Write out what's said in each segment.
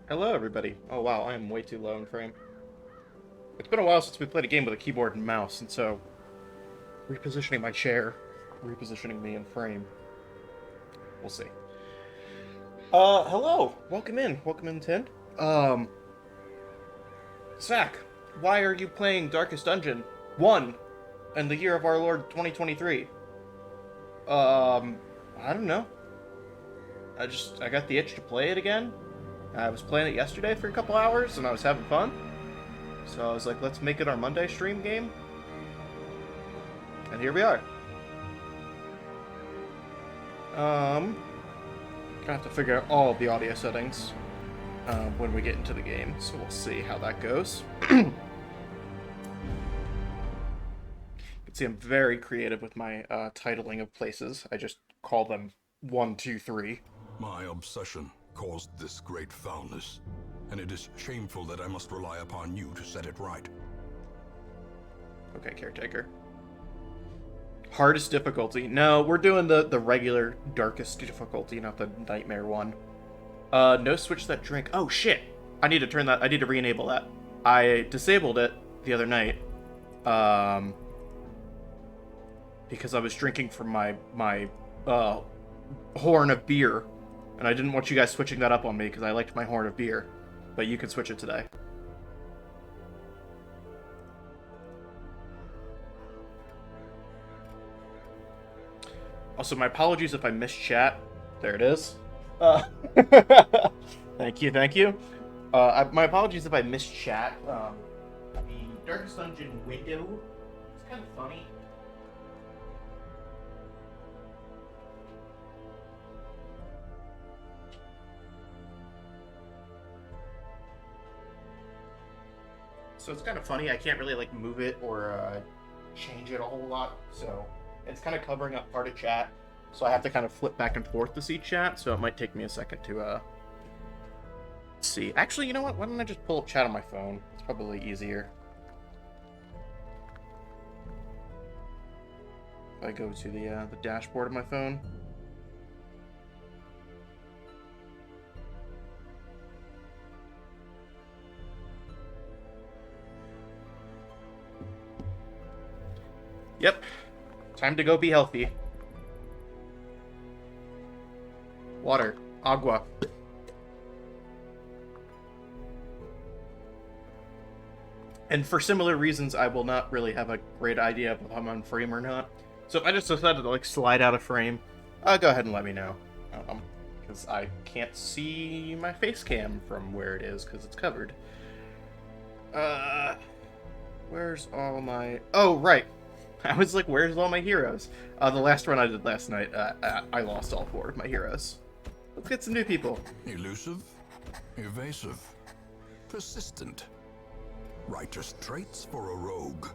Hello, everybody. Oh, wow, I am way too low in frame. It's been a while since we played a game with a keyboard and mouse, and so repositioning my chair, repositioning me in frame. We'll see. Hello. Welcome in. Welcome in, Tin. Um, Zach, why are you playing Darkest Dungeon 1 in the year of our Lord 2023? I don't know. I got the itch to play it again. I was playing it yesterday for a couple hours, and I was having fun. So I was like, let's make it our Monday stream game. And here we are. Gonna have to figure out all of the audio settings when we get into the game, so we'll see how that goes. You can see I'm very creative with my titling of places. I just call them 1, 2, 3. My obsession caused this great foulness, and it is shameful that I must rely upon you to set it right. Okay, caretaker. Hardest difficulty. No, we're doing the regular darkest difficulty, not the nightmare one. No switch that drink. Oh shit! I need to turn that. I need to re-enable that. I disabled it the other night, because I was drinking from my horn of beer, and I didn't want you guys switching that up on me because I liked my horn of beer. But you can switch it today. Also, my apologies if I missed chat. There it is. Thank you, thank you. My apologies if I missed chat. The Darkest Dungeon window is kind of funny. So it's kind of funny. I can't really like move it or change it a whole lot. So it's kind of covering up part of chat. So I have to kind of flip back and forth to see chat. So it might take me a second to see. Actually, you know what? Why don't I just pull up chat on my phone? It's probably easier. If I go to the dashboard of my phone. Yep. Time to go be healthy. Water. Agua. And for similar reasons, I will not really have a great idea of if I'm on frame or not. So if I just decided to like slide out of frame, go ahead and let me know. Because I can't see my face cam from where it is because it's covered. Where's all my... Oh, right. I was like, where's all my heroes? The last run I did last night, I lost all 4 of my heroes. Let's get some new people. Elusive, evasive, persistent. Righteous traits for a rogue.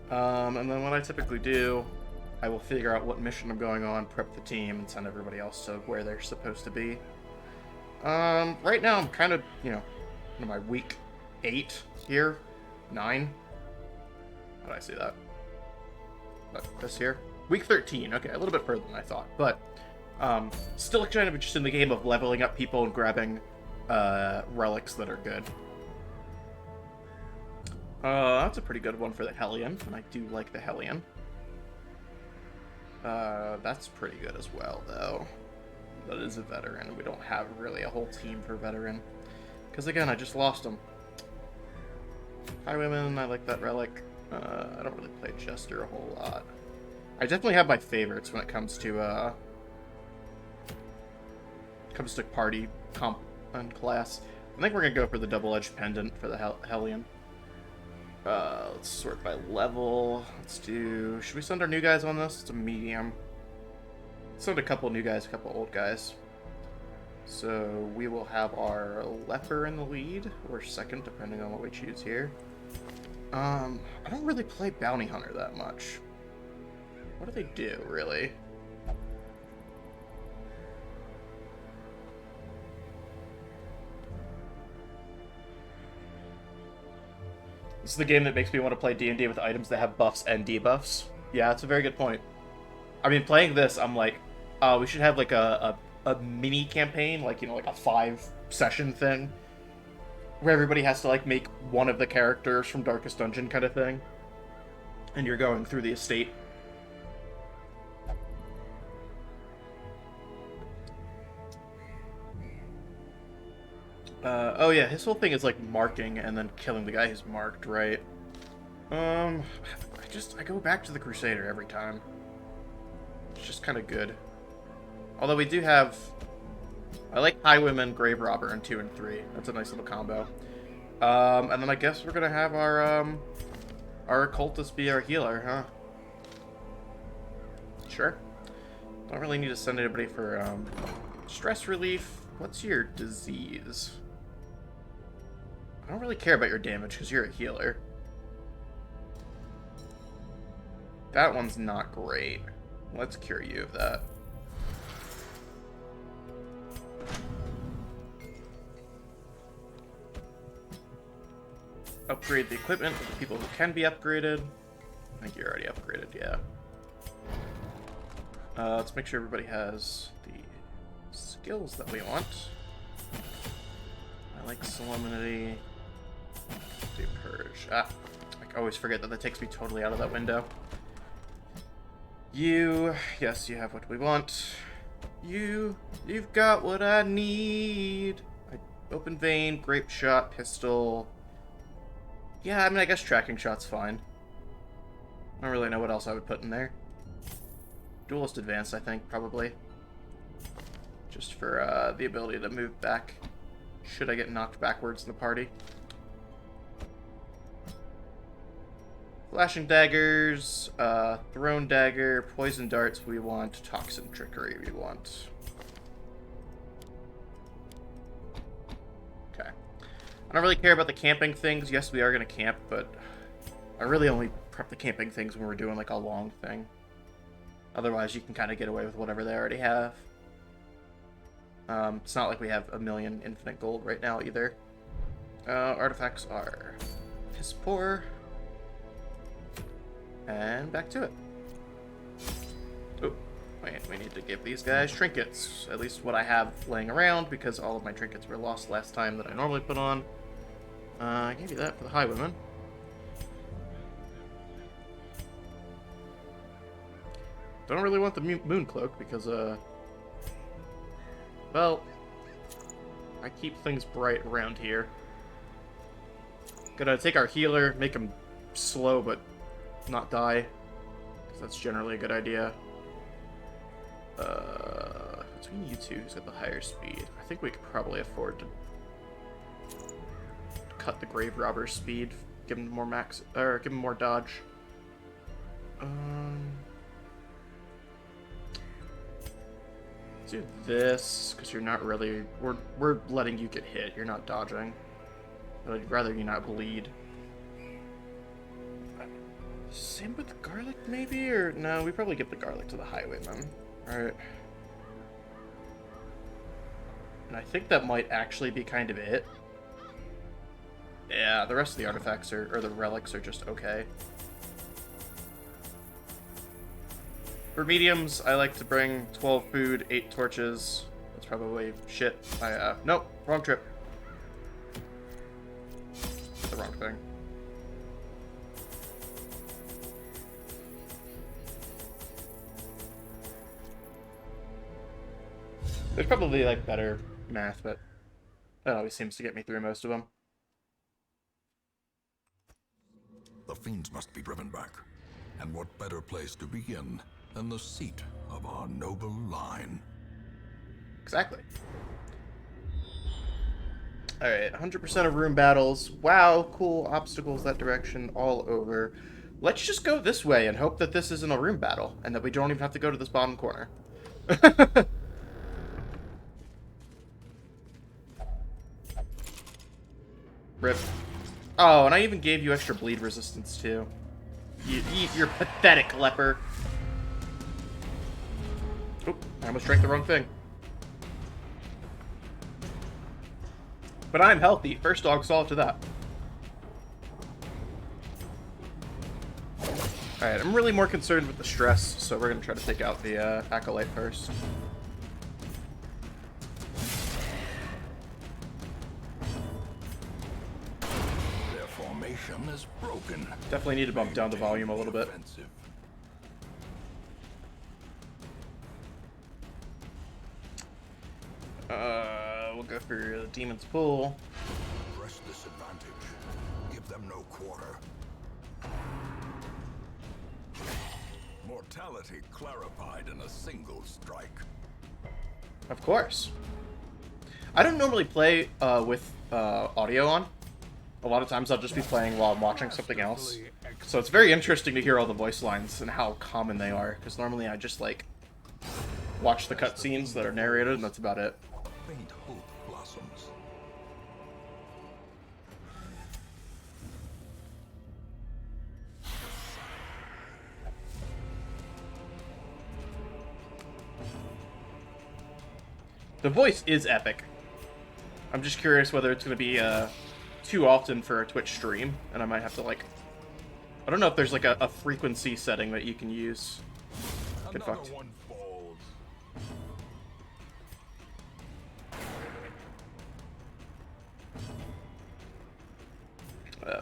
And then what I typically do, I will figure out what mission I'm going on, prep the team, and send everybody else to where they're supposed to be. Right now I'm kind of, in my week 8 here, 9. How did I see that? This here? Week 13. Okay, a little bit further than I thought. But, still kind of just in the game of leveling up people and grabbing, relics that are good. That's a pretty good one for the Hellion, and I do like the Hellion. That's pretty good as well, though. That is a veteran. We don't have really a whole team for veteran. Because, again, I just lost them. Highwayman, I like that relic. I don't really play Jester a whole lot. I definitely have my favorites when it comes to party comp and class. I think we're gonna go for the double-edged pendant for the Hellion. Let's sort by level. Should we send our new guys on this? It's a medium. Let's send a couple new guys, a couple old guys. So we will have our leper in the lead, or second, depending on what we choose here. I don't really play Bounty Hunter that much. What do they do, really? This is the game that makes me want to play D&D with items that have buffs and debuffs. Yeah, that's a very good point. I mean, playing this, I'm like, we should have like a a mini campaign, like, you know, like a 5-session thing, where everybody has to, like, make one of the characters from Darkest Dungeon kind of thing. And you're going through the estate. Oh yeah, his whole thing is, like, marking and then killing the guy who's marked, right? I go back to the Crusader every time. It's just kind of good. Although we do have... I like Highwayman, Grave Robber in 2 and 3. That's a nice little combo. And then I guess we're gonna have our occultist be our healer, huh? Sure. Don't really need to send anybody for stress relief. What's your disease? I don't really care about your damage because you're a healer. That one's not great. Let's cure you of that. Upgrade the equipment for the people who can be upgraded. I think you're already upgraded, yeah. Let's make sure everybody has the skills that we want. I like Solemnity. Do Purge. I always forget that takes me totally out of that window. Yes, you have what we want. You've got what I need. Open Vein, Grape Shot, Pistol. Yeah, I mean, I guess Tracking Shot's fine. I don't really know what else I would put in there. Duelist Advanced, I think, probably. Just for the ability to move back, should I get knocked backwards in the party. Flashing Daggers, Thrown Dagger, Poison Darts we want, Toxin Trickery we want. Okay. I don't really care about the camping things. Yes, we are going to camp, but I really only prep the camping things when we're doing, like, a long thing. Otherwise, you can kind of get away with whatever they already have. It's not like we have a million infinite gold right now, either. Artifacts are Piss Poor. And back to it. Oh, wait, we need to give these guys trinkets. At least what I have laying around, because all of my trinkets were lost last time that I normally put on. I gave you that for the Highwayman. Don't really want the Moon Cloak, because, well, I keep things bright around here. Gonna take our healer, make him slow, but not die, because that's generally a good idea. Between you two, who's got the higher speed? I think we could probably afford to cut the Grave Robber's speed, give him more max, or give him more dodge. Let's do this, because you're not really, we're letting you get hit, you're not dodging. I'd rather you not bleed. Same with the garlic, maybe? Or no, we probably give the garlic to the Highwayman. Alright. And I think that might actually be kind of it. Yeah, the rest of the artifacts or the relics are just okay. For mediums, I like to bring 12 food, 8 torches. That's probably shit. Nope, wrong trip. The wrong thing. There's probably, like, better math, but that always seems to get me through most of them. The fiends must be driven back. And what better place to begin than the seat of our noble line? Exactly. Alright, 100% of room battles. Wow, cool obstacles that direction all over. Let's just go this way and hope that this isn't a room battle, and that we don't even have to go to this bottom corner. Rip. Oh, and I even gave you extra bleed resistance, too. You're pathetic, leper. Oop, I almost drank the wrong thing. But I'm healthy. First dog solved to that. Alright, I'm really more concerned with the stress, so we're going to try to take out the Acolyte first. formation is broken. Definitely need to bump down the volume a little bit. Offensive. We'll go for the Demon's Pool. Press this advantage. Give them no quarter. Mortality clarified in a single strike. Of course. I don't normally play with audio on. A lot of times I'll just be playing while I'm watching something else. So it's very interesting to hear all the voice lines and how common they are, because normally I just, like, watch the cutscenes that are narrated, and that's about it. Faint hope blossoms. The voice is epic. I'm just curious whether it's going to be too often for a Twitch stream, and I might have to, like... I don't know if there's, like, a frequency setting that you can use. Get fucked. One falls.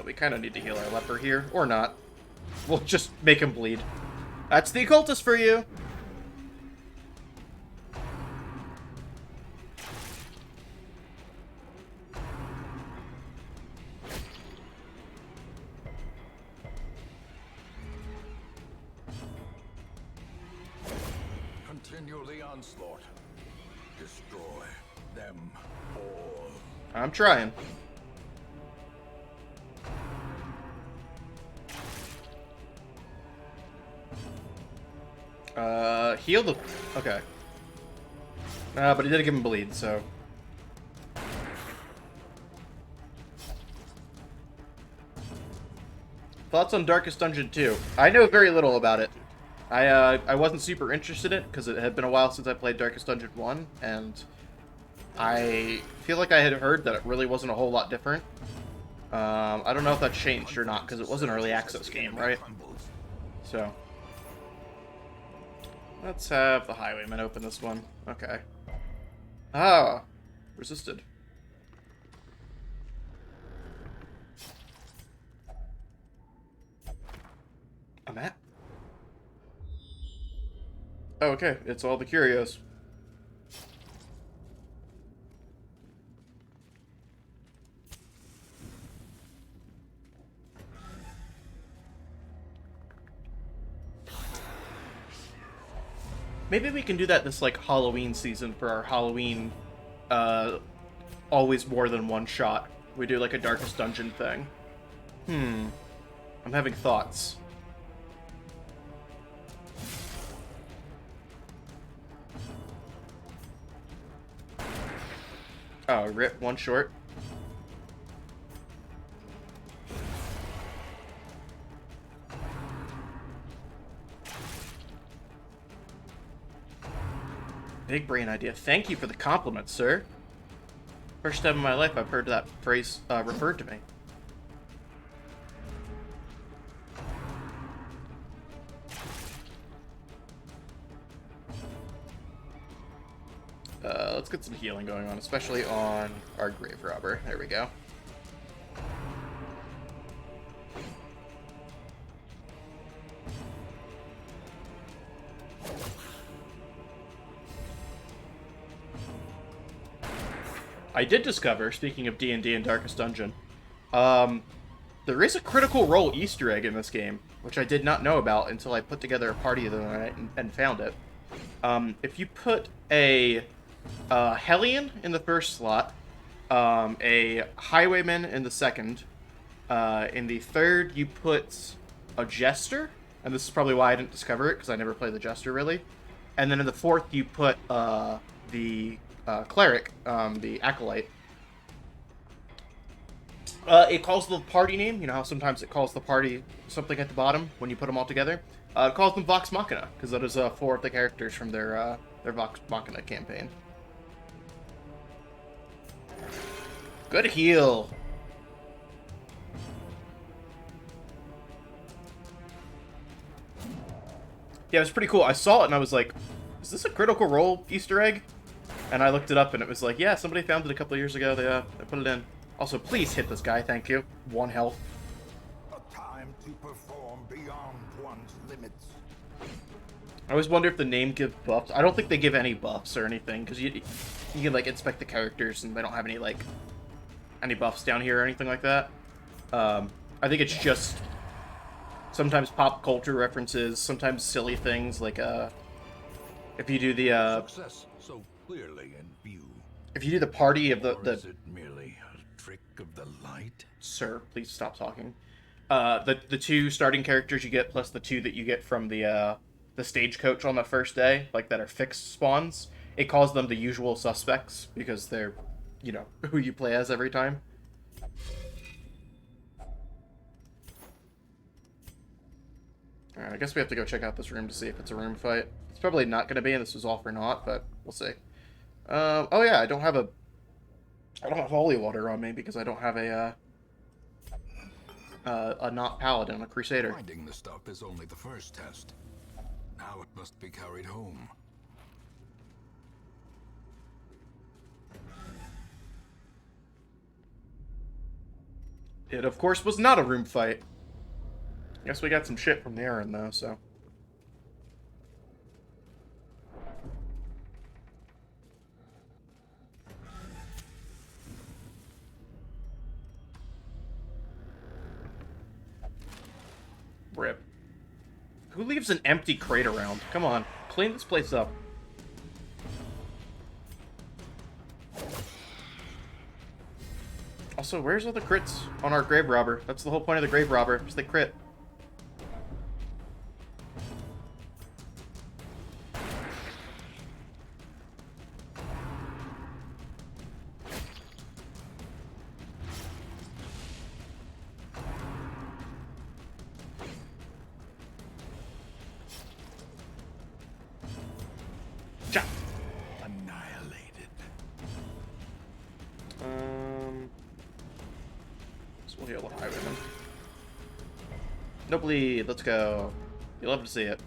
We kind of need to heal our leper here, or not. We'll just make him bleed. That's the occultist for you! Continue the onslaught. Destroy them all. I'm trying. Heal the... Okay. But he did give him bleed, so... Thoughts on Darkest Dungeon 2? I know very little about it. I wasn't super interested in it, because it had been a while since I played Darkest Dungeon 1, and I feel like I had heard that it really wasn't a whole lot different. I don't know if that changed or not, because it was an early access game, right? So... Let's have the Highwayman open this one. Okay. Ah! Resisted. A map? Oh, okay. It's all the curios. Maybe we can do that this, like, Halloween season for our Halloween, always more than one shot. We do, like, a Darkest Dungeon thing. I'm having thoughts. Oh, rip, one short. Big brain idea. Thank you for the compliment, sir. First time in my life I've heard that phrase referred to me. Let's get some healing going on, especially on our grave robber. There we go. I did discover, speaking of D&D and Darkest Dungeon, there is a Critical Role Easter egg in this game, which I did not know about until I put together a party the other night and found it. If you put a Hellion in the first slot, a Highwayman in the second, in the third you put a Jester, and this is probably why I didn't discover it, because I never played the Jester, really. And then in the fourth you put the Cleric, the Acolyte. It calls the party name. You know how sometimes it calls the party something at the bottom when you put them all together? It calls them Vox Machina, because that is 4 of the characters from their Vox Machina campaign. Good heal! Yeah, it was pretty cool. I saw it and I was like, is this a Critical Role Easter egg? And I looked it up and it was like, yeah, somebody found it a couple of years ago. They put it in. Also, please hit this guy, thank you. 1 health. to perform beyond one's limits. I always wonder if the name gives buffs. I don't think they give any buffs or anything, because you can, like, inspect the characters, and they don't have any, like, any buffs down here or anything like that. I think it's just sometimes pop culture references, sometimes silly things, like, if you do the, Success so clearly in view. if you do the party of Or is it merely a trick of the light? Sir, please stop talking. The two starting characters you get, plus the two that you get from the stagecoach on the first day, like, that are fixed spawns, it calls them the usual suspects, because they're, you know, who you play as every time. Alright, I guess we have to go check out this room to see if it's a room fight. It's probably not going to be, and this is all for naught, but we'll see. Oh yeah, I don't have holy water on me, because I don't have a not paladin, a crusader. Finding the stuff is only the first test. Now it must be carried home. It, of course, was not a room fight. Guess we got some shit from the Aaron, though, so. Rip. Who leaves an empty crate around? Come on, clean this place up. Also, where's all the crits on our grave robber? That's the whole point of the grave robber, is the crit. Annihilated. So we'll heal the highwayman. No bleed, let's go. You love to see it.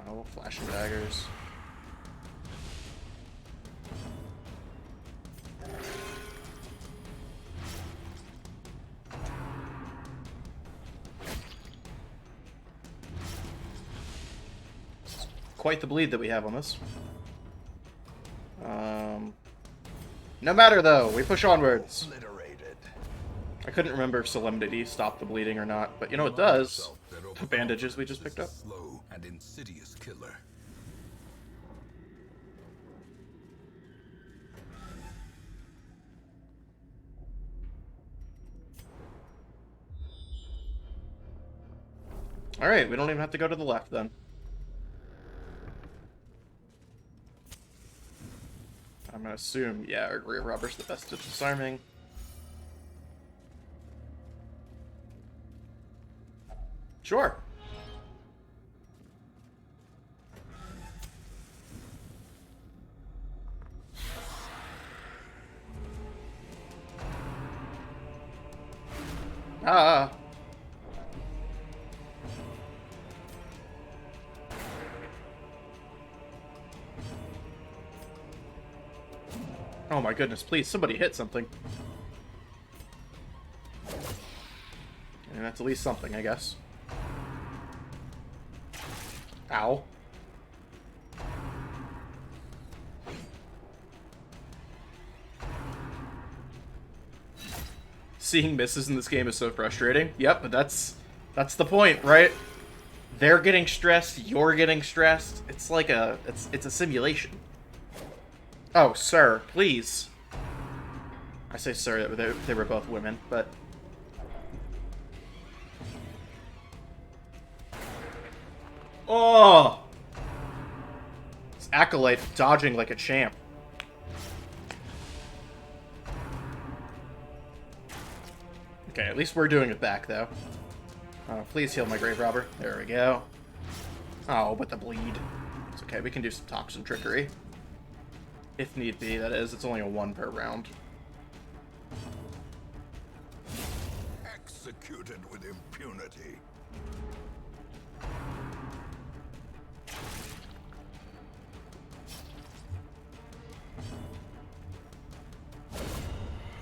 We'll flash some daggers. Quite the bleed that we have on this. No matter though, we push onwards. Obliterated. I couldn't remember if Solemnity stopped the bleeding or not, but you know it does. The bandages we just picked up. Slow and insidious killer. Alright, we don't even have to go to the left then. I'm gonna assume, yeah, our grave robber's the best at disarming. Sure. Ah. Oh my goodness, please, somebody hit something. And that's at least something, I guess. Ow. Seeing misses in this game is so frustrating. Yep, but that's the point, right? They're getting stressed, you're getting stressed. It's like it's a simulation. Oh, sir, please. I say sir, they were both women, but... Oh! This Acolyte dodging like a champ. Okay, at least we're doing it back, though. Please heal my grave robber. There we go. Oh, but the bleed. It's okay, we can do some toxin trickery. If need be, that is. It's only a 1 per round. Executed with impunity.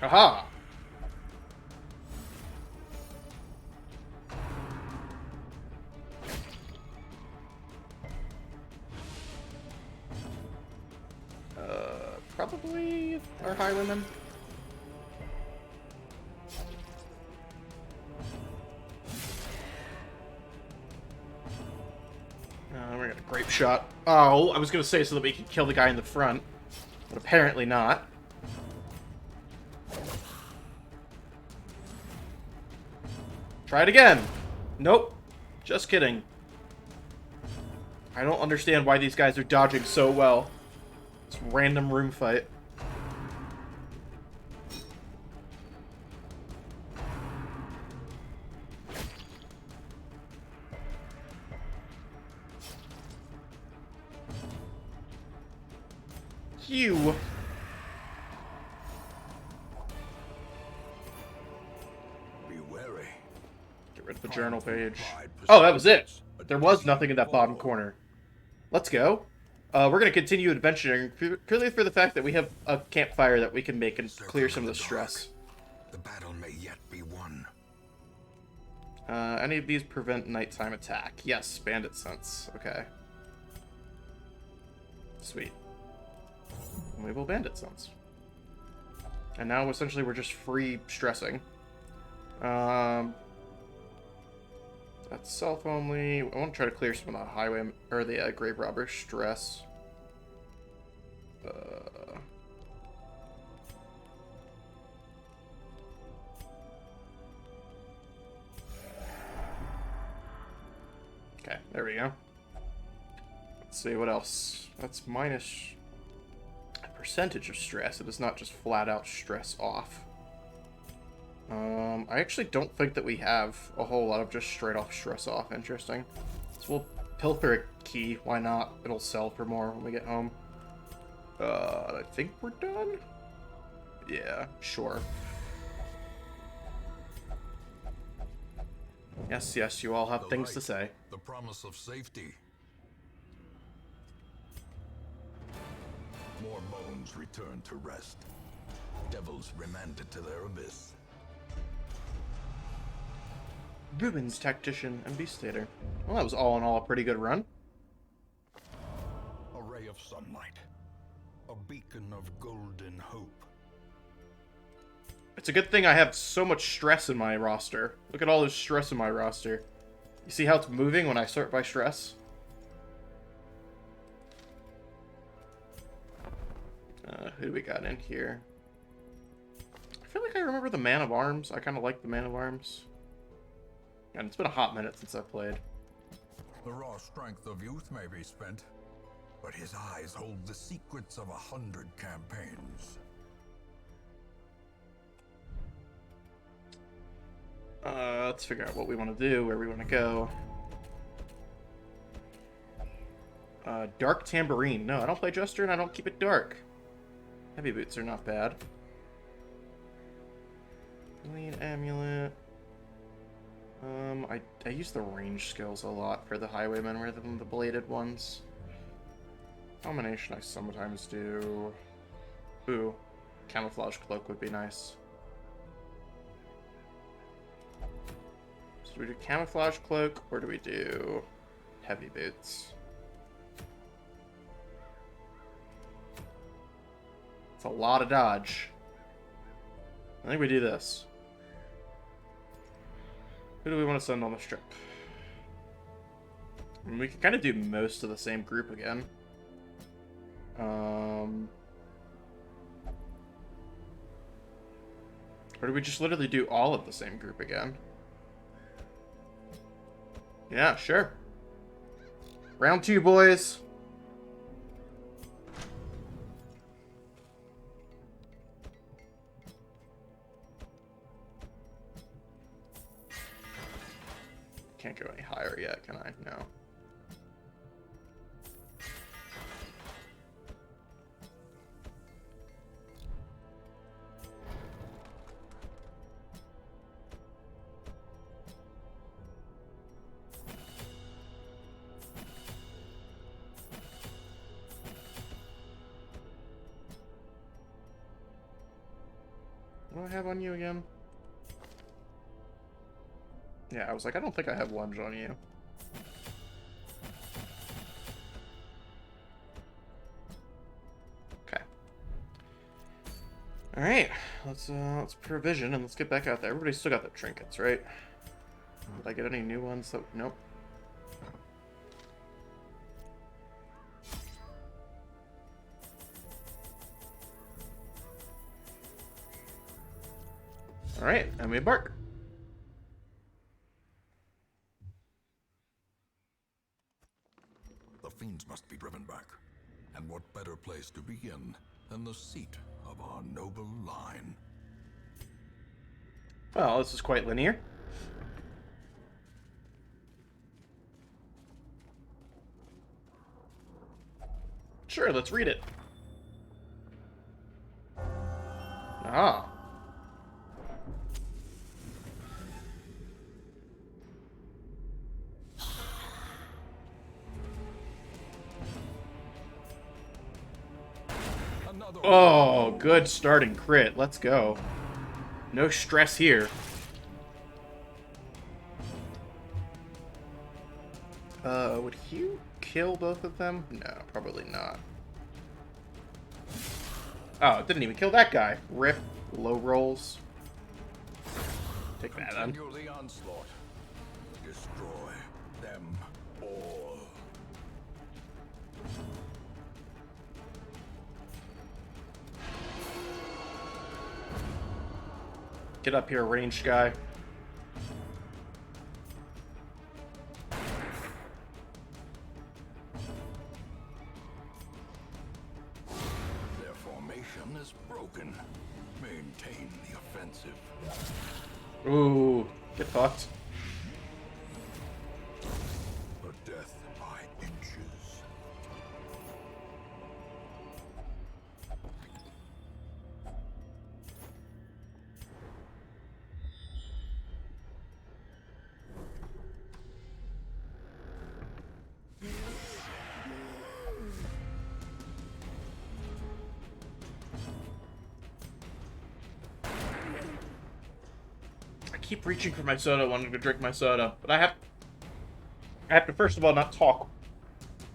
Aha! probably our highwaymen. We got a grape shot. Oh, I was gonna say so that we could kill the guy in the front, but apparently not. Try it again. Nope. Just kidding. I don't understand why these guys are dodging so well. It's random room fight. You. Be wary. Get rid of the journal page. Oh, that was it. There was nothing in that bottom corner. Let's go. We're going to continue adventuring purely for the fact that we have a campfire that we can make and clear some of the stress. The battle may yet be won. Any of these prevent nighttime attack? Yes, bandit sense. Okay. Sweet. Enable bandit sense. And now essentially we're just free stressing. That's self only. I want to try to clear some of the highway or the grave robber stress. Okay, there we go. Let's see what else. That's minus a percentage of stress. It is not just flat out stress off. I actually don't think that we have a whole lot of just straight off stress off. Interesting. So we'll pilfer a key. Why not? It'll sell for more when we get home. I think we're done. Yeah, sure. Yes, yes, you all have things to say. The promise of safety. More bones return to rest. Devils remanded to their abyss. Ruins Tactician and Beast Eater. Well, that was all in all a pretty good run. A ray of sunlight. A beacon of golden hope. It's a good thing I have so much stress in my roster. Look at all this stress in my roster. You see how it's moving when I sort by stress? Who do we got in here? I feel like I remember the Man of Arms. I kind of like the Man of Arms. And it's been a hot minute since I played. The raw strength of youth may be spent, but his eyes hold the secrets of 100 campaigns. Let's figure out what we want to do, where we want to go. Dark Tambourine. No, I don't play Jester and I don't keep it dark. Heavy boots are not bad. Lean Amulet. I use the range skills a lot for the highwaymen rather than the bladed ones. Combination I sometimes do. Ooh, camouflage cloak would be nice. So do we do camouflage cloak or do we do heavy boots? It's a lot of dodge. I think we do this. Who do we want to send on this trip? I mean, we can kind of do most of the same group again. Or do we just literally do all of the same group again? Yeah, sure. Round 2, boys. Can't go any higher yet, can I? No. What do I have on you again? Yeah, I was like, I don't think I have lunge on you. Okay. Alright, let's provision and let's get back out there. Everybody's still got their trinkets, right? Did I get any new ones? Nope. Alright, and we embark. The fiends must be driven back. And what better place to begin than the seat of our noble line? Well, this is quite linear. Sure, let's read it. Ah. Another Oh, good starting crit. Let's go. No stress here. Would Hugh kill both of them? No, probably not. Oh, it didn't even kill that guy. Rip. Low rolls. Take that then. Continue the onslaught. Destroy them all. Get up here, ranged guy. Their formation is broken. Maintain the offensive. Ooh, get fucked. A death by inches. I keep reaching for my soda, wanting to drink my soda, but I have to first of all not talk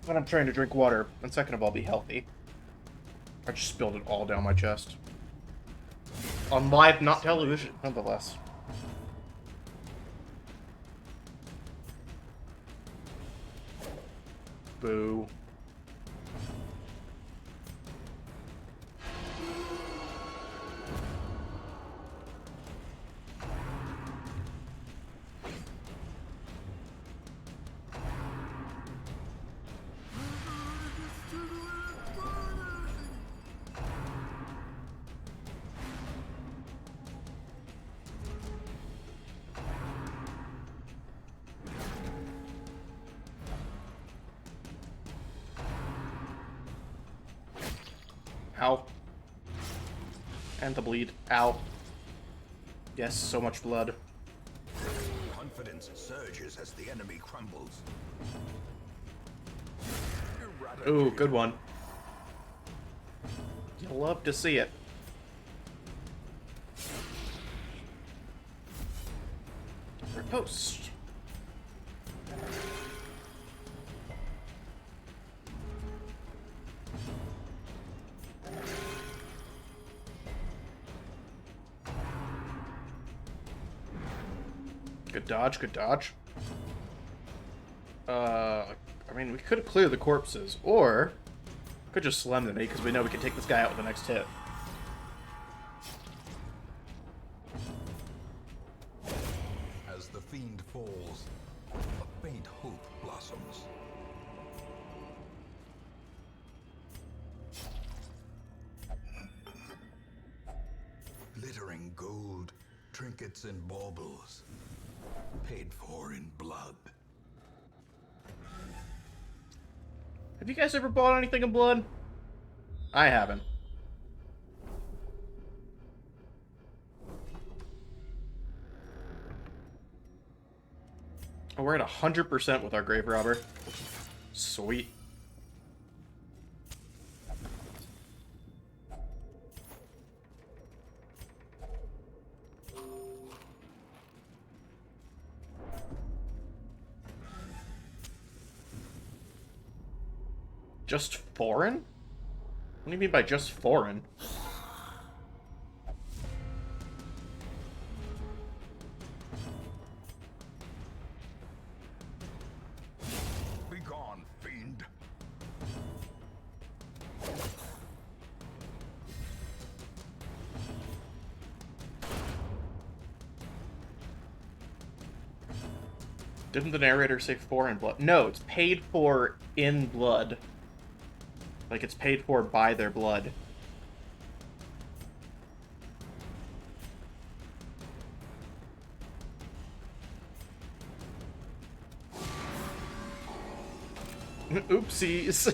when I'm trying to drink water, and second of all be healthy. I just spilled it all down my chest. On live, not television, nonetheless. Boo. Ow. And the bleed. Ow. Yes, so much blood. Confidence surges as the enemy crumbles. Ooh, good one. You'll love to see it. Riposte. Good dodge, good dodge. I mean, we could clear the corpses, or could just slam them, because we know we can take this guy out with the next hit. As the fiend falls, a faint hope blossoms. Glittering gold, trinkets and baubles, paid for in blood. Have you guys ever bought anything in blood? I haven't. Oh, we're at 100% with our grave robber. Sweet. Just foreign? What do you mean by just foreign? Didn't the narrator say 4 in blood? No, it's paid for in blood. Like, it's paid for by their blood. Oopsies.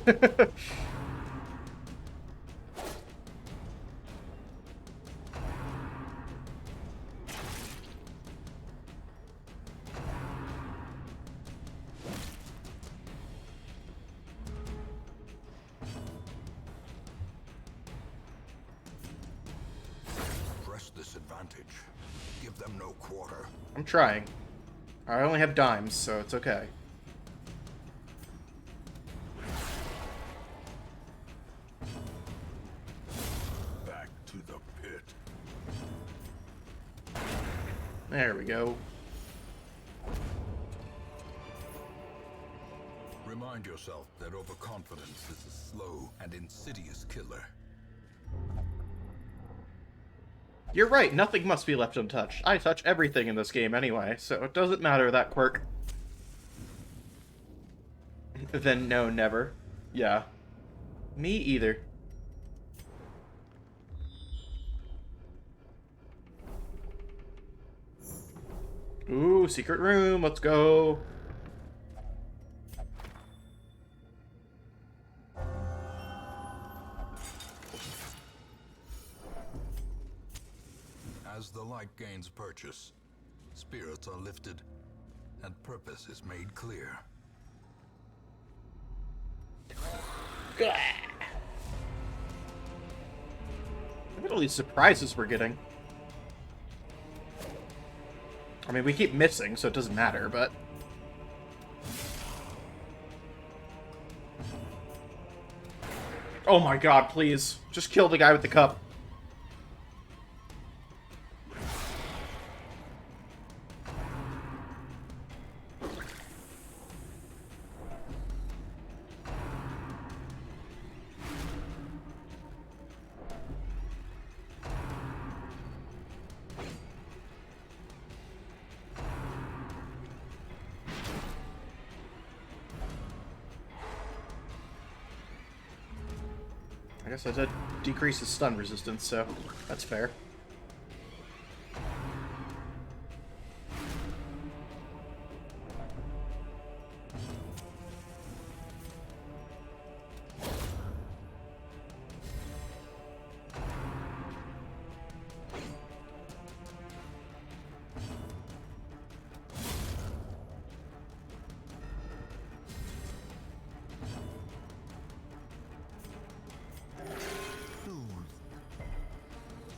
Press this advantage. Give them no quarter. I'm trying. I only have dimes, so it's okay. Back to the pit. There we go. Remind yourself that overconfidence is a slow and insidious killer. You're right, nothing must be left untouched. I touch everything in this game anyway, so it doesn't matter that quirk. Then no, never. Yeah. Me either. Ooh, secret room, let's go. As the light gains purchase, spirits are lifted, and purpose is made clear. Look at all these surprises we're getting. I mean, we keep missing, so it doesn't matter, but... Oh my god, please. Just kill the guy with the cup. I guess I did decrease his stun resistance, so that's fair.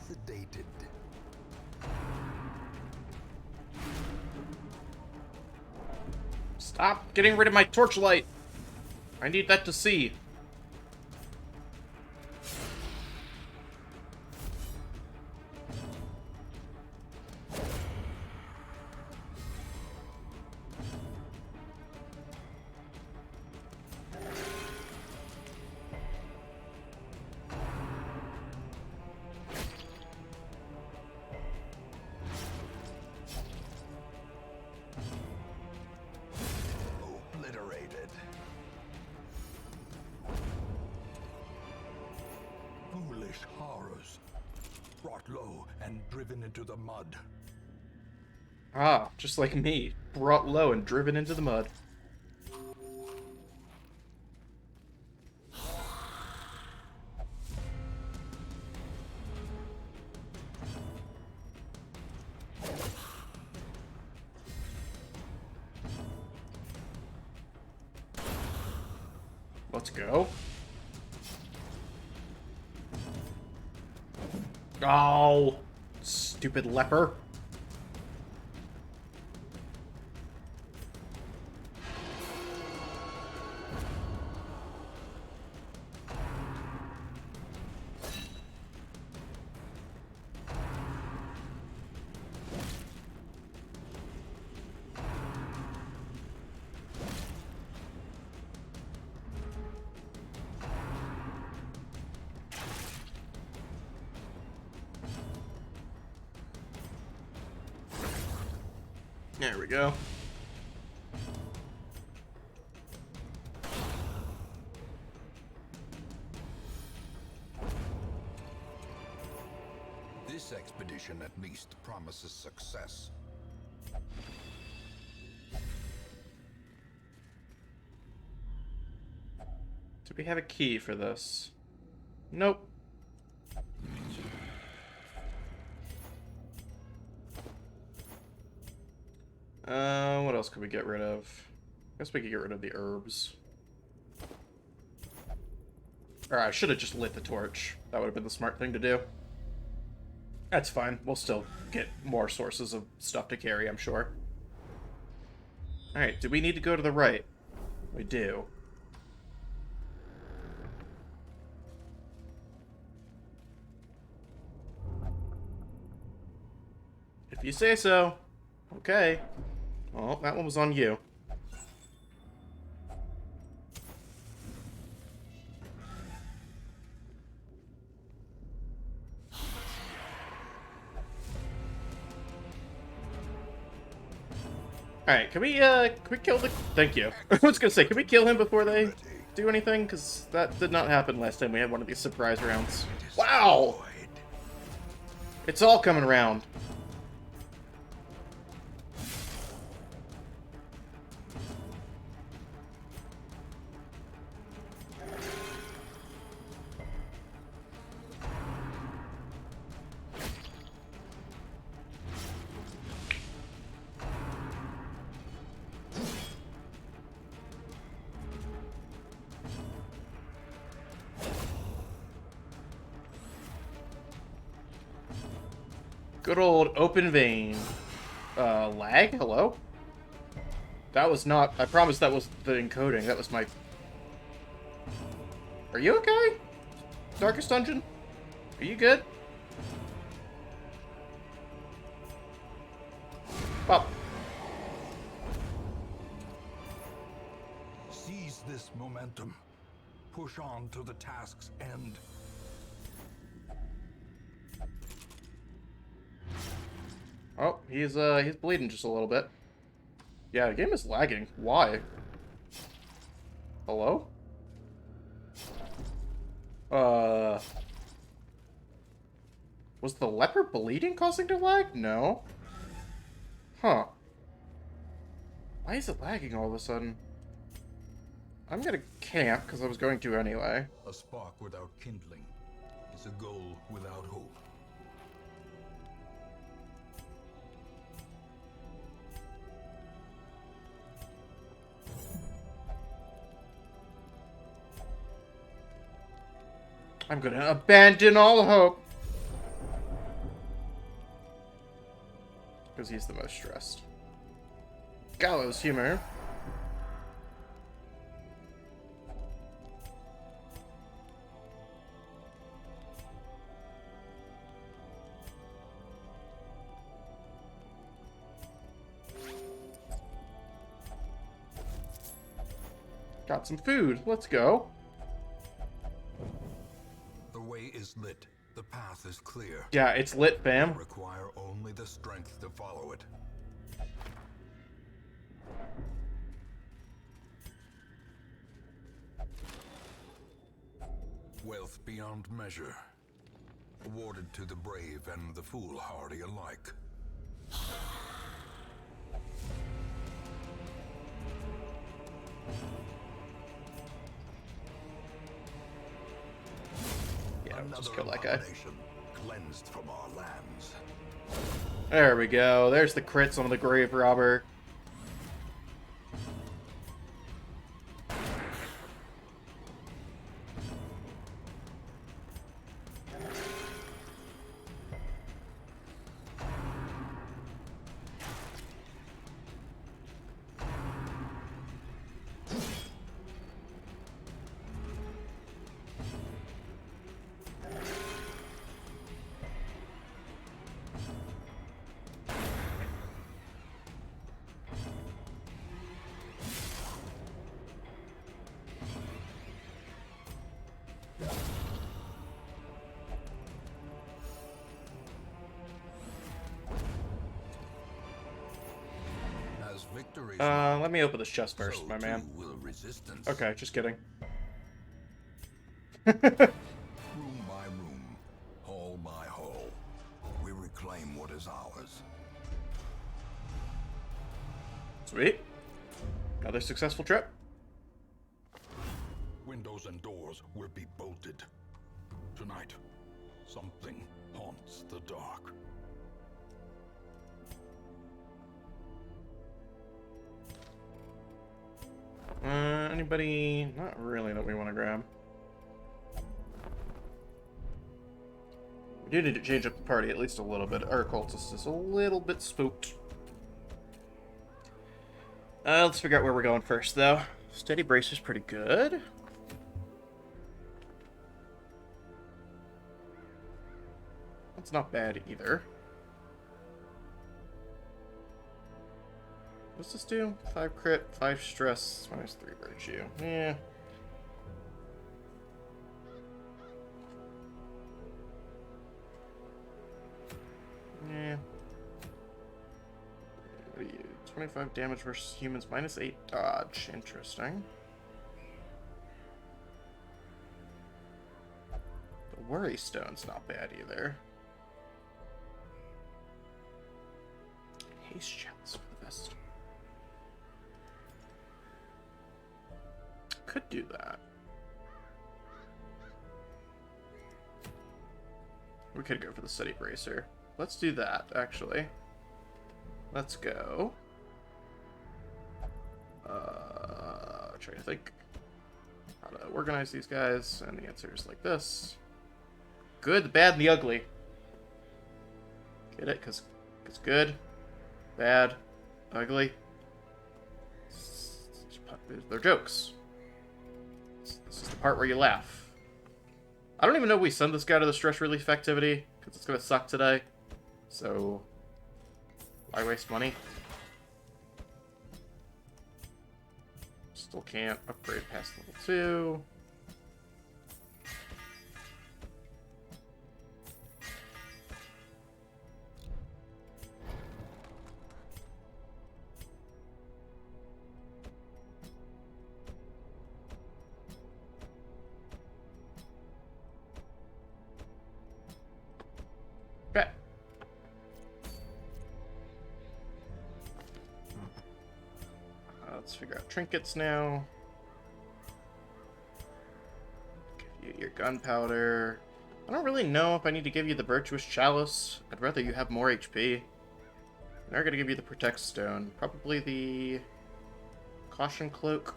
Sedated. Stop getting rid of my torchlight! I need that to see. Obliterated. Foolish horrors. Brought low and driven into the mud. Ah, just like me. Brought low and driven into the mud. Let's go. Oh, stupid leper. There we go. This expedition at least promises success. Do we have a key for this? Nope. What else could we get rid of? I guess we could get rid of the herbs. Or I should have just lit the torch. That would have been the smart thing to do. That's fine. We'll still get more sources of stuff to carry, I'm sure. Alright, do we need to go to the right? We do. If you say so. Okay. Well, that one was on you. Alright, can we kill the... Thank you. I was gonna say, can we kill him before they do anything? Because that did not happen last time we had one of these surprise rounds. Wow! It's all coming around. Good old open vein. Lag? Hello? That was not... I promise that was the encoding. That was my... Are you okay? Darkest Dungeon? Are you good? Pop. Seize this momentum. Push on to the task's end. Oh, he's bleeding just a little bit. Yeah, the game is lagging. Why? Hello? Was the leper bleeding causing the lag? No. Huh. Why is it lagging all of a sudden? I'm gonna camp, because I was going to anyway. A spark without kindling is a goal without hope. I'm gonna abandon all hope. Because he's the most stressed. Gallows humor. Got some food. Let's go. The way is lit. The path is clear. Yeah, it's lit, fam. Require only the strength to follow it. Wealth beyond measure, awarded to the brave and the foolhardy alike. Yeah, just kill that guy. Cleansed from our lands. There we go. There's the crits on the grave robber. Let me open this chest first, my man. Okay, just kidding. Room by room, hall by hall, is ours. Sweet. Another successful trip. Windows and doors will be bolted. Tonight, something haunts the dark. Anybody? Not really that we want to grab. We do need to change up the party at least a little bit. Our cultist is a little bit spooked. Let's figure out where we're going first, though. Steady Bracer's pretty good. That's not bad either. What's this do? 5 crit, 5 stress, minus 3 virtue. Yeah. Yeah. What are you? 25 damage versus humans, minus 8 dodge. Interesting. The Worry Stone's not bad either. Haste chance for the best. Could do that. We could go for the Steady Bracer. Let's do that, actually. Let's go. Trying to think how to organize these guys, and the answer is like this. Good, the bad, and the ugly. Get it? Because good, bad, ugly. They're jokes. This is the part where you laugh. I don't even know if we send this guy to the stress relief activity, because it's going to suck today. So, why waste money? Still can't upgrade past level 2. Okay. Let's figure out trinkets now. Give you your gunpowder. I don't really know if I need to give you the Virtuous Chalice. I'd rather you have more HP. I'm not gonna give you the Protect Stone. Probably the Caution Cloak,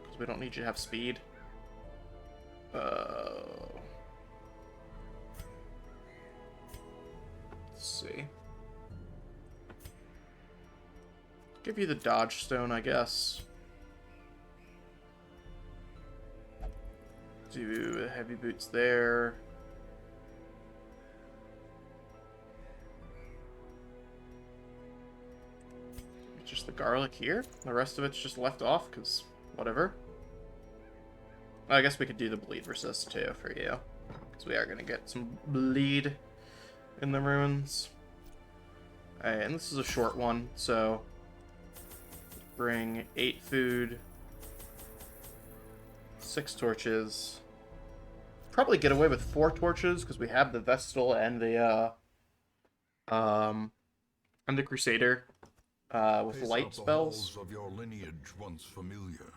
because we don't need you to have speed. Let's see. Give you the Dodge Stone, I guess. Do heavy boots there. It's just the garlic here. The rest of it's just left off, because whatever. I guess we could do the bleed resist too for you, because we are going to get some bleed in the ruins. Alright, and this is a short one, so bring 8 food, 6 torches. Probably get away with 4 torches because we have the Vestal and the Crusader with light spells. The halls of your lineage once familiar,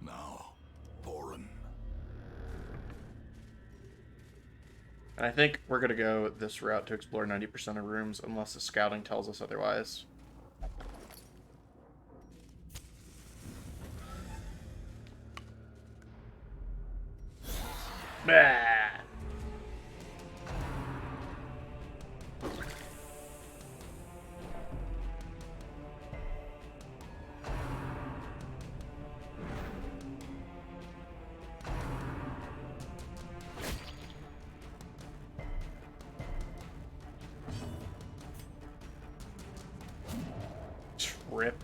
now foreign. And I think we're gonna go this route to explore 90% of rooms unless the scouting tells us otherwise. Bah! Trip.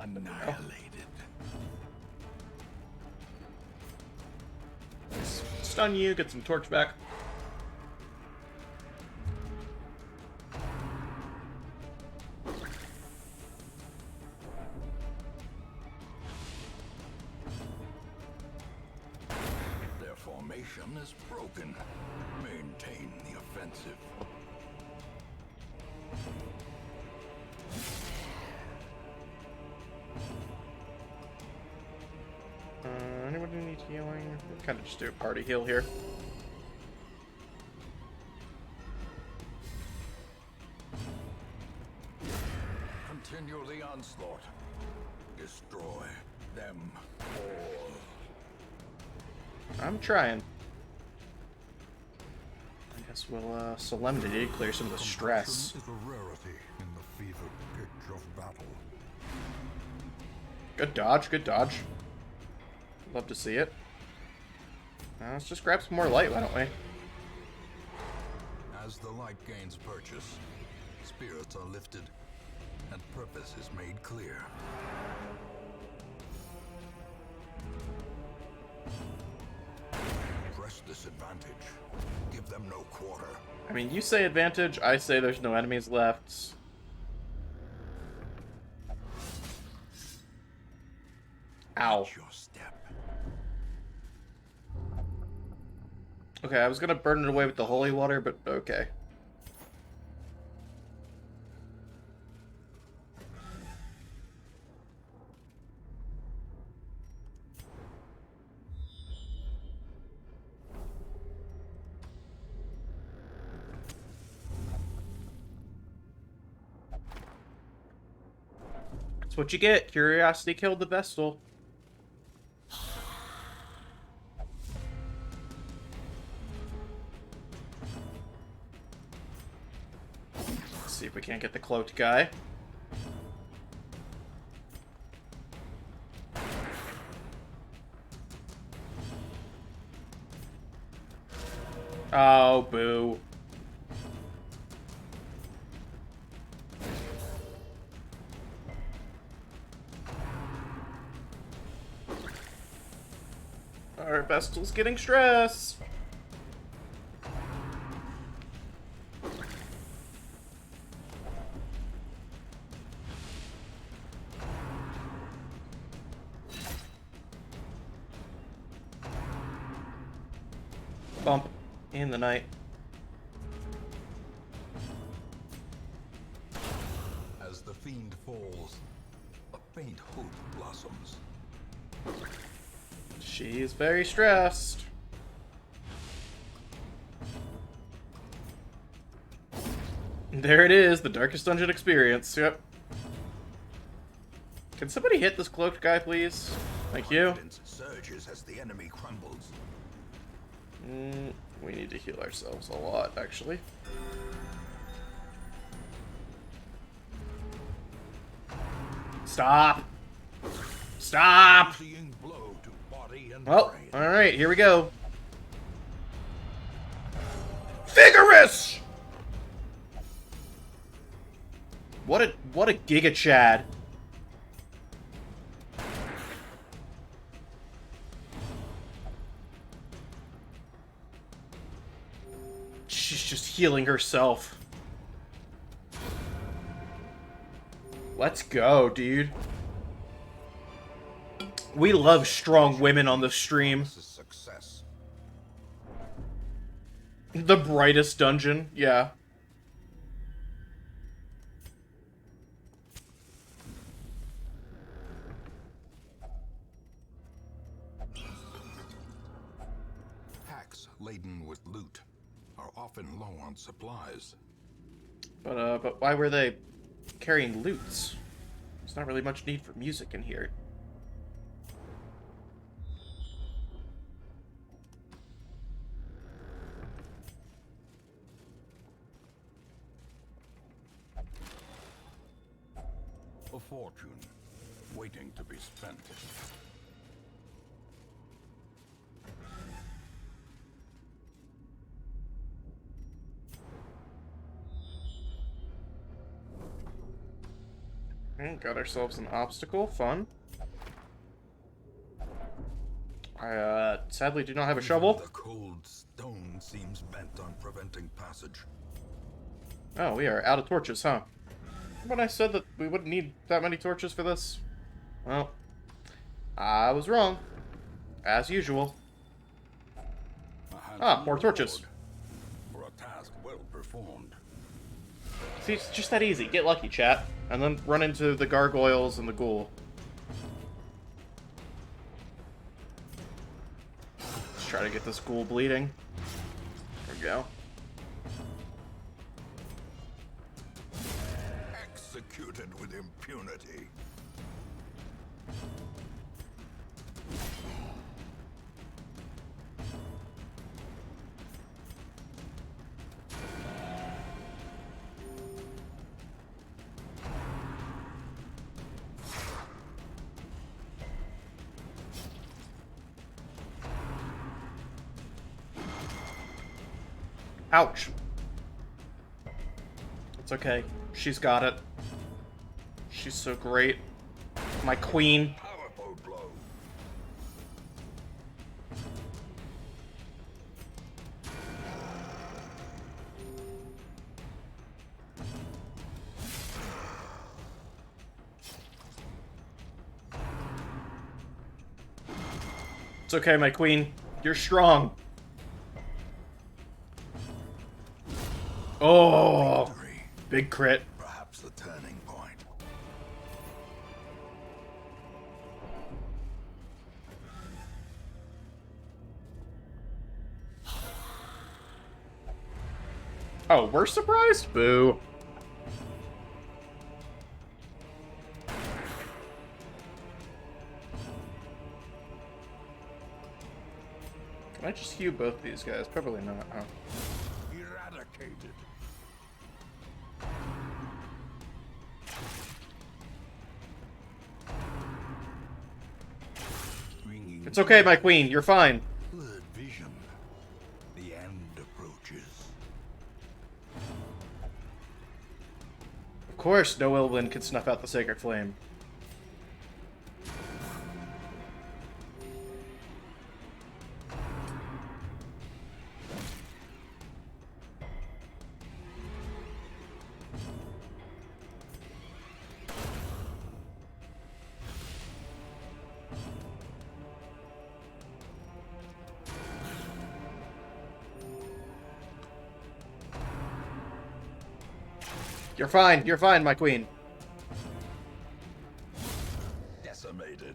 Annihilated. Stun you, get some torch back. formation is broken. Maintain the offensive. Anybody need healing? We'll kind of just do a party heal here. Continue the onslaught. Destroy them all. I'm trying. I guess we'll Solemnity clear some of the stress. Compassion is a rarity in the fevered pitch of battle. Good dodge, good dodge. Love to see it. Let's just grab some more light, why don't we? As the light gains purchase, spirits are lifted, and purpose is made clear. Press this advantage. Give them no quarter. I mean, you say advantage, I say there's no enemies left. Ow. Watch your step. Okay, I was gonna burn it away with the holy water, but okay. That's what you get. Curiosity killed the Vestal. See if we can't get the cloaked guy. Oh, boo. Our Vestal's getting stressed. Bump in the night. As the fiend falls, a faint hope blossoms. She's very stressed. There it is, the Darkest Dungeon experience. Yep. Can somebody hit this cloaked guy, please? Thank you. Confidence surges as the enemy crumbles. We need to heal ourselves a lot, actually. Stop! Stop! Seeing blow to body and Well, brain. alright, here we go. Vigorous! What a Giga Chad. She's just healing herself. Let's go, dude. We love strong women on the stream. This is success. The brightest dungeon, yeah. Packs laden with loot are often low on supplies. But why were they carrying loots? There's not really much need for music in here. A fortune waiting to be spent. Got ourselves an obstacle. Fun. I sadly do not have a shovel. The cold stone seems bent on preventing passage. Oh, we are out of torches, huh? When I said that we wouldn't need that many torches for this? Well, I was wrong. As usual. Ah, more torches. For a task well performed. See, it's just that easy. Get lucky, chat. And then run into the gargoyles and the ghoul. Let's try to get this ghoul bleeding. There we go. Executed with impunity. Ouch. It's okay. She's got it. She's so great. My queen. Powerful blow. It's okay, my queen. You're strong. Oh, Victory. big crit. Perhaps the turning point. Oh, we're surprised? Boo. Can I just heal both these guys? Probably not. Oh. Eradicated. Bringing It's okay, my queen. You're fine. blurred vision. The end approaches. Of course, no Elven can snuff out the Sacred Flame. You're fine, my queen. Decimated.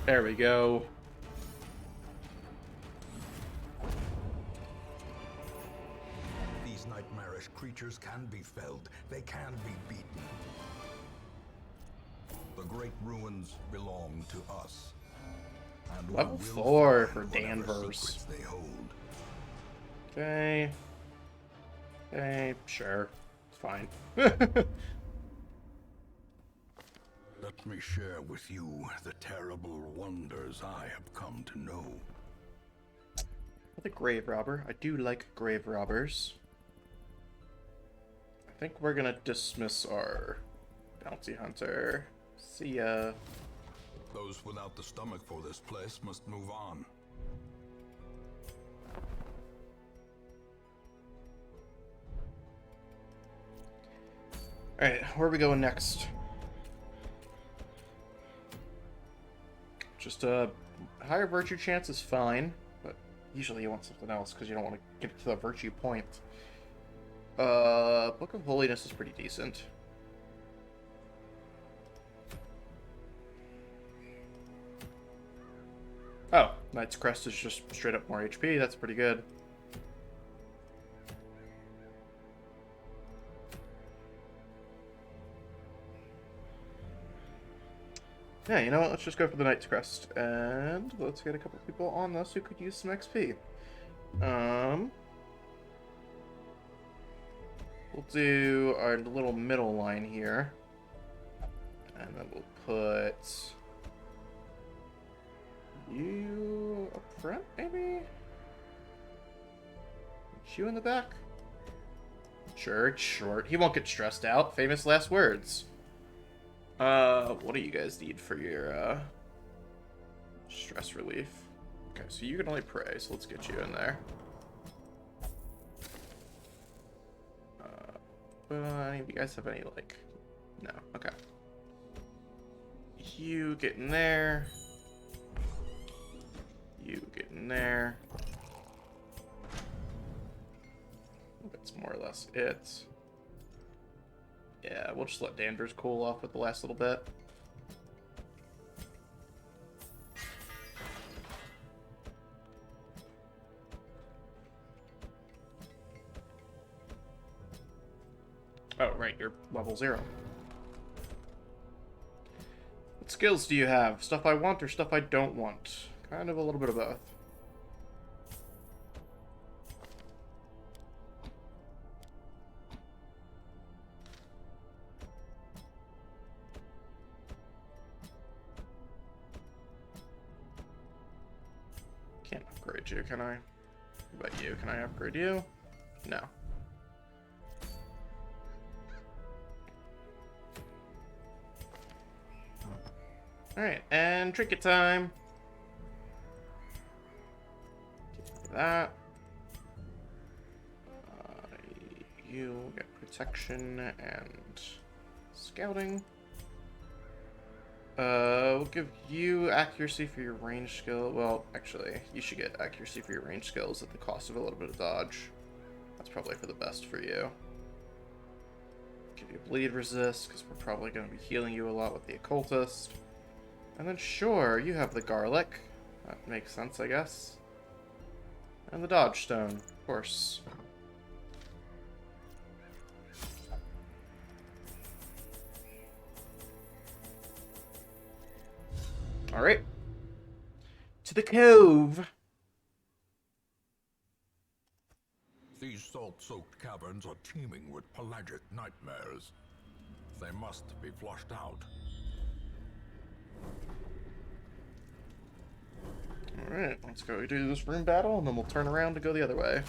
There we go. These nightmarish creatures can be felled. They can be beaten. The great ruins belong to us. And we Level will 4 find for whatever Danvers. secrets they hold. Okay. Okay, sure. It's fine. Let me share with you the terrible wonders I have come to know. The grave robber. I do like grave robbers. I think we're gonna dismiss our bounty hunter. See ya. Those without the stomach for this place must move on. Alright, where are we going next? Just a higher virtue chance is fine, but usually you want something else because you don't want to get to the virtue point. Book of Holiness is pretty decent. Oh, Knight's Crest is just straight up more HP. That's pretty good. Yeah, you know what? Let's just go for the Knight's Crest. And let's get a couple people on this who could use some XP. We'll do our little middle line here. And then we'll put you up front, maybe? Put you in the back? Sure, it's short. He won't get stressed out. Famous last words. What do you guys need for your, stress relief? Okay, so you can only pray, so let's get you in there. Any of you guys have any, like... No, okay. You get in there. You get in there. That's more or less it. Yeah, we'll just let Danvers cool off with the last little bit. Oh, right, you're level 0. What skills do you have? Stuff I want or stuff I don't want? Kind of a little bit of both. Can't upgrade you, can I? What about you? Can I upgrade you? No. Alright, and trinket time. That. You get protection and scouting. We'll give you accuracy for your range skill. Well, actually, you should get accuracy for your range skills at the cost of a little bit of dodge. That's probably for the best for you. Give you bleed resist, because we're probably going to be healing you a lot with the occultist. And then sure, you have the garlic. That makes sense, I guess. And the dodge stone, of course. Alright. To the cove. These salt-soaked caverns are teeming with pelagic nightmares. They must be flushed out. Alright, let's go do this room battle, and then we'll turn around to go the other way.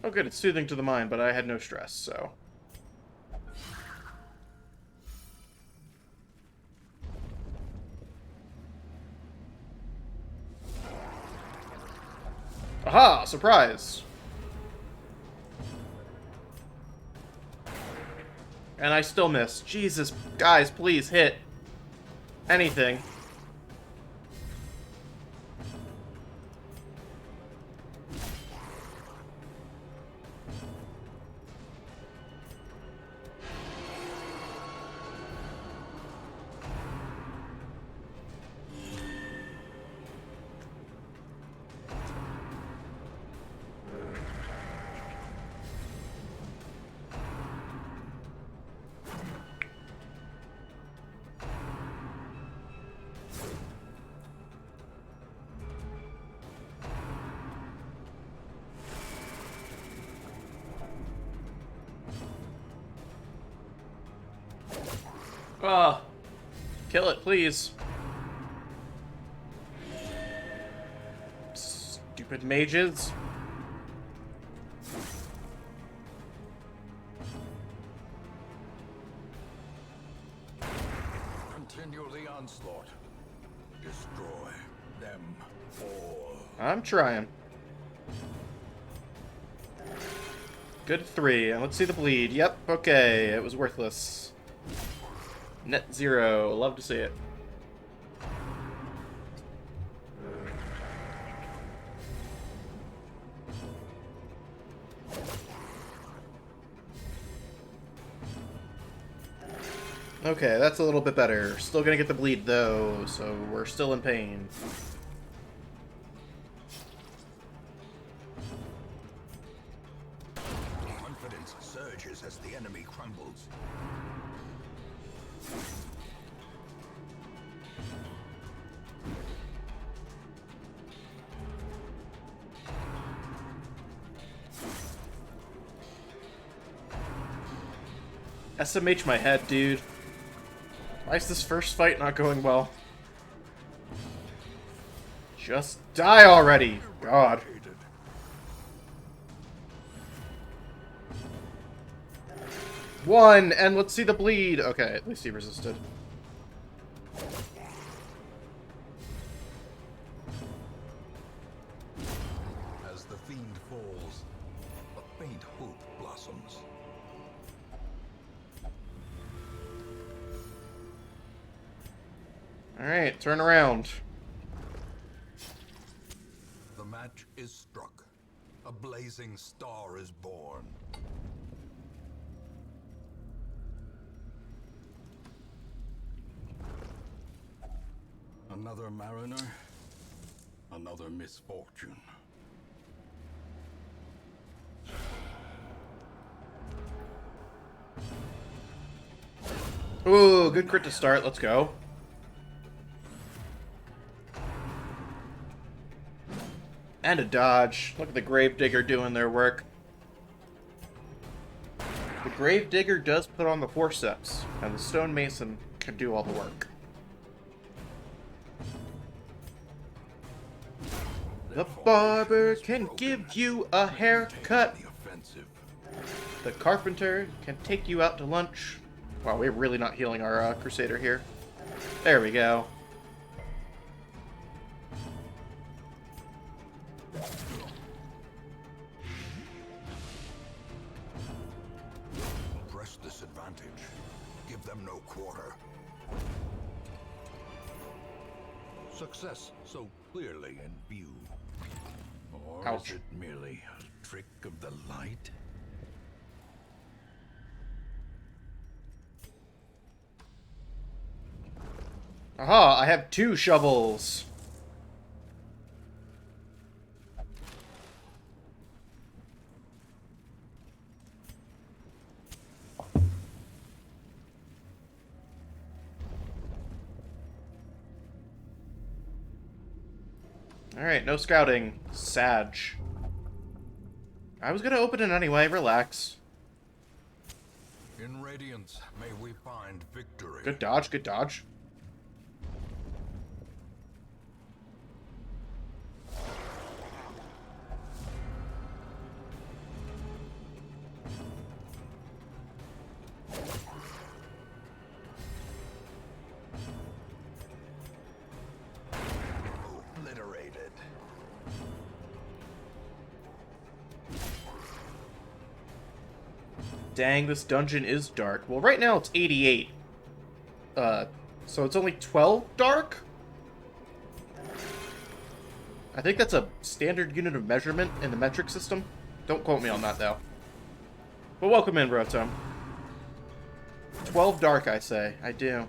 Oh good, it's soothing to the mind, but I had no stress, so... Aha! Surprise! And I still miss. Jesus, guys, please hit. Anything. Ah, kill it, please. Stupid mages. Continue the onslaught. Destroy them all. I'm trying. Good 3, and let's see the bleed. Yep, okay, it was worthless. Net 0, love to see it. Okay, that's a little bit better. Still gonna get the bleed though, so we're still in pain. Confidence surges as the enemy crumbles. SMH my head, dude. Why is this first fight not going well? Just die already! God. One, and let's see the bleed. Okay, at least he resisted. Alright, turn around. The match is struck. A blazing star is born. Another mariner, another misfortune. Ooh, good crit to start. Let's go. And a dodge. Look at the Gravedigger doing their work. The Gravedigger does put on the forceps, and the Stonemason can do all the work. The barber can give you a haircut. The carpenter can take you out to lunch. Wow, we're really not healing our Crusader here. There we go. Press this advantage. Give them no quarter. Success so clearly in view. Or Ouch. is it merely a trick of the light? Aha, I have 2 shovels. Alright, no scouting. Sag. I was gonna open it anyway, relax. In Radiance, may we find victory. Good dodge, good dodge. Obliterated. Dang, this dungeon is dark. Well, right now it's 88. So it's only 12 dark? I think that's a standard unit of measurement in the metric system. Don't quote me on that, though. But welcome in, Rotom. 12 dark, I say. I do.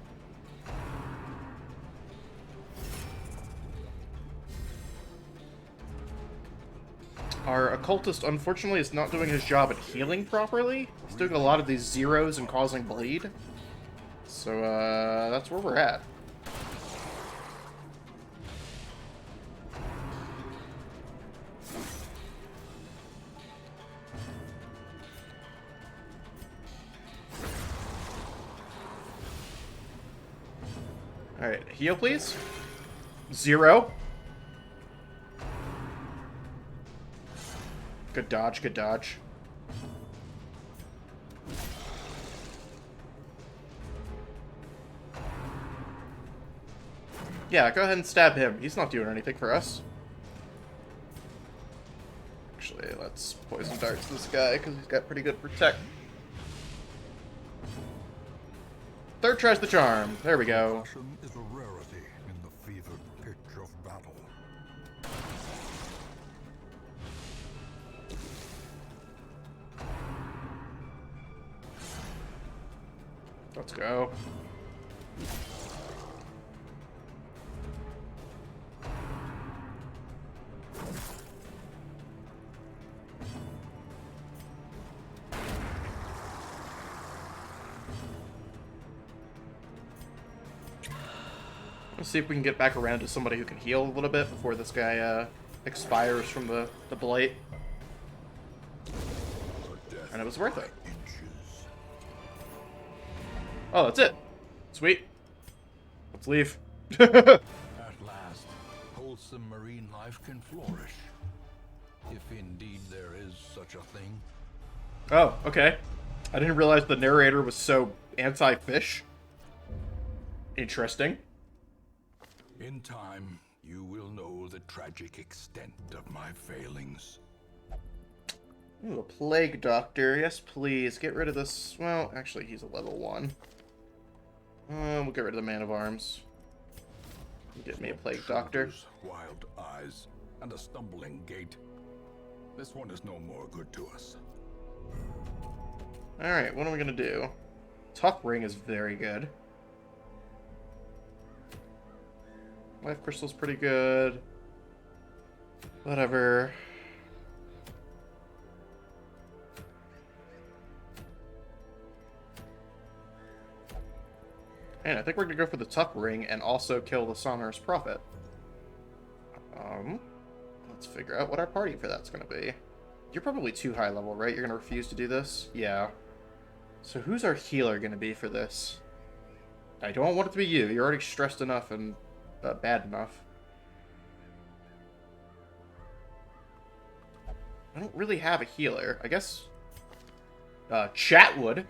Our occultist, unfortunately, is not doing his job at healing properly. He's doing a lot of these zeros and causing bleed. So, that's where we're at. Alright, heal, please. 0. Good dodge, good dodge. Yeah, go ahead and stab him. He's not doing anything for us. Actually, let's poison darts this guy, because he's got pretty good protect. Third tries the charm. There we go. Passion is a rarity in the fevered pitch of battle. Let's go. Let's see if we can get back around to somebody who can heal a little bit before this guy expires from the blight. And it was worth it. Inches. Oh, that's it. Sweet. Let's leave. At last, wholesome marine life can flourish. If indeed there is such a thing. Oh, okay. I didn't realize the narrator was so anti-fish. Interesting. In time, you will know the tragic extent of my failings. Ooh, a plague doctor. Yes, please. Get rid of this. Well, actually, he's a level 1. We'll get rid of the man of arms. Get me a plague doctor. Those wild eyes and a stumbling gait. This one is no more good to us. Alright, what are we gonna do? Tough Ring is very good. Life Crystal's pretty good. Whatever. And I think we're gonna go for the Tough Ring and also kill the Sonorous Prophet. Let's figure out what our party for that's gonna be. You're probably too high level, right? You're gonna refuse to do this? Yeah. So who's our healer gonna be for this? I don't want it to be you. You're already stressed enough and bad enough. I don't really have a healer. I guess Chatwood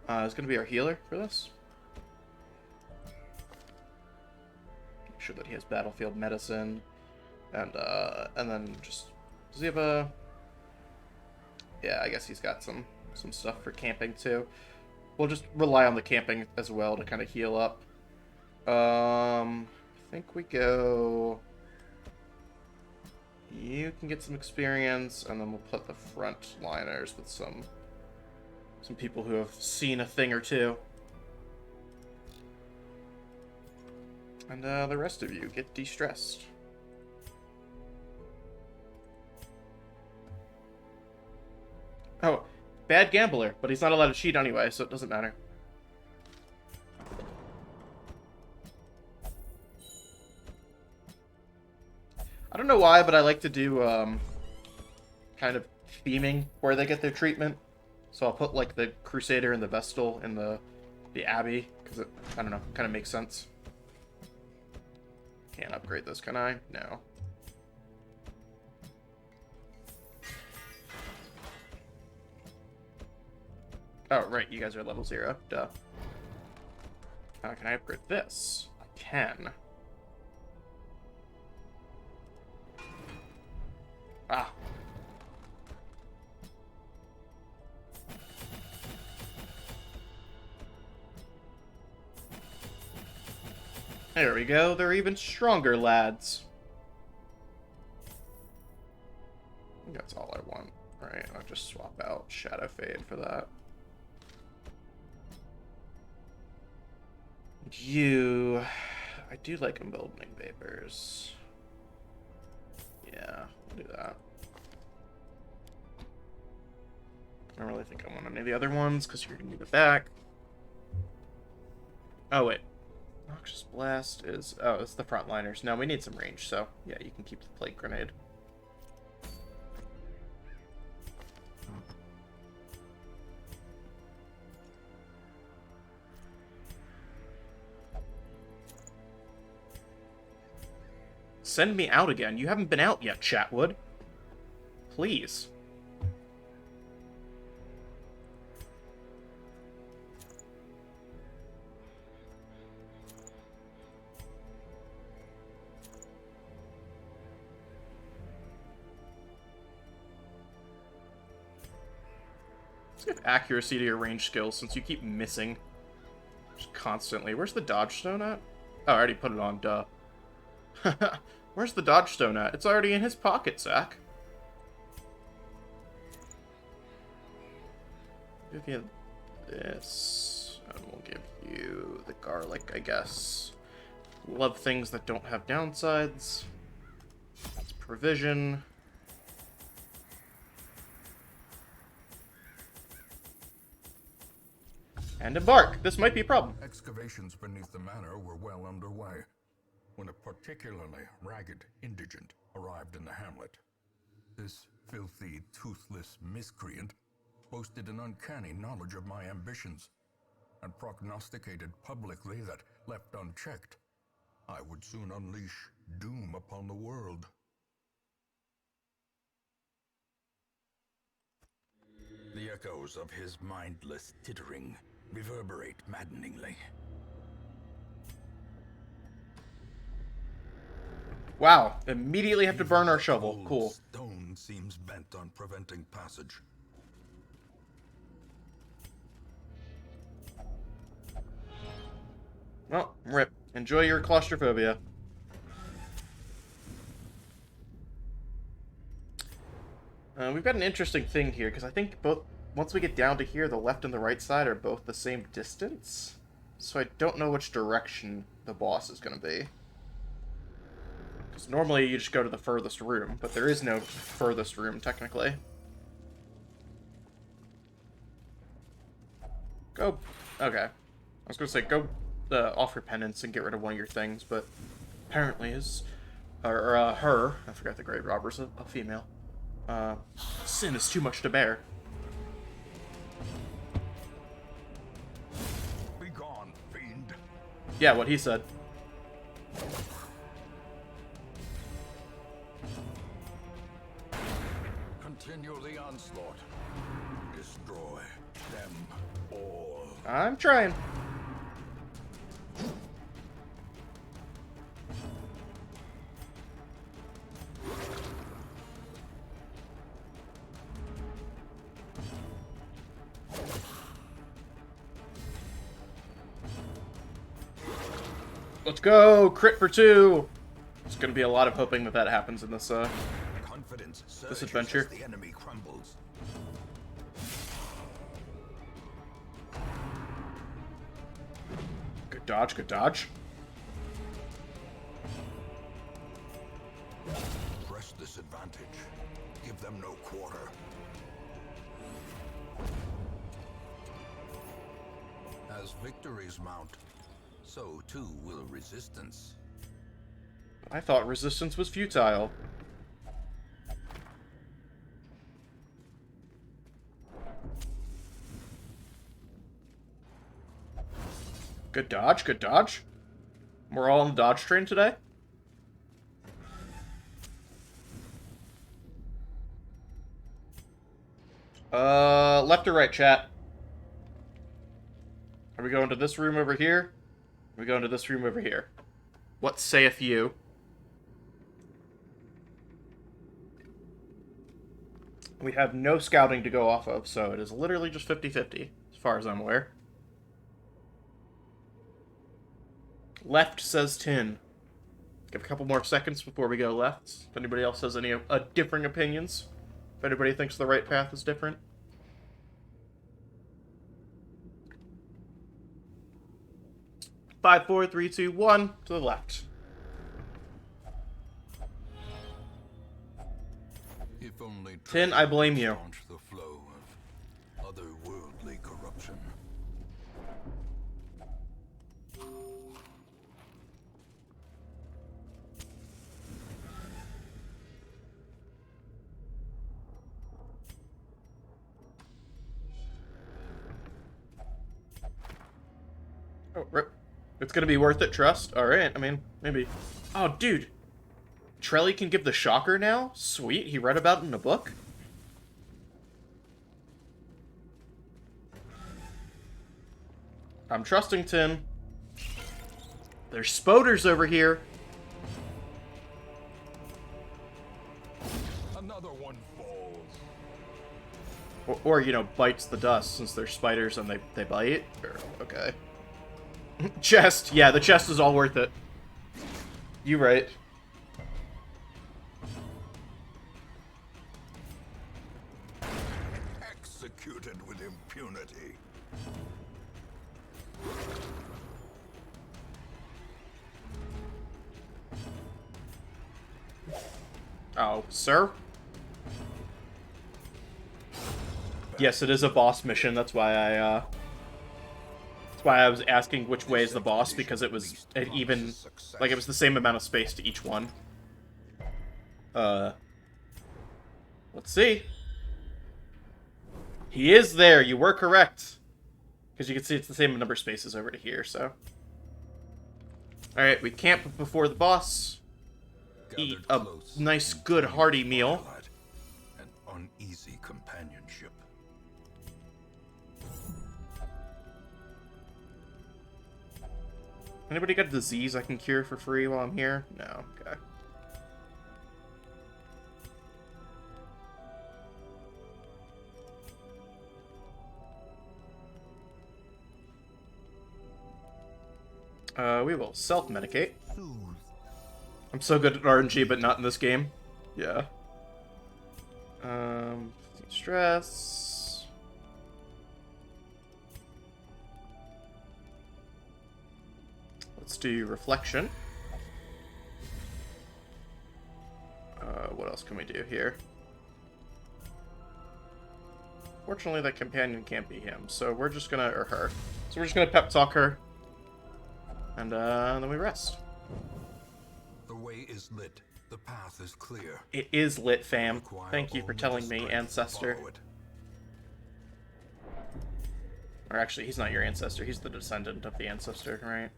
is gonna be our healer for this. Make sure that he has battlefield medicine, and then just does he have a? Yeah, I guess he's got some stuff for camping too. We'll just rely on the camping as well to kind of heal up. I think we go. You can get some experience, and then we'll put the frontliners with some people who have seen a thing or two. And the rest of you get de-stressed. Oh, bad gambler, but he's not allowed to cheat anyway, so it doesn't matter. I don't know why, but I like to do kind of theming where they get their treatment. So I'll put like the Crusader and the Vestal in the Abbey, because it, I don't know, kind of makes sense. Can't upgrade this, can I? No. Oh, right, you guys are level 0. Duh. Can I upgrade this? I can. Ah. There we go. They're even stronger, lads. I think that's all I want. Right, I'll just swap out Shadow Fade for that. You... I do like Emboldening Vapors. Yeah, we'll do that. I don't really think I want any of the other ones, because you're going to need it back. Oh, wait. Noxious Blast is... Oh, it's the frontliners. No, we need some range, so yeah, you can keep the Plague Grenade. Send me out again. You haven't been out yet, Chatwood. Please. Let's give accuracy to your range skills since you keep missing. Just constantly. Where's the Dodge Stone at? Oh, I already put it on, duh. Where's the Dodge Stone at? It's already in his pocket, Zach. Give you this, and we'll give you the garlic, I guess. Love things that don't have downsides. That's provision. And embark. This might be a problem. Excavations beneath the manor were well underway when a particularly ragged indigent arrived in the hamlet. This filthy, toothless miscreant boasted an uncanny knowledge of my ambitions and prognosticated publicly that, left unchecked, I would soon unleash doom upon the world. The echoes of his mindless tittering reverberate maddeningly. Wow, immediately have to burn our shovel. Old Cool. Stone seems bent on preventing passage. Well, rip. Enjoy your claustrophobia. We've got an interesting thing here, because I think both, once we get down to here, the left and the right side are both the same distance. So I don't know which direction the boss is going to be. Because normally you just go to the furthest room, but there is no furthest room, technically. Go... Okay. I was going to say, go offer penance and get rid of one of your things, but apparently his... Or, her, I forgot the grave robber's a female. Sin is too much to bear. Be gone, fiend. Yeah, what he said. Continue the onslaught. Destroy them all. I'm trying. Let's go! Crit for 2! There's gonna be a lot of hoping that that happens in this, Confidence this adventure. as the enemy crumbles. Good dodge, good dodge. Press this advantage. Give them no quarter. As victories mount, so too will resistance. I thought resistance was futile. Good dodge, good dodge. We're all on the dodge train today. Left or right, chat? Are we going to this room over here? Are we going to this room over here? What saith you? We have no scouting to go off of, so it is literally just 50-50, as far as I'm aware. Left says tin. Give a couple more seconds before we go left. If anybody else has any differing opinions. If anybody thinks the right path is different. Five, four, three, two, one. To the left. If only Tin, I blame you. staunch the flow of otherworldly corruption. Oh, it's gonna be worth it, trust? Alright, I mean, maybe. Oh, dude. Trelly can give the shocker now? Sweet, he read about it in a book? I'm trusting Tin. There's spoders over here. Another one falls. Or, you know, bites the dust, since they're spiders and they bite. Okay. Chest. Yeah, the chest is all worth it. You right. Executed with impunity. Oh, sir? Yes, it is a boss mission. That's why I was asking which way is the boss, because it was an even, like, it was the same amount of space to each one. Let's see. He is there. You were correct. Because you can see it's the same number of spaces over to here, so. Alright, we camp before the boss. Eat a nice, good, hearty meal. An uneasy companionship. Anybody got a disease I can cure for free while I'm here? No, okay. We will self-medicate. Soothe. I'm so good at RNG, but not in this game. Yeah. Stress. Let's do reflection. What else can we do here? Fortunately, that companion can't be him, so we're just gonna, or her. So we're just gonna pep talk her. And then we rest. The way is lit. The path is clear. It is lit, fam. Require Thank you for only telling the me, strength to ancestor. follow it. Or actually, he's not your ancestor. He's the descendant of the ancestor, right?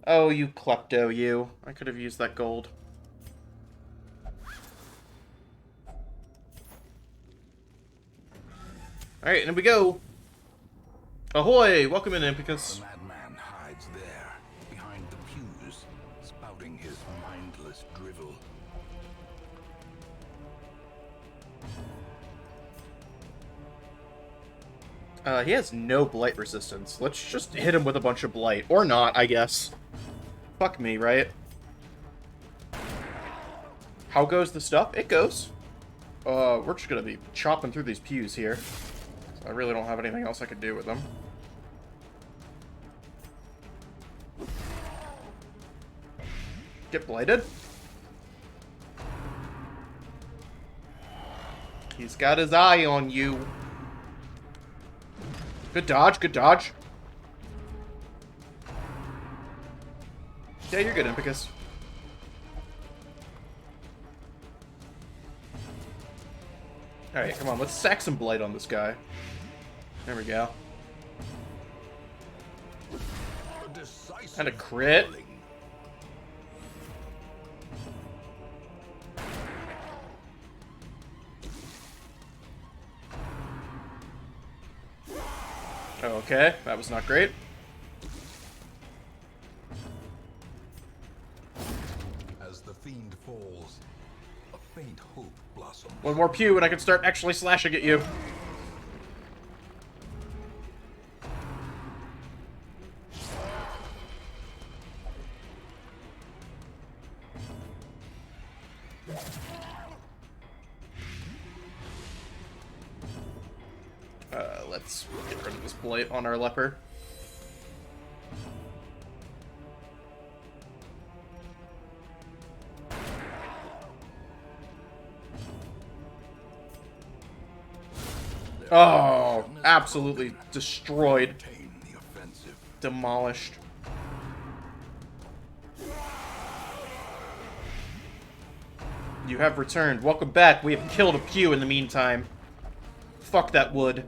Oh, you klepto, you. I could have used that gold. Alright, and we go. Ahoy! Welcome in, Impicus. The madman hides there, behind the pews, spouting his mindless drivel. He has no blight resistance. Let's just hit him with a bunch of blight. Or not, I guess. Fuck me, right? How goes the stuff? It goes. We're just gonna be chopping through these pews here. I really don't have anything else I could do with them. Get blighted. He's got his eye on you. Good dodge, good dodge. Yeah, you're good, Impicus. Alright, come on, let's sack some blight on this guy. There we go. And a crit. Okay, that was not great. As the fiend falls, a faint hope blossoms. One more pew and I can start actually slashing at you. Let's get rid of this blight on our leper. Oh, absolutely destroyed. Retain the offensive. Demolished. You have returned. Welcome back. We have killed a pew in the meantime. Fuck that wood.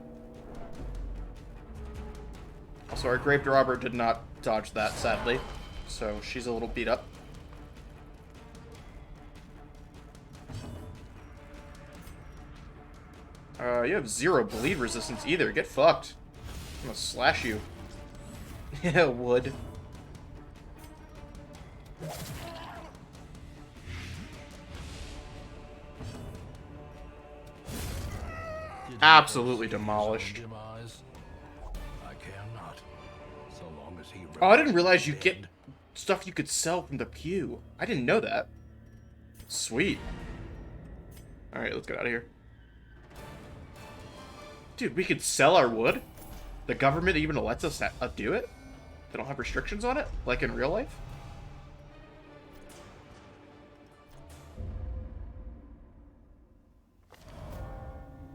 Also, our Grave Robber did not dodge that, sadly. So, she's a little beat up. You have 0 bleed resistance either. Get fucked. I'm gonna slash you. Yeah, wood. Absolutely demolished. I care not, so long as he Oh, I didn't realize you get stuff you could sell from the pew. I didn't know that. Sweet. Alright, let's get out of here. Dude, we could sell our wood? The government even lets us do it? They don't have restrictions on it? Like in real life?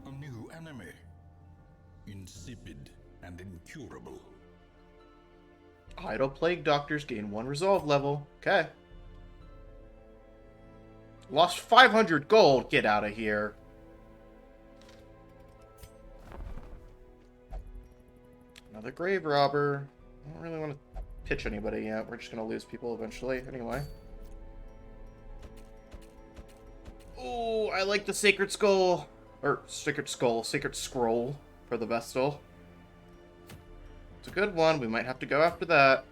A new enemy. Insipid and incurable. Idle Plague Doctors gain 1 resolve level. Okay. Lost 500 gold. Get out of here. Another Grave Robber. I don't really want to pitch anybody yet. We're just going to lose people eventually. Anyway. Oh, I like the Sacred Skull. Or, Sacred Skull. Sacred Scroll for the Vestal. It's a good one. We might have to go after that.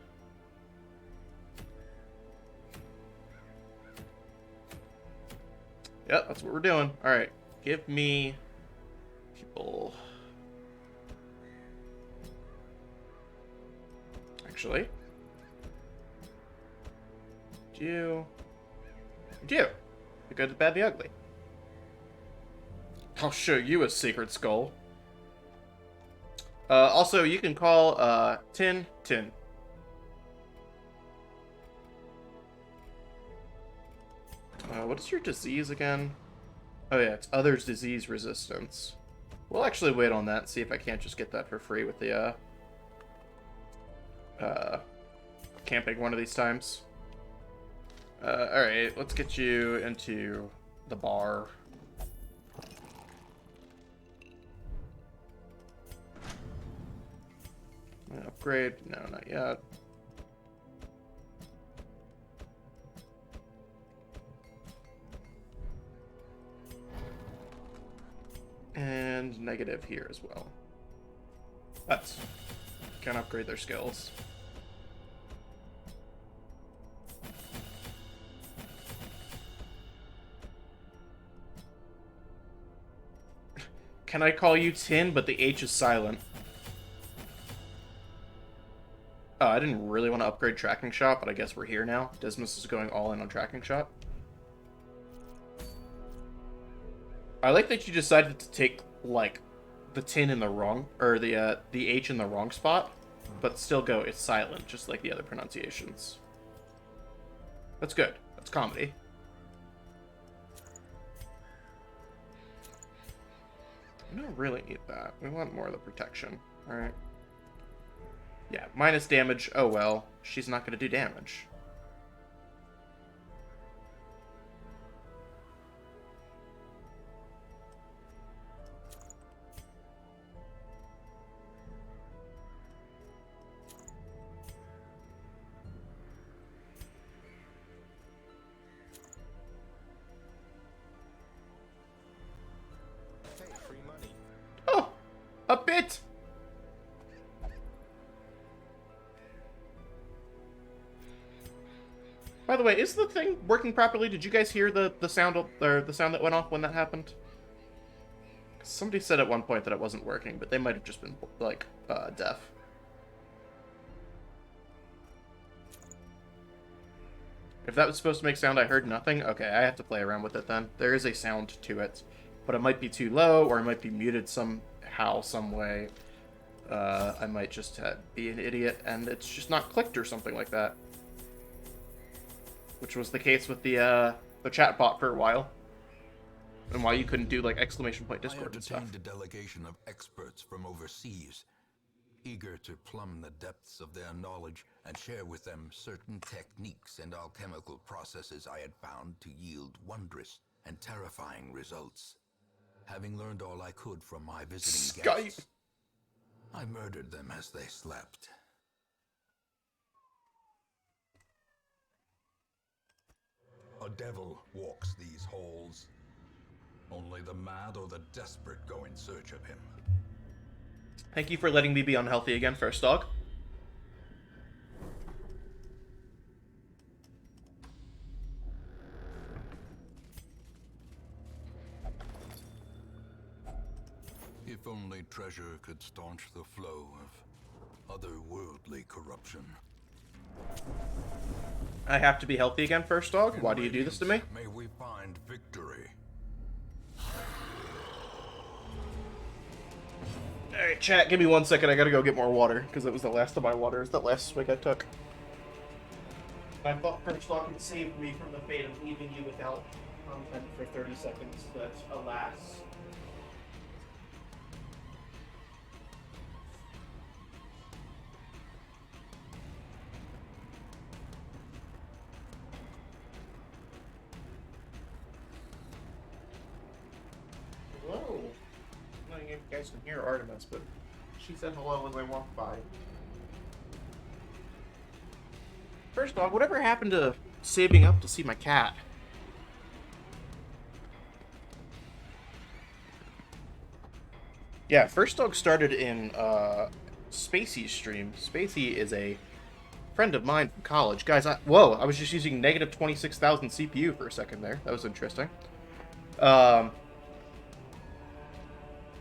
Yep, that's what we're doing. Alright. Give me people. actually. You. The good, the bad, the ugly. I'll show you a secret skull. Also, you can call, Tin. What is your disease again? Oh yeah, it's others' disease resistance. We'll actually wait on that and see if I can't just get that for free with the, camping one of these times. Alright, let's get you into the bar. Upgrade? No, not yet. And negative here as well. But can upgrade their skills. Can I call you Tin, but the H is silent? Oh, I didn't really want to upgrade Tracking Shot, but I guess we're here now. Dismas is going all in on Tracking Shot. I like that you decided to take, like, the Tin in the wrong, or the H in the wrong spot, but still go, it's silent, just like the other pronunciations. That's good. That's comedy. We don't really need that. We want more of the protection. Alright. Yeah, minus damage. Oh well. She's not going to do damage. Hey, free money. Oh! A bit! By the way, is the thing working properly? Did you guys hear the sound or the sound that went off when that happened? Somebody said at one point that it wasn't working, but they might have just been like deaf. If that was supposed to make sound, I heard nothing. Okay, I have to play around with it then. There is a sound to it, but it might be too low, or it might be muted somehow, some way. I might just be an idiot, and it's just not clicked or something like that. Which was the case with the chatbot for a while. And why you couldn't do, like, exclamation point Discord and stuff. I entertained a delegation of experts from overseas, eager to plumb the depths of their knowledge and share with them certain techniques and alchemical processes I had found to yield wondrous and terrifying results. Having learned all I could from my visiting guests, I murdered them as they slept. A devil walks these halls. Only the mad or the desperate go in search of him. Thank you for letting me be unhealthy again, First Dog. If only treasure could staunch the flow of otherworldly corruption. I have to be healthy again, First Dog? Why do you do this to me? May we find victory. Alright, chat, give me 1 second. I gotta go get more water, because it was the last of my water. It's that last swig I took. I thought First Dog had saved me from the fate of leaving you without content for 30 seconds, but alas. Hello. I don't know if you guys can hear Artemis, but she said hello as I walked by. First Dog, whatever happened to saving up to see my cat? Yeah, First Dog started in Spacey's stream. Spacey is a friend of mine from college. Guys, whoa, I was just using negative 26,000 CPU for a second there. That was interesting.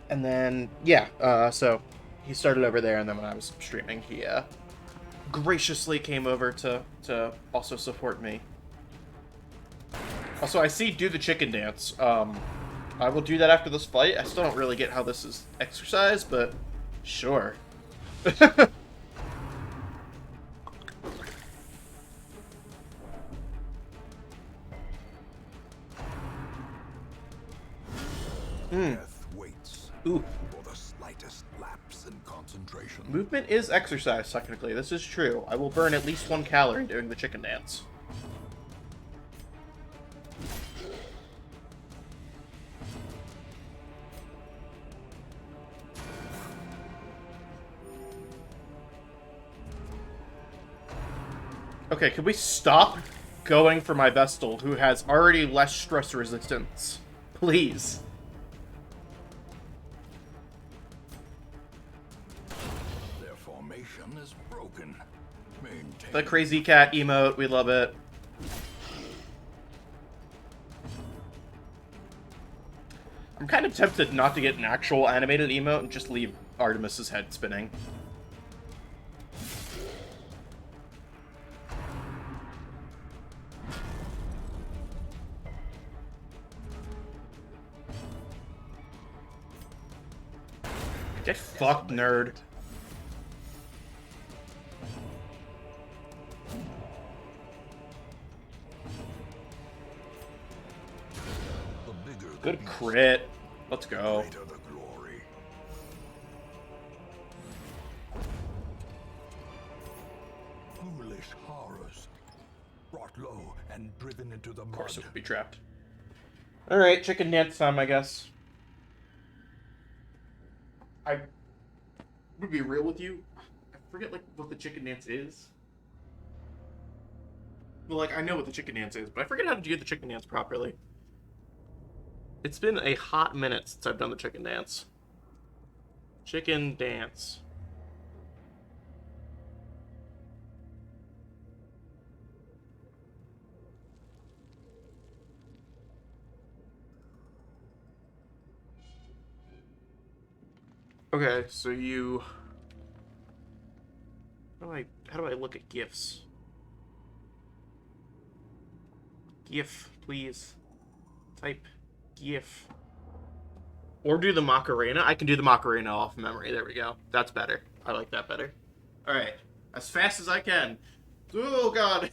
And then, yeah, so he started over there, and then when I was streaming, he graciously came over to also support me. Also, I see do the chicken dance. I will do that after this fight. I still don't really get how this is exercise, but sure. Death waits Ooh. for the slightest lapse in concentration. Movement is exercise, technically. This is true. I will burn at least 1 calorie doing the chicken dance. Okay, could we stop going for my Vestal, who has already less stress resistance? Please. Their formation is broken. Maintain The crazy cat emote, we love it. I'm kind of tempted not to get an actual animated emote and just leave Artemis's head spinning. Get fucked, nerd. the bigger the Good beast, crit. Let's go. greater the glory. Foolish horrors, brought low and driven into the Of course it mud. would be trapped. Alright, chicken dance time, I guess. I would be real with you. I forget, like, what the chicken dance is. Well, like, I know what the chicken dance is, but I forget how to do the chicken dance properly. It's been a hot minute since I've done the chicken dance. Chicken dance. Okay, so you... How do I look at GIFs? GIF, please. Type GIF. Or do the Macarena. I can do the Macarena off memory. There we go. That's better. I like that better. Alright. As fast as I can. Oh, God.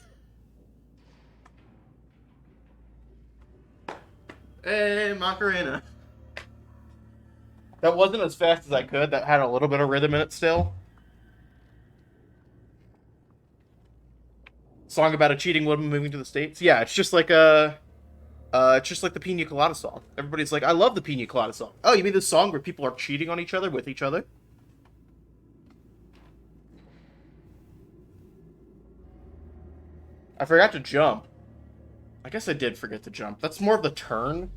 Hey, Macarena. That wasn't as fast as I could. That had a little bit of rhythm in it still. Song about a cheating woman moving to the States? Yeah, it's just like a... it's just like the Pina Colada song. Everybody's like, I love the Pina Colada song. Oh, you mean the song where people are cheating on each other with each other? I forgot to jump. I guess I did forget to jump. That's more of the turn.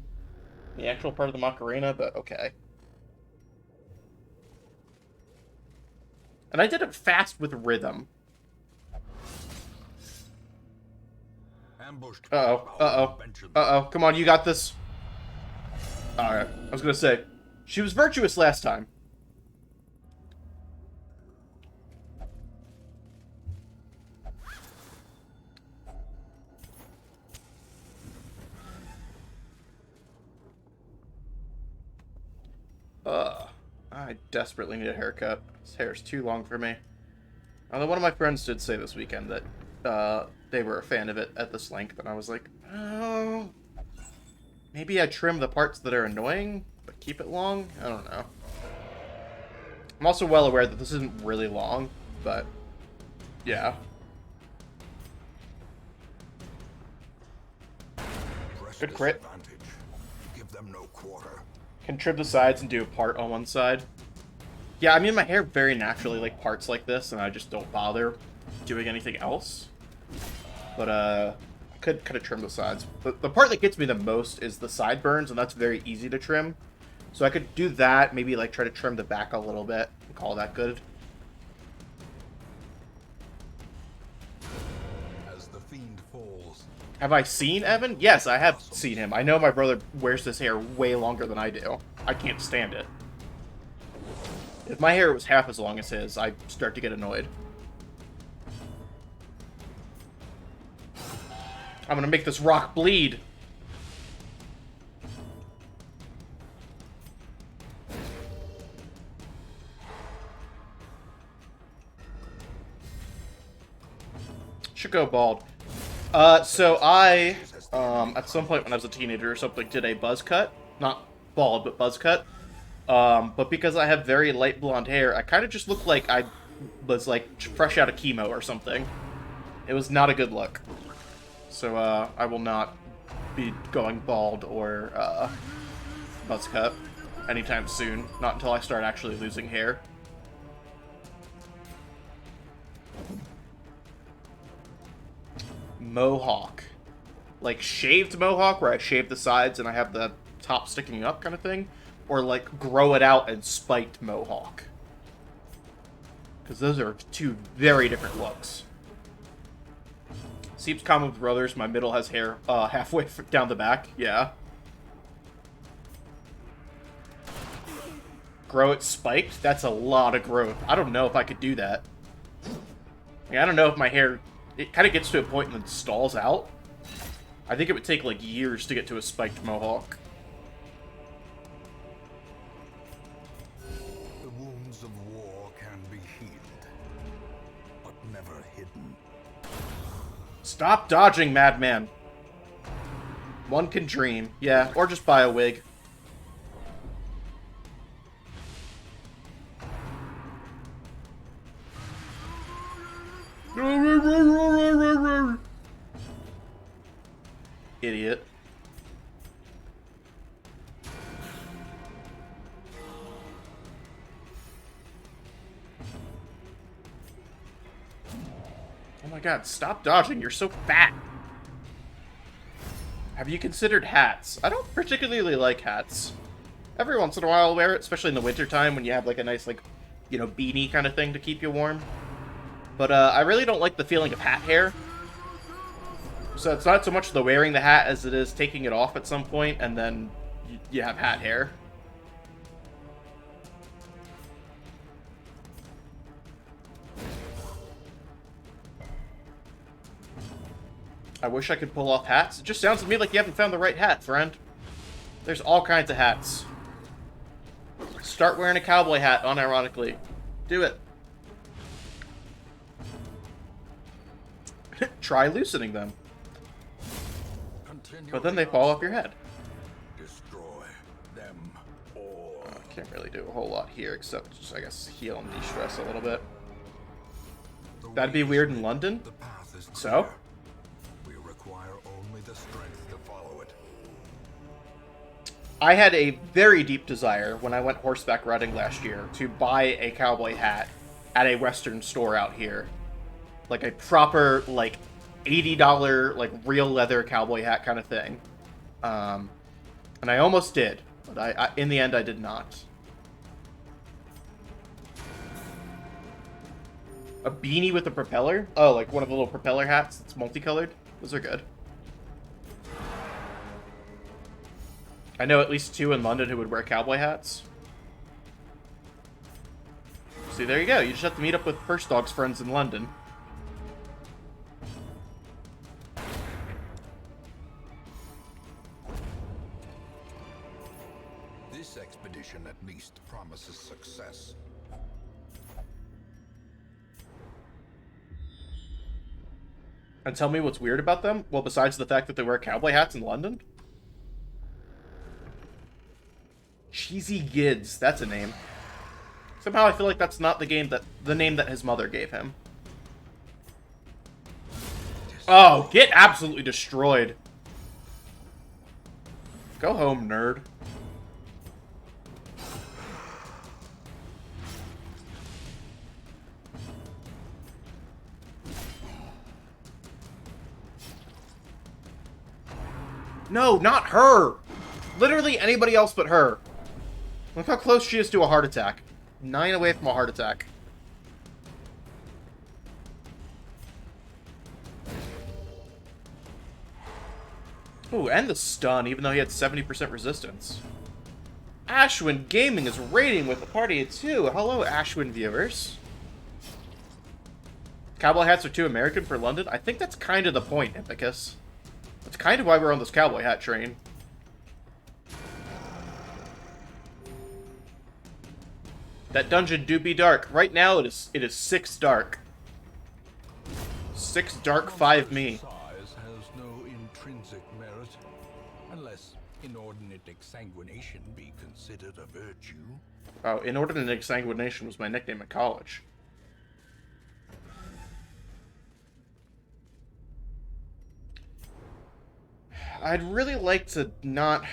The actual part of the Macarena, but okay. And I did it fast with rhythm. Ambushed. Uh-oh. Uh-oh. Uh-oh. Come on, you got this. Alright. I was gonna say, she was virtuous last time. I desperately need a haircut. This hair's too long for me. Although one of my friends did say this weekend that they were a fan of it at this length, and I was like, oh, maybe I trim the parts that are annoying, but keep it long? I don't know. I'm also well aware that this isn't really long, but yeah. Good crit. Give them no quarter. Can trim the sides and do a part on one side. Yeah, I mean, my hair very naturally like parts like this, and I just don't bother doing anything else. But, I could have trimmed the sides. The part that gets me the most is the sideburns, and that's very easy to trim. So I could do that, maybe, like, try to trim the back a little bit and call that good. As the fiend falls, Have I seen Evan? Yes, I have seen him. I know my brother wears this hair way longer than I do. I can't stand it. If my hair was half as long as his, I'd start to get annoyed. I'm gonna make this rock bleed. Should go bald. So I, at some point when I was a teenager or something, did a buzz cut. Not bald, but buzz cut. But because I have very light blonde hair, I kind of just looked like I was, like, fresh out of chemo or something. It was not a good look. So, I will not be going bald or, buzz cut anytime soon. Not until I start actually losing hair. Mohawk. Like, shaved mohawk, where I shave the sides and I have the top sticking up kind of thing. Or, like, grow it out and spiked mohawk. Because those are two very different looks. Seems common with brothers. My middle has hair halfway down the back. Yeah. Grow it spiked? That's a lot of growth. I don't know if I could do that. I don't know if my hair... It kind of gets to a point and then stalls out. I think it would take, like, years to get to a spiked mohawk. The wounds of war can be healed, but never hidden. Stop dodging, madman. One can dream. Yeah, or just buy a wig. Idiot. Oh my god, stop dodging, you're so fat! Have you considered hats? I don't particularly like hats. Every once in a while I'll wear it, especially in the wintertime when you have like a nice, like, you know, beanie kind of thing to keep you warm. But I really don't like the feeling of hat hair. So it's not so much the wearing the hat as it is taking it off at some point and then you have hat hair. I wish I could pull off hats. It just sounds to me like you haven't found the right hat, friend. There's all kinds of hats. Start wearing a cowboy hat, unironically. Do it. Try loosening them. But then they fall off your head. Destroy them all. Can't really do a whole lot here, except just, I guess, heal and de-stress a little bit. That'd be weird in London. The path is So? clear. We require only the strength to follow it. I had a very deep desire when I went horseback riding last year to buy a cowboy hat at a Western store out here. Like a proper, like, $80, like, real leather cowboy hat kind of thing. And I almost did, but I in the end I did not. A beanie with a propeller? Oh, like one of the little propeller hats that's multicolored? Those are good. I know at least two in London who would wear cowboy hats. See, there you go. You just have to meet up with Purse Dog's friends in London. This expedition at least promises success. And tell me what's weird about them? Well, besides the fact that they wear cowboy hats in London? Cheesy Gids, that's a name. Somehow I feel like that's not the name that his mother gave him. Oh, get absolutely destroyed. Go home, nerd. No, not her! Literally anybody else but her. Look how close she is to a heart attack. 9 away from a heart attack. Ooh, and the stun, even though he had 70% resistance. Ashwin Gaming is raiding with a party of 2. Hello, Ashwin viewers. Cowboy hats are too American for London? I think that's kind of the point, Ipicus. That's kind of why we're on this cowboy hat train. That dungeon do be dark. Right now it is 6 dark. 6 dark, 5 me. Size has no intrinsic merit, unless inordinate exsanguination be considered a virtue. Oh, inordinate exsanguination was my nickname in college. I'd really like to not...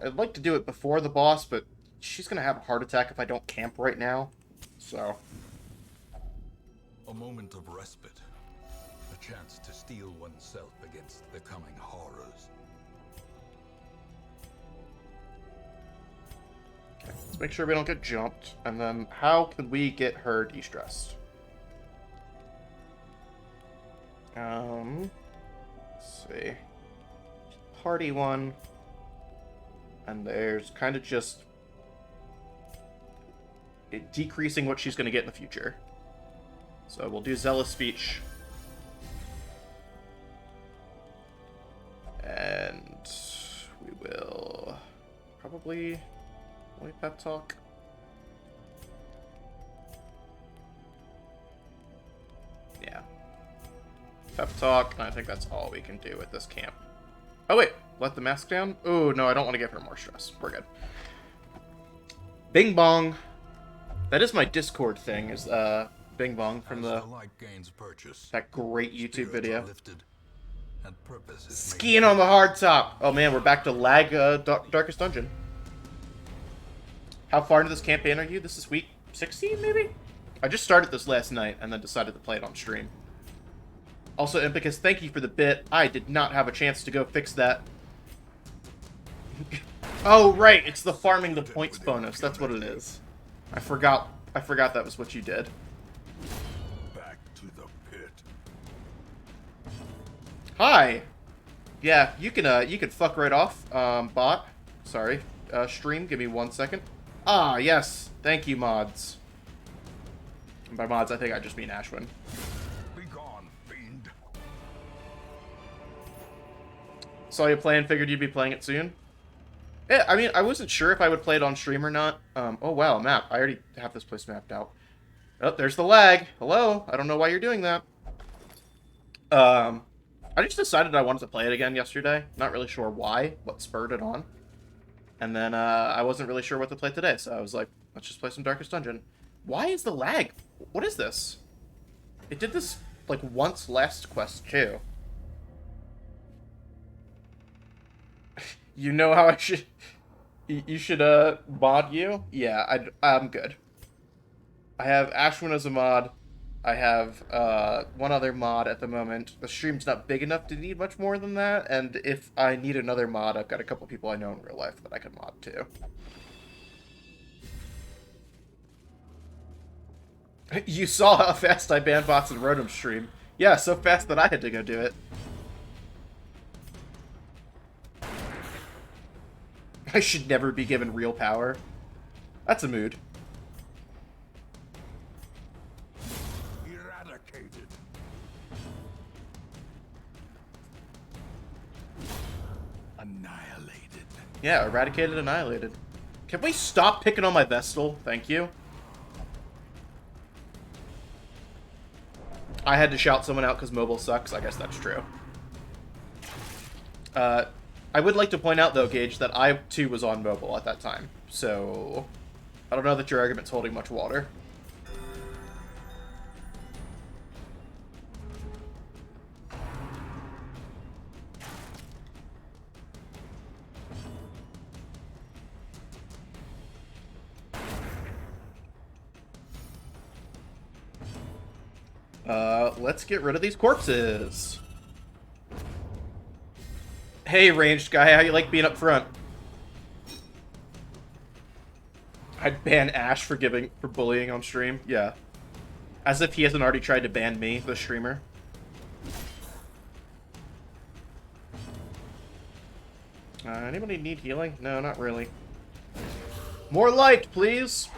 I'd like to do it before the boss, but she's gonna have a heart attack if I don't camp right now. So... A moment of respite. A chance to steel oneself against the coming horrors. Okay, let's make sure we don't get jumped. And then, how can we get her de-stressed? Let's see. Party 1. And there's kind of just... decreasing what she's going to get in the future. So we'll do Zealous Speech. And we will probably Pep Talk. Yeah. Pep Talk, and I think that's all we can do at this camp. Oh wait, let the mask down? Oh no, I don't want to give her more stress. We're good. Bing Bong. That is my Discord thing, is Bing Bong from the light gains purchase, that great YouTube video. Lifted, and purpose is Skiing on the hard top. Oh man, we're back to lag Darkest Dungeon. How far into this campaign are you? This is week 16, maybe? I just started this last night and then decided to play it on stream. Also, Impicus, thank you for the bit. I did not have a chance to go fix that. Oh, right. It's the farming the points bonus. That's what it is. I forgot that was what you did. Back to the pit. Hi. Yeah, you can fuck right off, bot. Sorry. Stream, give me 1 second. Ah, yes. Thank you, mods. And by mods, I think I just mean Ashwin. Be gone, fiend. Saw you playing, figured you'd be playing it soon. Yeah, I mean, I wasn't sure if I would play it on stream or not. Oh, wow, map. I already have this place mapped out. Oh, there's the lag. Hello. I don't know why you're doing that. I just decided I wanted to play it again yesterday. Not really sure why, what spurred it on. And then, I wasn't really sure what to play today, so I was like, let's just play some Darkest Dungeon. Why is the lag? What is this? It did this, like, once last quest, too. You know how I should... You should, mod you? Yeah, I'm good. I have Ashwin as a mod. I have, one other mod at the moment. The stream's not big enough to need much more than that, and if I need another mod, I've got a couple people I know in real life that I can mod too. You saw how fast I banned bots in Rotom stream. Yeah, so fast that I had to go do it. I should never be given real power. That's a mood. Eradicated. Annihilated. Yeah, eradicated, annihilated. Can we stop picking on my Vestal? Thank you. I had to shout someone out because mobile sucks. I guess that's true. I would like to point out, though, Gage, that I, too, was on mobile at that time. So, I don't know that your argument's holding much water. Let's get rid of these corpses. Hey, ranged guy, how you like being up front? I'd ban Ash for bullying on stream. Yeah. As if he hasn't already tried to ban me, the streamer. Anybody need healing? No, not really. More light, please!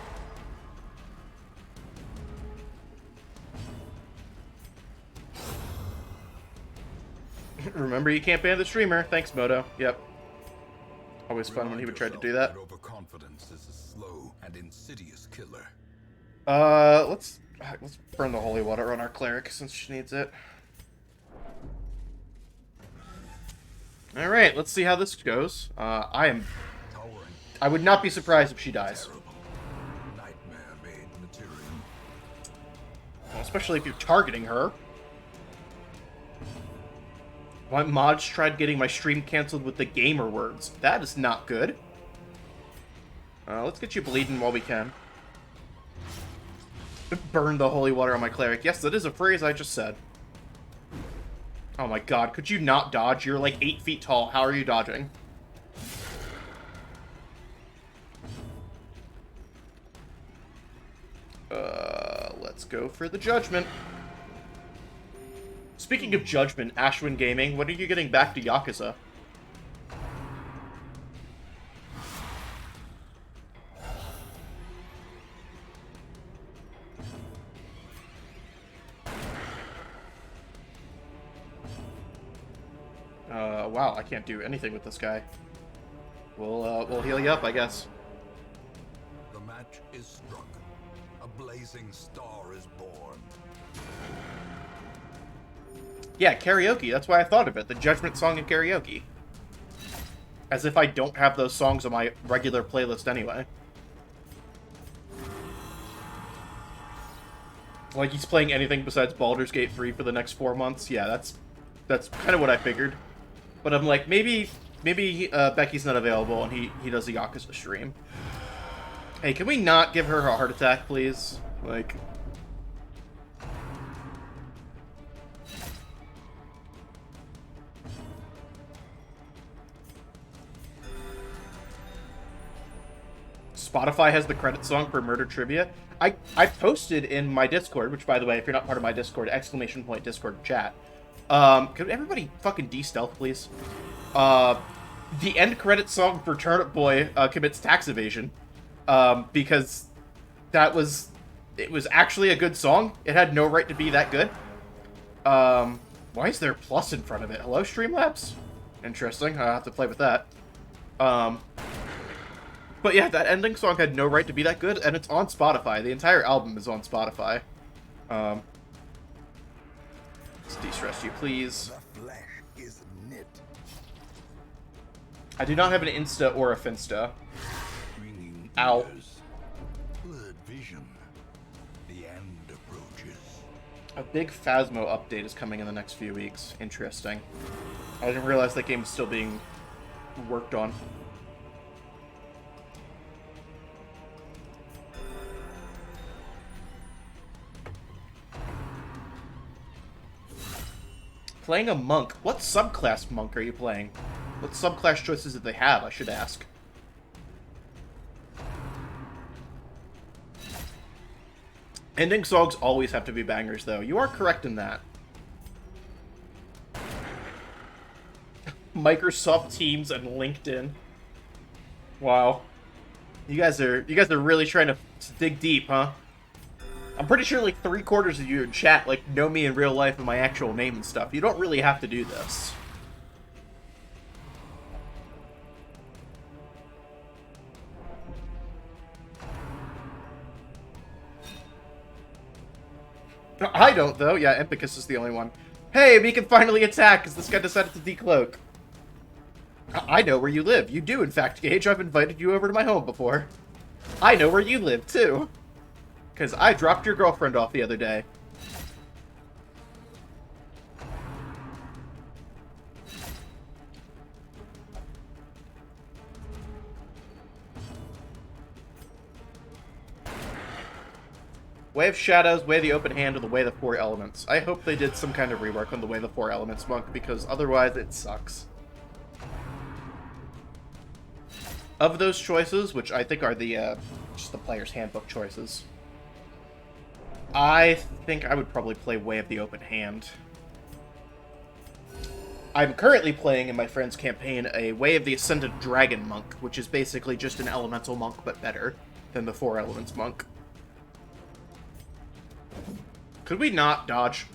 Remember, you can't ban the streamer. Thanks, Moto. Yep. Always fun when he would try to do that. Overconfidence is a slow and insidious killer. Let's burn the holy water on our cleric since she needs it. All right, let's see how this goes. I would not be surprised if she dies. Nightmare-made material. Well, especially if you're targeting her. My mods tried getting my stream canceled with the gamer words. That is not good. Let's get you bleeding while we can. Burn the holy water on my cleric. Yes, that is a phrase I just said. Oh my god, could you not dodge? You're like 8 feet tall. How are you dodging? Let's go for the judgment. Speaking of judgment, Ashwin Gaming, when are you getting back to Yakuza? Wow, I can't do anything with this guy. We'll heal you up, I guess. The match is struck. A blazing star is born. Yeah, karaoke. That's why I thought of it. The Judgment song in karaoke. As if I don't have those songs on my regular playlist anyway. Like he's playing anything besides Baldur's Gate 3 for the next 4 months. Yeah, that's kind of what I figured. But I'm like, maybe Becky's not available and he does the Yakuza stream. Hey, can we not give her a heart attack, please? Like... Spotify has the credit song for Murder Trivia. I posted in my Discord, which, by the way, if you're not part of my Discord, ! Discord chat. Could everybody fucking de-stealth, please? The end credit song for Turnip Boy commits tax evasion. Because it was actually a good song. It had no right to be that good. Why is there a plus in front of it? Hello, Streamlabs? Interesting. I'll have to play with that. But yeah, that ending song had no right to be that good, and it's on Spotify. The entire album is on Spotify. Let's de-stress you, please. The flesh is knit. I do not have an Insta or a Finsta. Ringing Ow. ears. Blurred vision. The end approaches. A big Phasmo update is coming in the next few weeks. Interesting. I didn't realize that game was still being worked on. Playing a monk. What subclass monk are you playing? What subclass choices do they have, I should ask. Ending songs always have to be bangers, though. You are correct in that. Microsoft Teams and LinkedIn. Wow. You guys are really trying to dig deep, huh? I'm pretty sure like 3/4 of you in chat like know me in real life and my actual name and stuff. You don't really have to do this. I don't though. Yeah, Empicus is the only one. Hey, we can finally attack because this guy decided to decloak. I know where you live. You do, in fact, Gage. I've invited you over to my home before. I know where you live, too. Because I dropped your girlfriend off the other day. Way of Shadows, Way of the Open Hand, or the Way of the Four Elements. I hope they did some kind of rework on the Way of the Four Elements monk, because otherwise it sucks. Of those choices, which I think are the, just the player's handbook choices, I think I would probably play Way of the Open Hand. I'm currently playing in my friend's campaign a Way of the Ascended Dragon monk, which is basically just an elemental monk, but better than the Four Elements monk. Could we not dodge?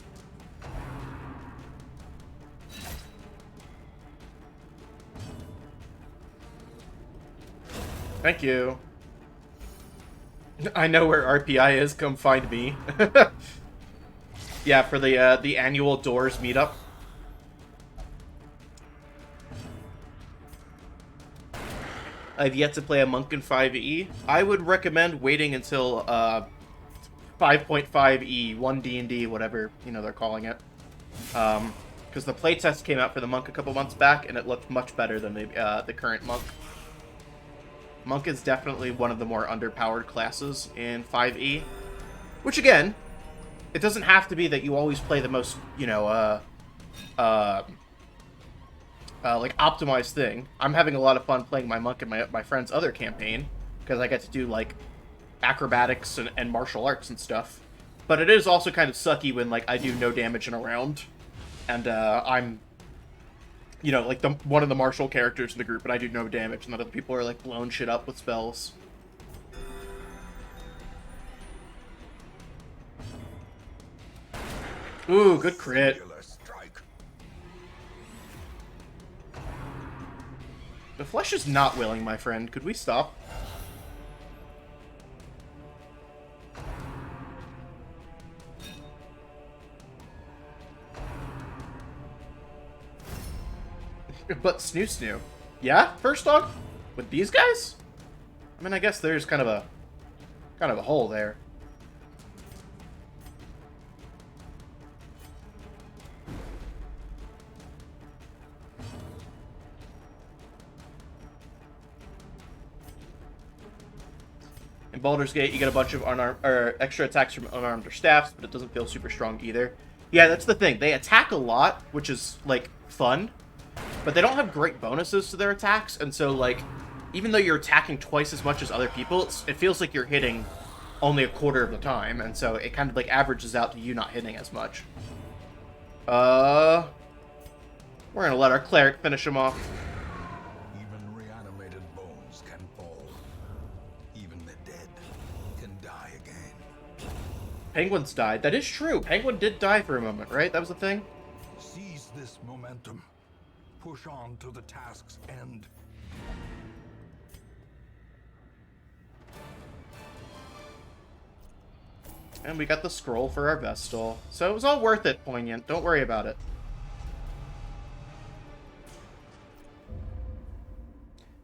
Thank you. I know where RPI is. Come find me. Yeah, for the annual Doors meetup. I've yet to play a Monk in 5e. I would recommend waiting until 5.5e, 1D&D, whatever they're calling it. Because the playtest came out for the Monk a couple months back, and it looked much better than the current Monk. Monk is definitely one of the more underpowered classes in 5e. Which, again, it doesn't have to be that you always play the most, like, optimized thing. I'm having a lot of fun playing my Monk in my friend's other campaign, because I get to do, like, acrobatics and martial arts and stuff. But it is also kind of sucky when, like, I do no damage in a round, and I'm, like, one of the martial characters in the group, and I do no damage, and other people are, like, blowing shit up with spells. Ooh, good crit. Singular strike. The flesh is not willing, my friend. Could we stop? But Snoo Snoo. Yeah? First dog? With these guys? I mean, I guess there's kind of a hole there. In Baldur's Gate, you get a bunch of extra attacks from unarmed or staffs, but it doesn't feel super strong either. Yeah, that's the thing. They attack a lot, which is, like, fun, but they don't have great bonuses to their attacks, and so, like, even though you're attacking twice as much as other people, it feels like you're hitting only a quarter of the time, and so it kind of, like, averages out to you not hitting as much. We're gonna let our cleric finish him off. Even reanimated bones can fall. Even the dead can die again. Penguins died. That is true. Penguin did die for a moment, right? That was the thing? Seize this momentum. Push on to the task's end. And we got the scroll for our Vestal. So it was all worth it, Poignant. Don't worry about it.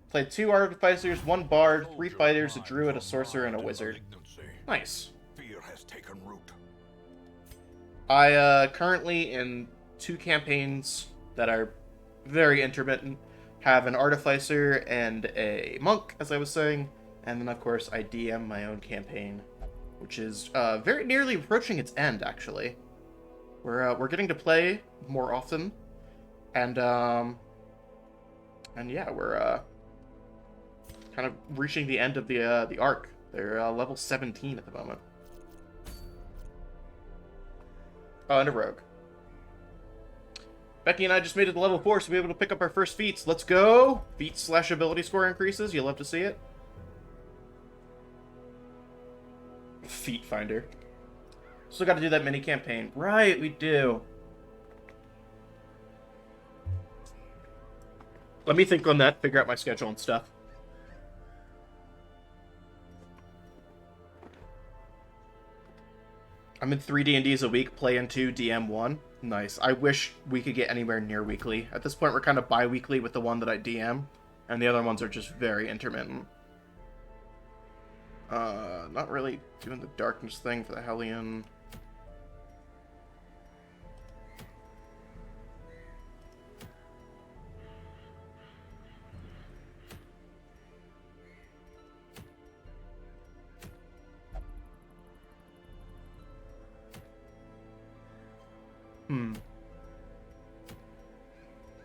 Played 2 Artificers, 1 Bard, 3 Fighters, a Druid, a Sorcerer, and a Wizard. Nice. Fear has taken root. I, currently, in 2 campaigns that are very intermittent, have an Artificer and a Monk, as I was saying. And then, of course, I DM my own campaign, which is very nearly approaching its end, actually. We're getting to play more often, and yeah, we're kind of reaching the end of the arc. They're level 17 at the moment. Oh, and a rogue. Becky and I just made it to level 4, so we'll be able to pick up our first feats. Let's go! Feat/ability score increases. You'll love to see it. Feat Finder. Still got to do that mini campaign. Right, we do. Let me think on that, figure out my schedule and stuff. I'm in 3 D&Ds a week, playing 2, DM 1. Nice. I wish we could get anywhere near weekly. At this point, we're kind of bi-weekly with the one that I DM, and the other ones are just very intermittent. Not really doing the darkness thing for the Hellion.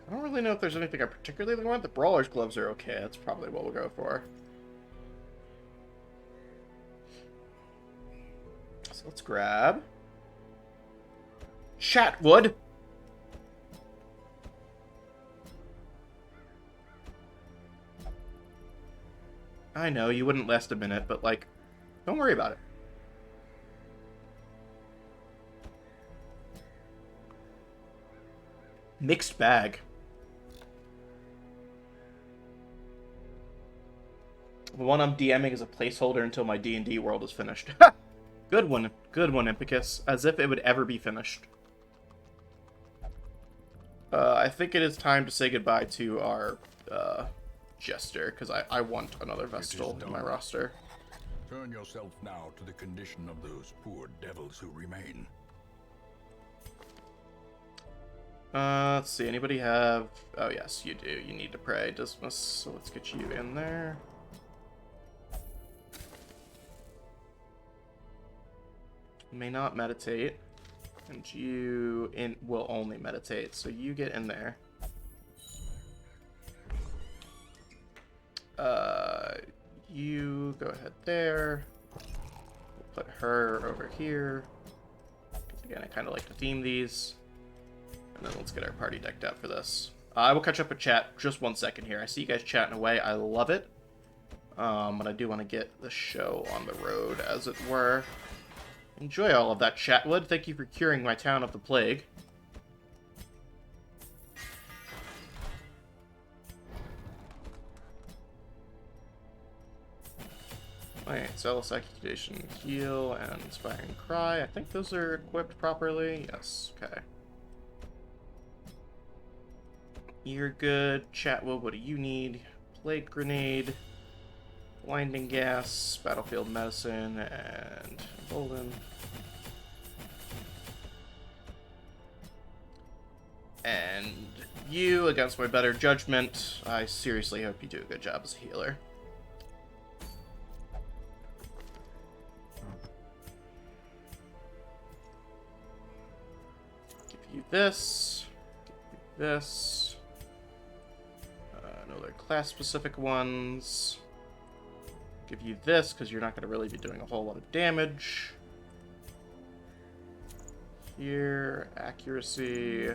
I don't really know if there's anything I particularly want. The Brawler's Gloves are okay. That's probably what we'll go for. So let's grab Chatwood. I know, you wouldn't last a minute, but, like, don't worry about it. Mixed bag. The one I'm DMing is a placeholder until my D&D world is finished. Good one, Impicus. As if it would ever be finished. I think it is time to say goodbye to our Jester, because I want another Vestal in my roster. Turn yourself now to the condition of those poor devils who remain. Let's see, anybody have... Oh, yes, you do. You need to pray, Dismas, so let's get you in there. May not meditate, and you will only meditate, so you get in there. You go ahead there. We'll put her over here. Again, I kind of like to theme these. And then let's get our party decked out for this. I will catch up with chat just 1 second here. I see you guys chatting away. I love it. But I do want to get the show on the road, as it were. Enjoy all of that, Chatwood. Thank you for curing my town of the plague. Alright, Zealous Accusation, Heal, and Inspiring Cry. I think those are equipped properly. Yes, okay. You're good. Chatwood, what do you need? Plague Grenade, Blinding Gas, Battlefield Medicine, and Golden. And you, against my better judgment, I seriously hope you do a good job as a healer. Give you this. Give you this. No, they're class-specific ones. Give you this, because you're not going to really be doing a whole lot of damage. Here, accuracy.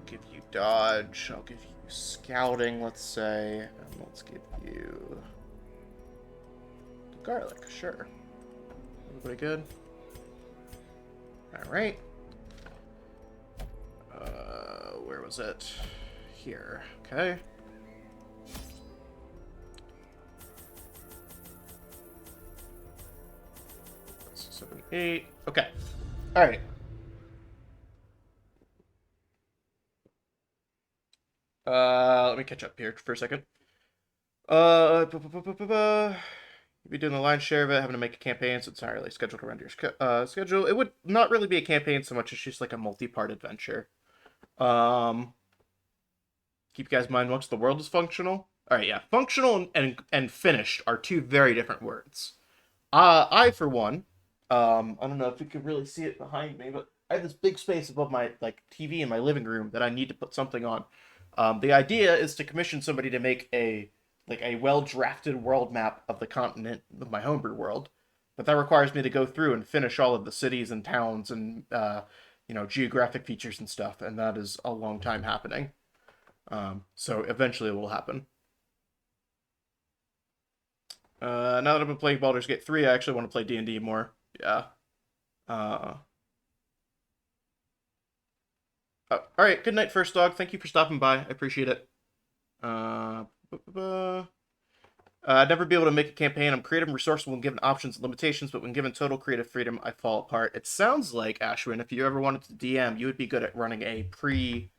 Give you dodge. I'll give you scouting, let's say. And let's give you garlic, sure. Everybody good? Alright. Where was it? Here. Okay. 7, 8. Okay. Alright. Let me catch up here for a second. You'll be doing the lion's share of it, having to make a campaign, so it's entirely scheduled around your schedule. It would not really be a campaign so much as just like a multi-part adventure. Keep you guys in mind, once the world is functional. Alright, yeah. Functional and finished are two very different words. I, for one, I don't know if you can really see it behind me, but I have this big space above my TV in my living room that I need to put something on. The idea is to commission somebody to make a well-drafted world map of the continent of my homebrew world, but that requires me to go through and finish all of the cities and towns and geographic features and stuff, and that is a long time happening. So eventually it will happen. Now that I've been playing Baldur's Gate 3, I actually want to play D&D more. Yeah. Alright, good night, First Dog. Thank you for stopping by. I appreciate it. I'd never be able to make a campaign. I'm creative and resourceful when given options and limitations, but when given total creative freedom, I fall apart. It sounds like, Ashwin, if you ever wanted to DM, you would be good at running a pre-written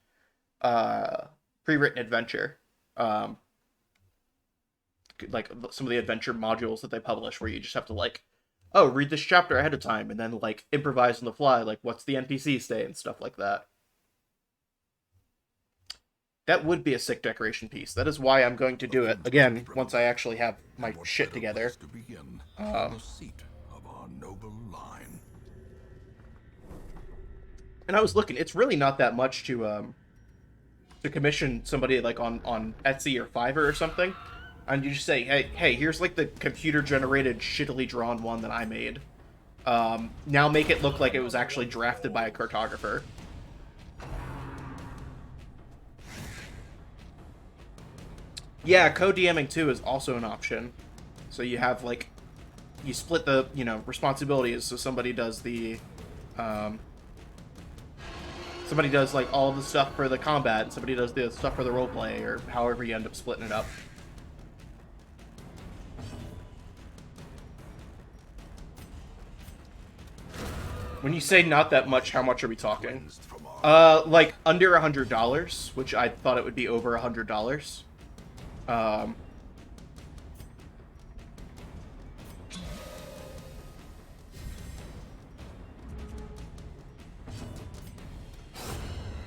adventure. Like some of the adventure modules that they publish where you just have to read this chapter ahead of time and then improvise on the fly, what's the NPC say and stuff like that. That would be a sick decoration piece. That is why I'm going to do it again once I actually have my shit together. To begin, the seat of our noble line. And I was looking; it's really not that much to commission somebody on Etsy or Fiverr or something, and you just say, hey, here's the computer-generated shittily drawn one that I made. Now make it look like it was actually drafted by a cartographer. Yeah, co-DMing too is also an option. So you have you split the responsibilities. So somebody does the all the stuff for the combat, and somebody does the stuff for the roleplay, or however you end up splitting it up. When you say not that much, how much are we talking? cleansed from our Like under $100, which I thought it would be over $100. Um,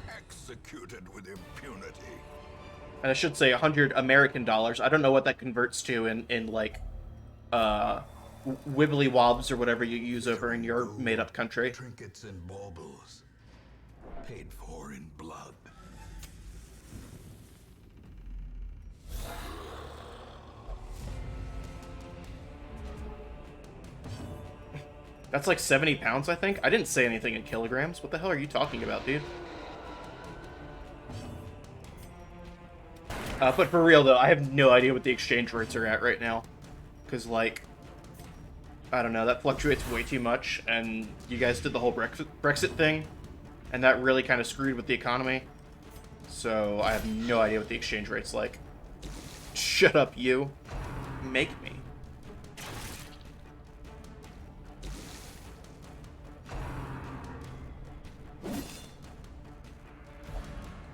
executed with impunity. and I should say 100 American dollars. I don't know what that converts to in like, wibbly wobs or whatever you use over in your made-up country. Trinkets and baubles, paid for in blood. That's like 70 pounds, I think. I didn't say anything in kilograms. What the hell are you talking about, dude? But for real, though, I have no idea what the exchange rates are at right now. Because, like, I don't know, that fluctuates way too much, and you guys did the whole Brexit thing, and that really kind of screwed with the economy. So I have no idea what the exchange rate's like. Shut up, you. Make me.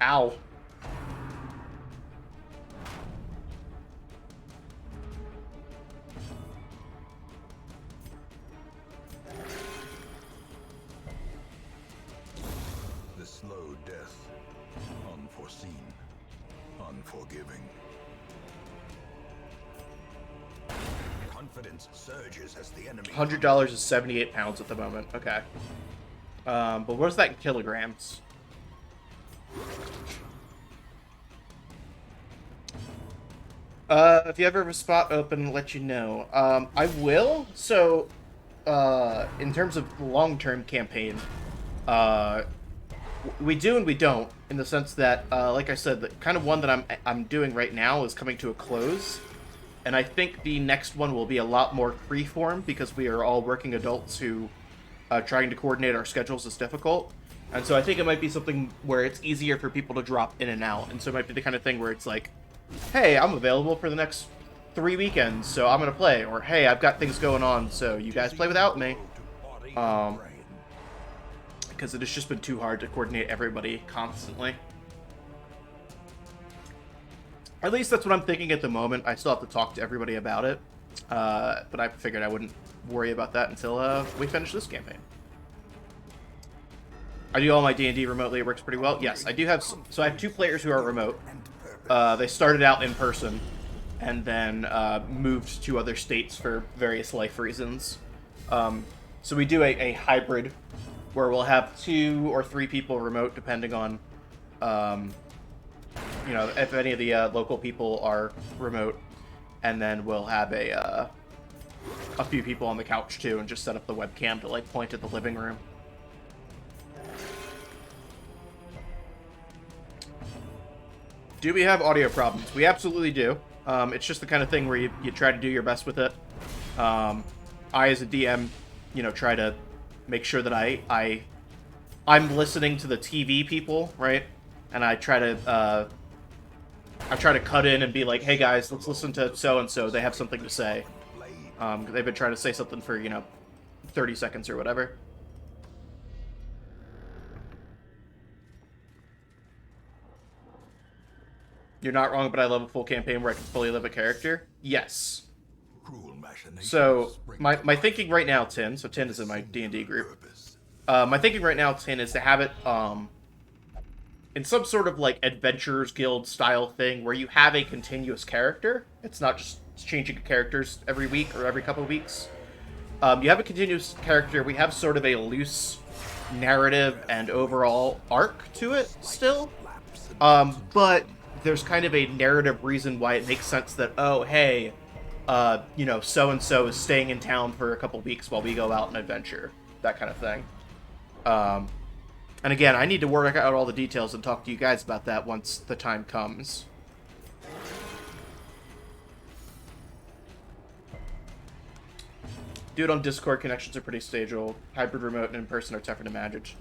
Ow. The slow death, unforeseen, unforgiving. Confidence surges as the enemy. $100 is 78 pounds at the moment. Okay. But what's that in kilograms? If you ever have a spot open, let you know. I will. So, in terms of long-term campaign, we do and we don't, in the sense that, like I said, the kind of one that I'm doing right now is coming to a close, and I think the next one will be a lot more freeform because we are all working adults who trying to coordinate our schedules is difficult. And so I think it might be something where it's easier for people to drop in and out. And so it might be the kind of thing where it's like, hey, I'm available for the next 3 weekends, so I'm going to play. Or, hey, I've got things going on, so you guys play without me. Because it has just been too hard to coordinate everybody constantly. At least that's what I'm thinking at the moment. I still have to talk to everybody about it. But I figured I wouldn't worry about that until we finish this campaign. I do all my D&D remotely. It works pretty well. Yes, I do have... So I have 2 players who are remote. They started out in person and then moved to other states for various life reasons. So we do a hybrid where we'll have 2 or 3 people remote, depending on, you know, if any of the local people are remote. And then we'll have a few people on the couch, too, and just set up the webcam to, like, point at the living room. Do we have audio problems? We absolutely do. It's just the kind of thing where you try to do your best with it. I, as a DM, you know, try to make sure that I'm listening to the TV people, right? And I try to cut in and be like, hey guys, let's listen to so-and-so. They have something to say. They've been trying to say something for, you know, 30 seconds or whatever. You're not wrong, but I love a full campaign where I can fully live a character. Yes. So, my thinking right now, Tin, so Tin is in my D&D group. My thinking right now, Tin, is to have it, in some sort of, like, Adventurers Guild style thing where you have a continuous character. It's not just changing characters every week or every couple of weeks. You have a continuous character. We have sort of a loose narrative and overall arc to it still. But there's kind of a narrative reason why it makes sense that, oh, hey, you know, so-and-so is staying in town for a couple weeks while we go out and adventure. That kind of thing. And again, I need to work out all the details and talk to you guys about that once the time comes. Dude, on Discord, connections are pretty stable. Hybrid remote and in-person are tougher to manage.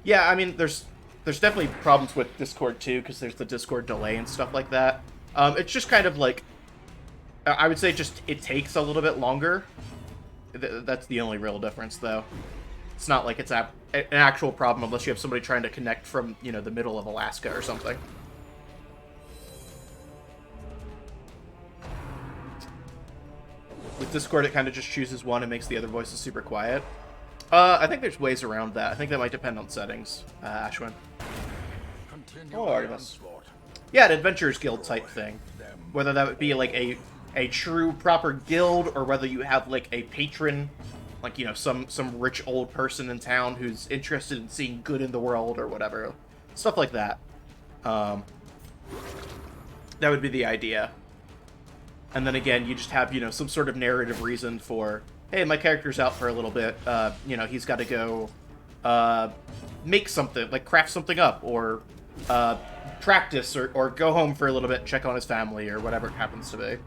Yeah, I mean, there's definitely problems with Discord, too, because there's the Discord delay and stuff like that. It's just kind of like... I would say just it takes a little bit longer. That's the only real difference, though. It's not like it's an actual problem unless you have somebody trying to connect from, you know, the middle of Alaska or something. With Discord, it kind of just chooses one and makes the other voices super quiet. I think there's ways around that. I think that might depend on settings, Ashwin. Oh, Artemis. Yeah, an Adventurers Guild type thing. Whether that would be like a true proper guild, or whether you have like a patron, like, you know, some rich old person in town who's interested in seeing good in the world or whatever. Stuff like that. That would be the idea. And then again, you just have, you know, some sort of narrative reason for, hey, my character's out for a little bit. You know, he's got to go make something, like craft something up, or practice, or go home for a little bit, check on his family, or whatever it happens to be.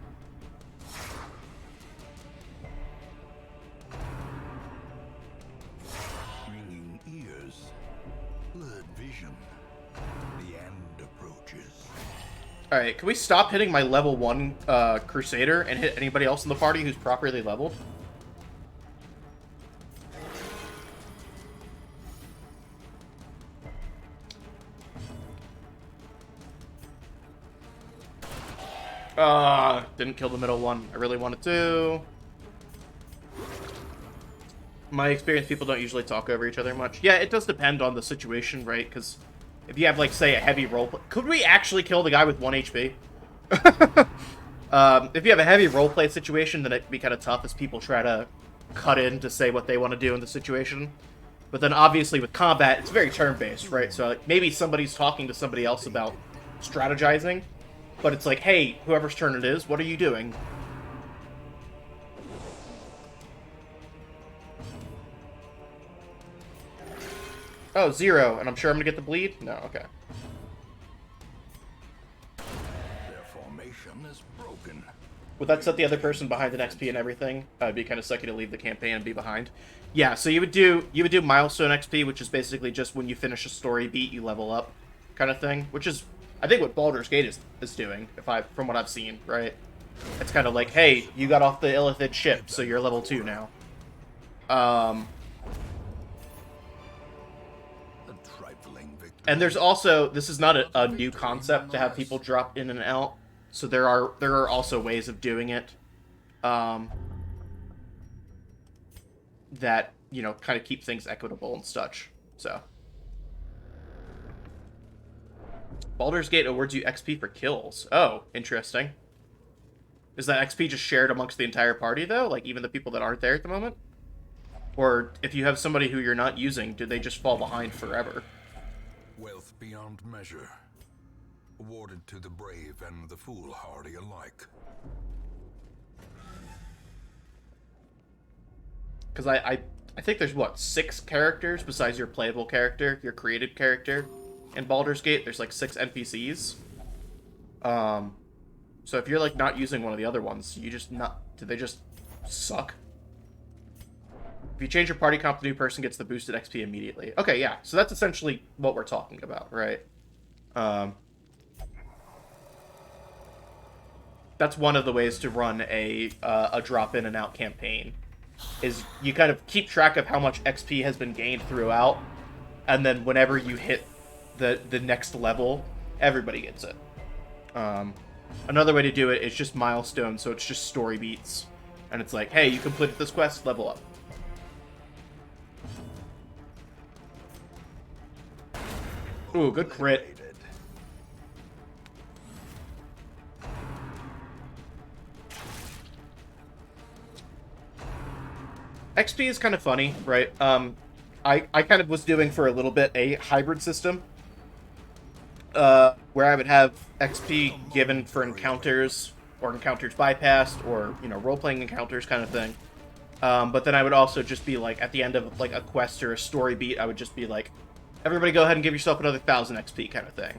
Ringing ears, blurred vision. The end approaches. Alright, can we stop hitting my level 1 Crusader and hit anybody else in the party who's properly leveled? Didn't kill the middle one. I really wanted to. My experience, people don't usually talk over each other much. Yeah, it does depend on the situation, right? Because if you have, like, say, a heavy roleplay... Could we actually kill the guy with 1 HP? If you have a heavy roleplay situation, then it'd be kind of tough as people try to cut in to say what they want to do in the situation. But then, obviously, with combat, it's very turn-based, right? So, like, maybe somebody's talking to somebody else about strategizing, but it's like, hey, whoever's turn it is, what are you doing? Oh, 0, and I'm sure I'm gonna get the bleed? No, okay. Their formation is broken. Would that set the other person behind an XP and everything? It'd be kind of sucky to leave the campaign and be behind. Yeah, so you would do milestone XP, which is basically just when you finish a story beat, you level up, kind of thing. Which is, I think, what Baldur's Gate is doing, from what I've seen, right? It's kind of like, hey, you got off the Illithid ship, so you're level 2 now. And there's also, this is not a new concept to have people drop in and out, so there are also ways of doing it, that, you know, kind of keep things equitable and such. So, Baldur's Gate awards you XP for kills. Oh, interesting. Is that XP just shared amongst the entire party, though? Like, even the people that aren't there at the moment? Or, if you have somebody who you're not using, do they just fall behind forever? Wealth beyond measure, awarded to the brave and the foolhardy alike. Because I think there's, what, 6 characters besides your playable character, your created character, in Baldur's Gate. There's, like, 6 NPCs. So if you're, like, not using one of the other ones, you just not... Do they just suck? If you change your party comp, the new person gets the boosted XP immediately. Okay, yeah. So that's essentially what we're talking about, right? That's one of the ways to run a drop in and out campaign. Is you kind of keep track of how much XP has been gained throughout, and then whenever you hit the next level, everybody gets it. Another way to do it is just milestones, so it's just story beats. And it's like, hey, you completed this quest, level up. Ooh, good crit. XP is kind of funny, right? I kind of was doing for a little bit a hybrid system. Where I would have XP given for encounters, or encounters bypassed, or, you know, role-playing encounters kind of thing. But then I would also just be like, at the end of, like, a quest or a story beat, I would just be like, everybody go ahead and give yourself another 1,000 XP kind of thing.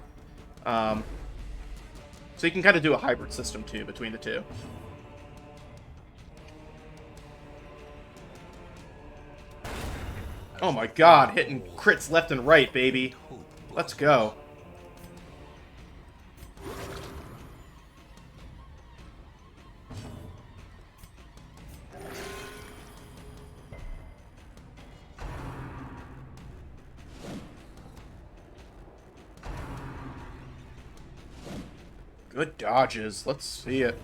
So you can kind of do a hybrid system, too, between the two. Oh my god, hitting crits left and right, baby. Let's go. Good dodges. Let's see it.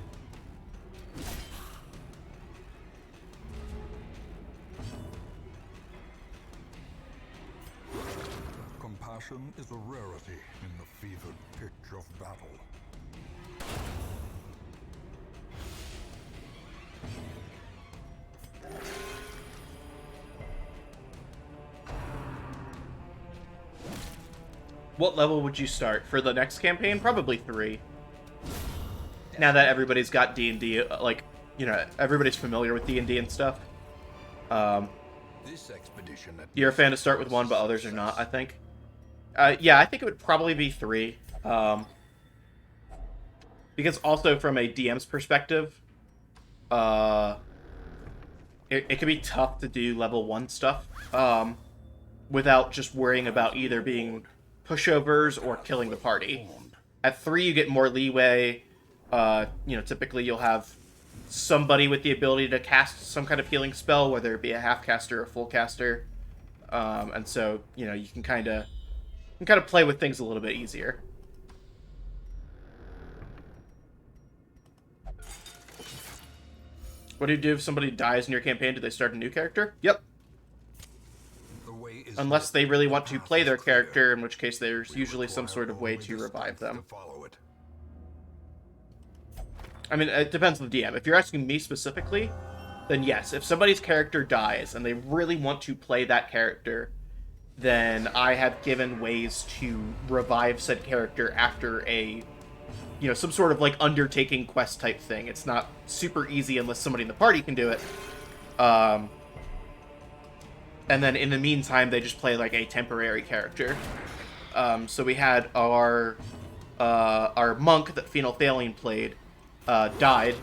Compassion is a rarity in the fevered pitch of battle. What level would you start for the next campaign? Probably 3. Now that everybody's got D&D, like, you know, everybody's familiar with D&D and stuff. This expedition You're a fan to start with 1, but others are not, I think. Yeah, I think it would probably be 3. Because also from a DM's perspective, it can be tough to do level 1 stuff without just worrying about either being pushovers or killing the party. At 3, you get more leeway. You know, typically you'll have somebody with the ability to cast some kind of healing spell, whether it be a half caster or a full caster. And so, you know, you can kind of play with things a little bit easier. What do you do if somebody dies in your campaign? Do they start a new character? Yep. Unless they really want to play their character, in which case there's usually some sort of way to revive them. I mean, it depends on the DM. If you're asking me specifically, then yes. If somebody's character dies and they really want to play that character, then I have given ways to revive said character after a, you know, some sort of like undertaking quest type thing. It's not super easy unless somebody in the party can do it. And then in the meantime, they just play like a temporary character. So we had our monk that Phenolphalion played died,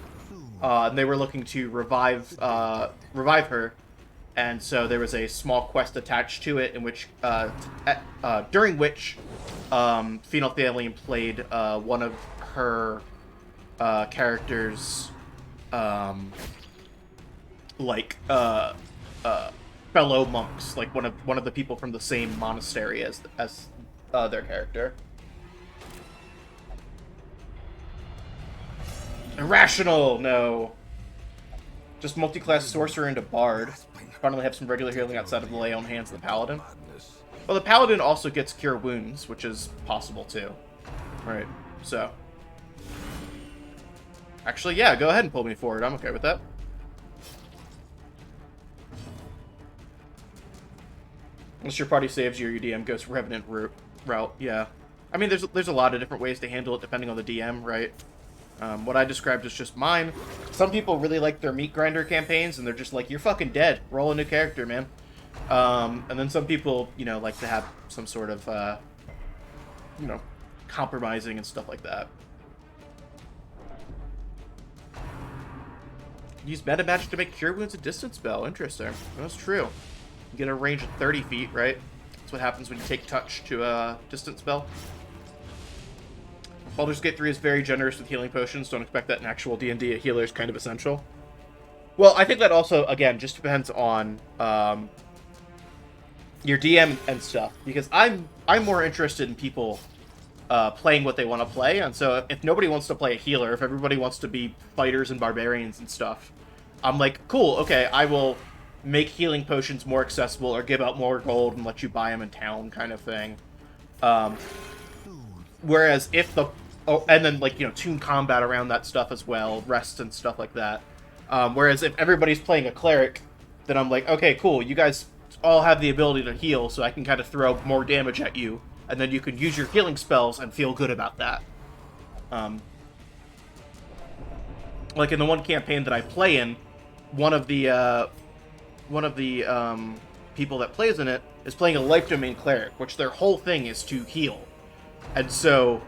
and they were looking to revive her, and so there was a small quest attached to it in which during which Phenolphalion played one of her characters fellow monks, like one of the people from the same monastery as their character. Irrational, no. Just multi-class sorcerer into bard. Finally have some regular healing outside of the lay on hands of the paladin. Well, the paladin also gets cure wounds, which is possible too. Right. So. Actually, yeah, go ahead and pull me forward. I'm okay with that. Unless your party saves you or your DM goes Revenant route, yeah. I mean, there's a lot of different ways to handle it depending on the DM, right? What I described is just mine. Some people really like their meat grinder campaigns, and they're just like, you're fucking dead. Roll a new character, man. And then some people, you know, like to have some sort of, you know, compromising and stuff like that. Use meta magic to make cure wounds a distance spell. Interesting. That's true. You get a range of 30 feet, right? That's what happens when you take touch to a distance spell. Baldur's Gate 3 is very generous with healing potions. Don't expect that in actual D&D. A healer is kind of essential. Well, I think that also, again, just depends on your DM and stuff. Because I'm more interested in people playing what they want to play. And so if nobody wants to play a healer, if everybody wants to be fighters and barbarians and stuff, I'm like, cool, okay, I will make healing potions more accessible or give out more gold and let you buy them in town kind of thing. Whereas if the... Oh, and then, like, you know, tune combat around that stuff as well, rest and stuff like that. Whereas if everybody's playing a cleric, then I'm like, okay, cool, you guys all have the ability to heal, so I can kind of throw more damage at you, and then you can use your healing spells and feel good about that. Like in the one campaign that I play in, one of the people that plays in it is playing a life domain cleric, which their whole thing is to heal. And so,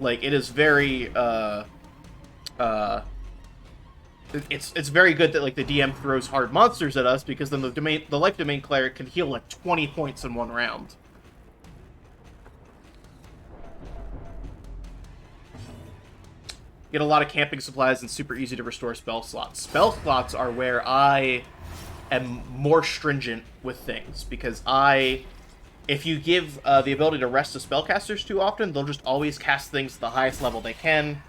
like, it is very, it's very good that, like, the DM throws hard monsters at us, because then the life domain cleric can heal, like, 20 points in one round. Get a lot of camping supplies and super easy to restore spell slots. Spell slots are where I am more stringent with things, because if you give the ability to rest to spellcasters too often, they'll just always cast things at the highest level they can,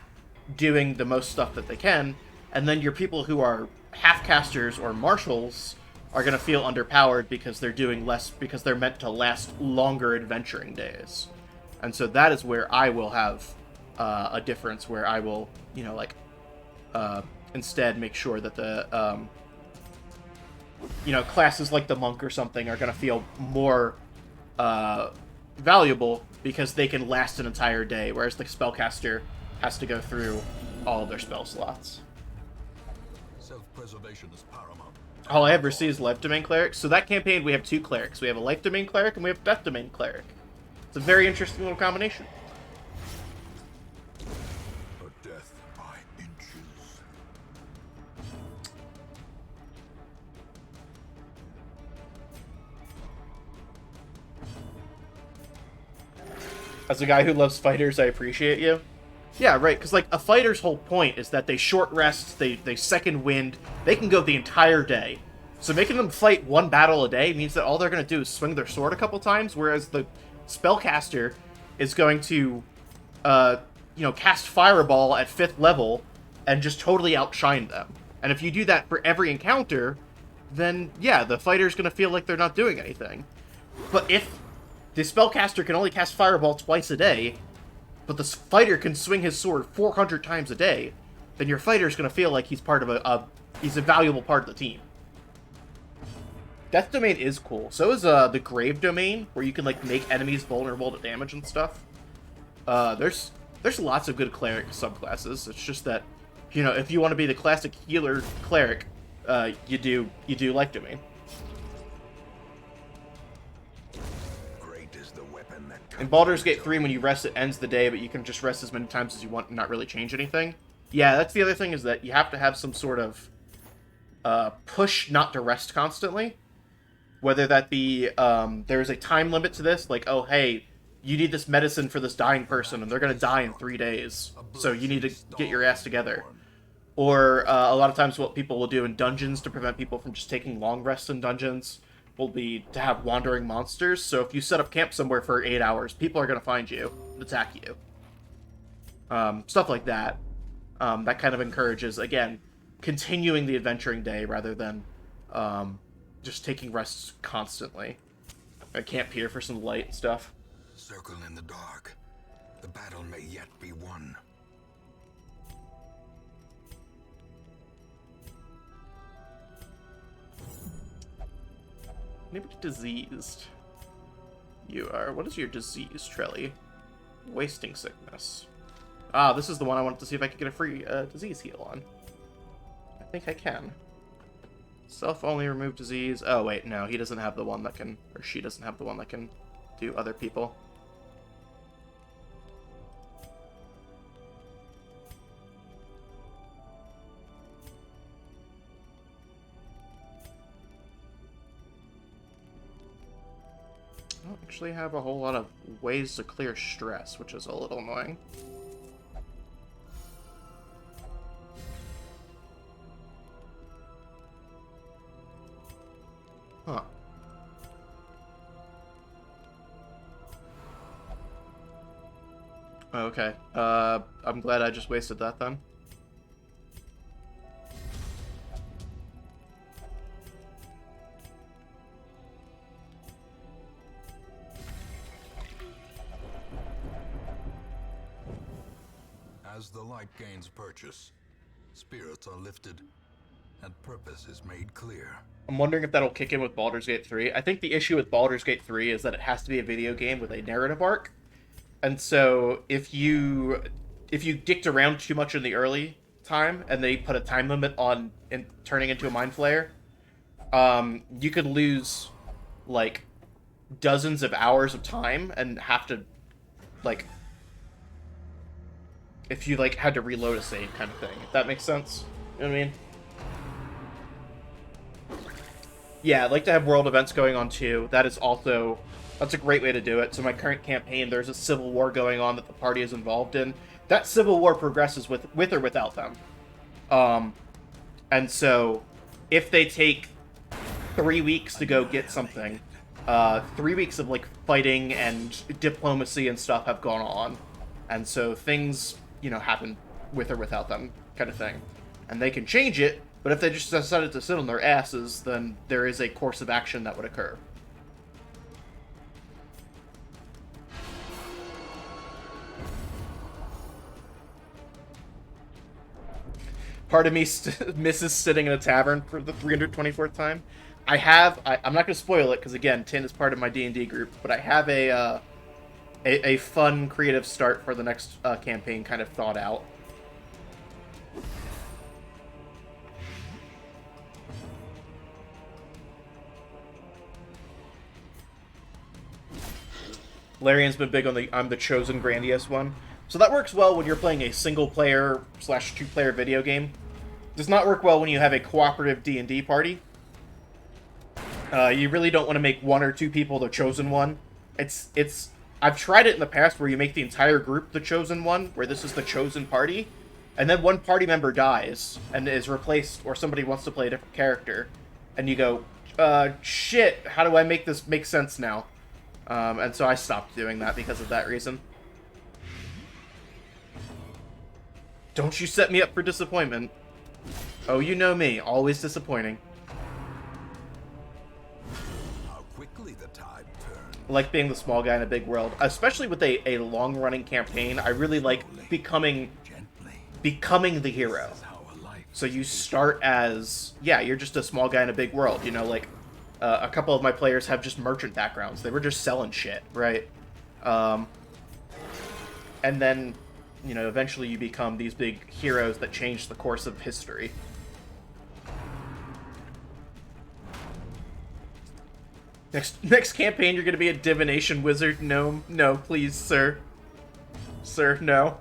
doing the most stuff that they can, and then your people who are half-casters or marshals are going to feel underpowered because they're doing less, because they're meant to last longer adventuring days. And so that is where I will have a difference, where I will, you know, like, instead make sure that the, you know, classes like the monk or something are going to feel more valuable because they can last an entire day, whereas the spellcaster has to go through all of their spell slots. Self-preservation is paramount. All I ever see is Life Domain Cleric. So that campaign, we have two clerics. We have a Life Domain Cleric, and we have Death Domain Cleric. It's a very interesting little combination. A death by inches. As a guy who loves fighters, I appreciate you. Yeah, right, because, like, a fighter's whole point is that they short rest, they second wind, they can go the entire day. So making them fight one battle a day means that all they're going to do is swing their sword a couple times, whereas the spellcaster is going to, you know, cast Fireball at 5th level and just totally outshine them. And if you do that for every encounter, then, yeah, the fighter's going to feel like they're not doing anything. But if the spellcaster can only cast Fireball twice a day, but the fighter can swing his sword 400 times a day, then your fighter's going to feel like he's part of he's a valuable part of the team. Death Domain is cool. So is the Grave Domain, where you can, like, make enemies vulnerable to damage and stuff. There's lots of good cleric subclasses. It's just that, you know, if you want to be the classic healer cleric, you do Life Domain. In Baldur's Gate 3, when you rest, it ends the day, but you can just rest as many times as you want and not really change anything. Yeah, that's the other thing, is that you have to have some sort of push not to rest constantly. Whether that be, there's a time limit to this, like, oh, hey, you need this medicine for this dying person, and they're going to die in 3 days, so you need to get your ass together. Or a lot of times what people will do in dungeons to prevent people from just taking long rests in dungeons will be to have wandering monsters. So if you set up camp somewhere for 8 hours, people are going to find you and attack you. Stuff like that. That kind of encourages, again, continuing the adventuring day rather than just taking rests constantly. I camp here for some light and stuff. Circle in the dark. The battle may yet be won. Maybe diseased. You are. What is your disease, Trelly? Wasting sickness. Ah, this is the one I wanted to see if I could get a free disease heal on. I think I can. Self-only remove disease. Oh, wait, no. He doesn't have the one that can... Or she doesn't have the one that can do other people. I don't actually have a whole lot of ways to clear stress, which is a little annoying. Huh. Okay. I'm glad I just wasted that then. As the light gains purchase, spirits are lifted, and purpose is made clear. I'm wondering if that'll kick in with Baldur's Gate 3. I think the issue with Baldur's Gate 3 is that it has to be a video game with a narrative arc. And so if you dicked around too much in the early time and they put a time limit on turning into a Mind Flayer, you could lose like dozens of hours of time and have to like if you like had to reload a save kind of thing, if that makes sense. You know what I mean? Yeah, I'd like to have world events going on too. That's a great way to do it. So my current campaign, there's a civil war going on that the party is involved in. That civil war progresses with or without them. And so if they take 3 weeks to go get something, 3 weeks of like fighting and diplomacy and stuff have gone on. And so things, you know, happen with or without them, kind of thing. And they can change it, but if they just decided to sit on their asses, then there is a course of action that would occur. Part of me misses sitting in a tavern for the 324th time. I'm not going to spoil it, because again, Tin is part of my D&D group, but I have a fun, creative start for the next campaign kind of thought out. Larian's been big on the I'm the chosen grandiose one. So that works well when you're playing a single-player / two-player video game. Does not work well when you have a cooperative D&D party. You really don't want to make one or two people the chosen one. I've tried it in the past where you make the entire group the chosen one, where this is the chosen party, and then one party member dies and is replaced, or somebody wants to play a different character, and you go, shit, how do I make this make sense now? And so I stopped doing that because of that reason. Don't you set me up for disappointment. Oh, you know me, always disappointing. How quickly the tide turns. I like being the small guy in a big world, especially with a long-running campaign. I really like becoming the hero. So you start as, yeah, you're just a small guy in a big world, you know, like, a couple of my players have just merchant backgrounds. They were just selling shit, right? And then, you know, eventually you become these big heroes that change the course of history. Next campaign, you're gonna be a divination wizard? No, no, please, sir. Sir, no.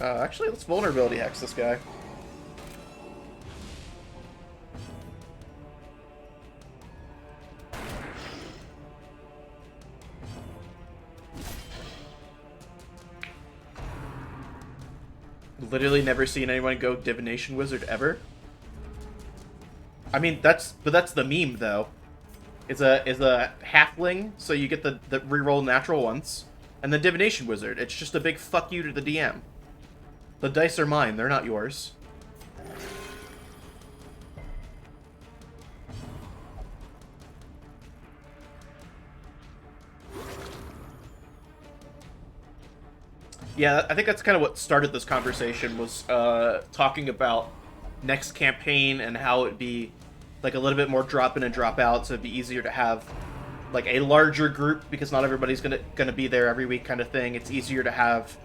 Actually, let's vulnerability hex this guy. Literally never seen anyone go divination wizard ever. I mean, that's the meme though. Is a halfling, so you get the reroll natural ones, and the divination wizard. It's just a big fuck you to the DM. The dice are mine, they're not yours. Yeah, I think that's kind of what started this conversation, was talking about next campaign and how it'd be like a little bit more drop in and drop out, so it'd be easier to have like a larger group because not everybody's gonna be there every week kind of thing. It's easier to have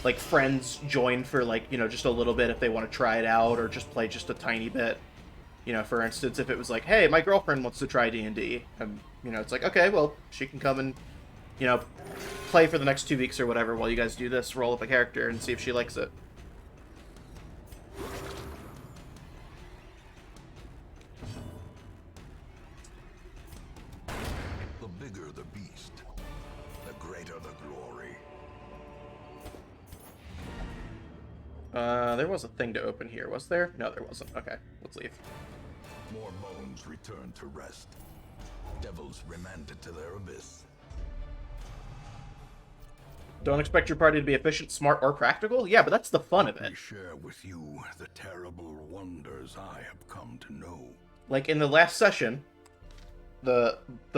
like friends join for like, you know, just a little bit if they want to try it out or just play just a tiny bit. You know, for instance, if it was like, hey, my girlfriend wants to try D&D, and you know, it's like, okay, well, she can come and, you know, play for the next 2 weeks or whatever while you guys do this, roll up a character and see if she likes it. The bigger the beast, the greater the glory. There was a thing to open here, was there? No, there wasn't. Okay, let's leave. More bones return to rest. Devils remanded to their abyss. Don't expect your party to be efficient, smart, or practical? Yeah, but that's the fun of We it. share with you the terrible wonders I have come to know. Like, in the last session, the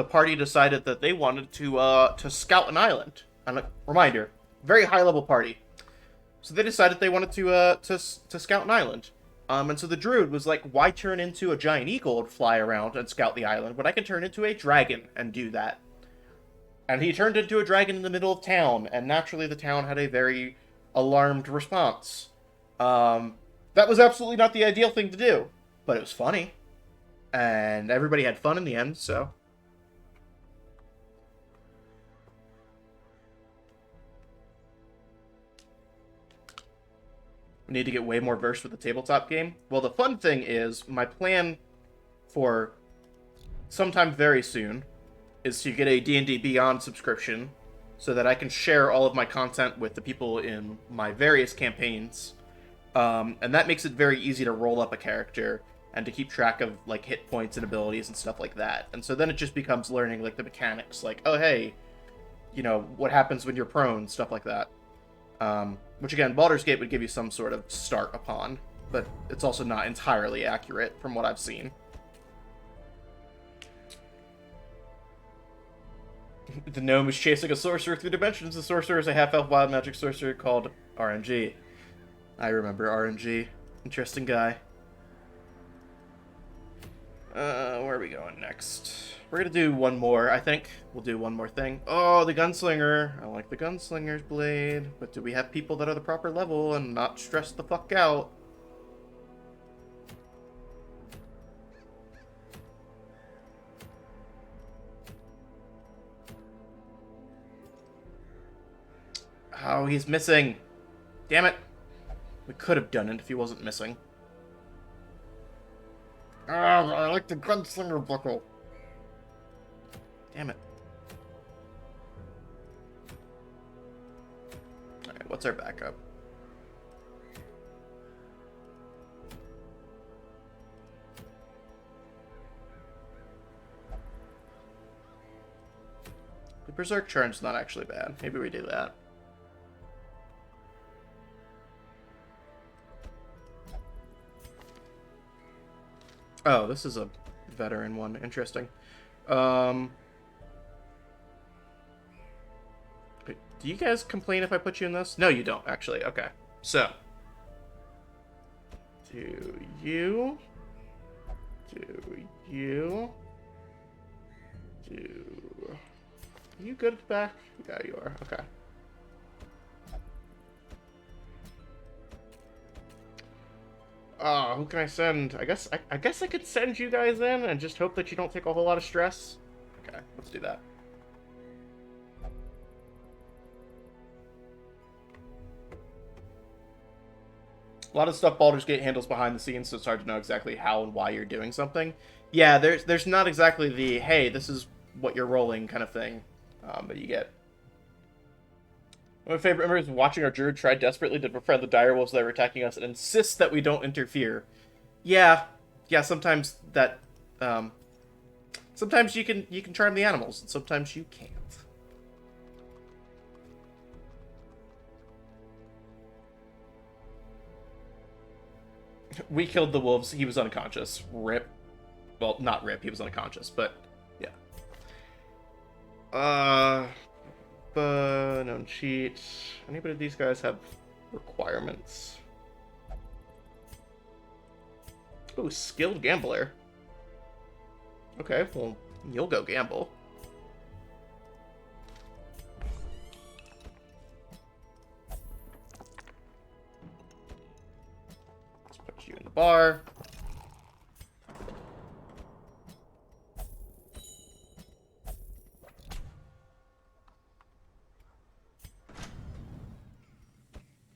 party decided that they wanted to scout an island. And a reminder, very high-level party. So they decided they wanted to scout an island. And so the druid was like, why turn into a giant eagle and fly around and scout the island when I can turn into a dragon and do that? And he turned into a dragon in the middle of town, and naturally the town had a very alarmed response. That was absolutely not the ideal thing to do, but it was funny. And everybody had fun in the end, so... We need to get way more versed with the tabletop game. Well, the fun thing is, my plan for sometime very soon is to get a D&D Beyond subscription so that I can share all of my content with the people in my various campaigns. And that makes it very easy to roll up a character and to keep track of like hit points and abilities and stuff like that. And so then it just becomes learning like the mechanics, like, oh hey, you know, what happens when you're prone, stuff like that. Which again, Baldur's Gate would give you some sort of start upon, but it's also not entirely accurate from what I've seen. The gnome is chasing a sorcerer through dimensions. The sorcerer is a half-elf wild magic sorcerer called RNG. I remember RNG. Interesting guy. Where are we going next? We're gonna do one more, I think. We'll do one more thing. Oh, the gunslinger. I like the gunslinger's blade. But do we have people that are the proper level and not stressed the fuck out? Oh, he's missing. Damn it. We could have done it if he wasn't missing. Oh, I like the gunslinger buckle. Damn it. Alright, what's our backup? The Berserk Charm's not actually bad. Maybe we do that. Oh, this is a veteran one. Interesting. Do you guys complain if I put you in this? No, you don't, actually. Okay. So. Do you. Are you good at the back? Yeah, you are. Okay. Oh, who can I send? I guess I could send you guys in and just hope that you don't take a whole lot of stress. Okay, let's do that. A lot of stuff Baldur's Gate handles behind the scenes, so it's hard to know exactly how and why you're doing something. Yeah, there's not exactly the, hey, this is what you're rolling kind of thing that you get. One of my favorite memories of watching our druid try desperately to befriend the direwolves that were attacking us and insist that we don't interfere. Yeah, sometimes that, sometimes you can charm the animals, and sometimes you can't. We killed the wolves. He was unconscious. Rip. Well, not rip. He was unconscious, but yeah. Don't cheat. Anybody of these guys have requirements? Ooh, skilled gambler. Okay, well, you'll go gamble. Let's put you in the bar.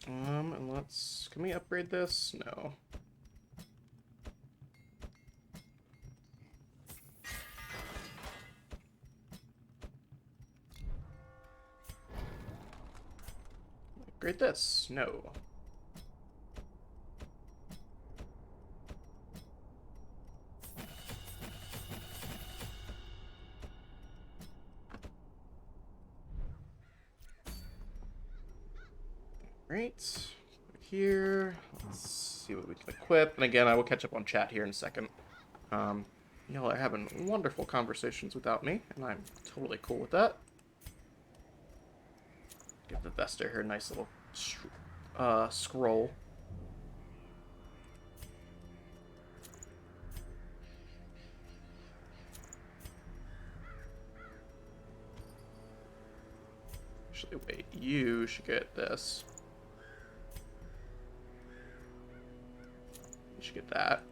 And let's... Can we upgrade this? No. Upgrade this? No. Right. Here. Let's see what we can equip. And again, I will catch up on chat here in a second. Y'all are having wonderful conversations without me, and I'm totally cool with that. Give the Vesta her nice little scroll. Actually, wait, you should get this. You should get that.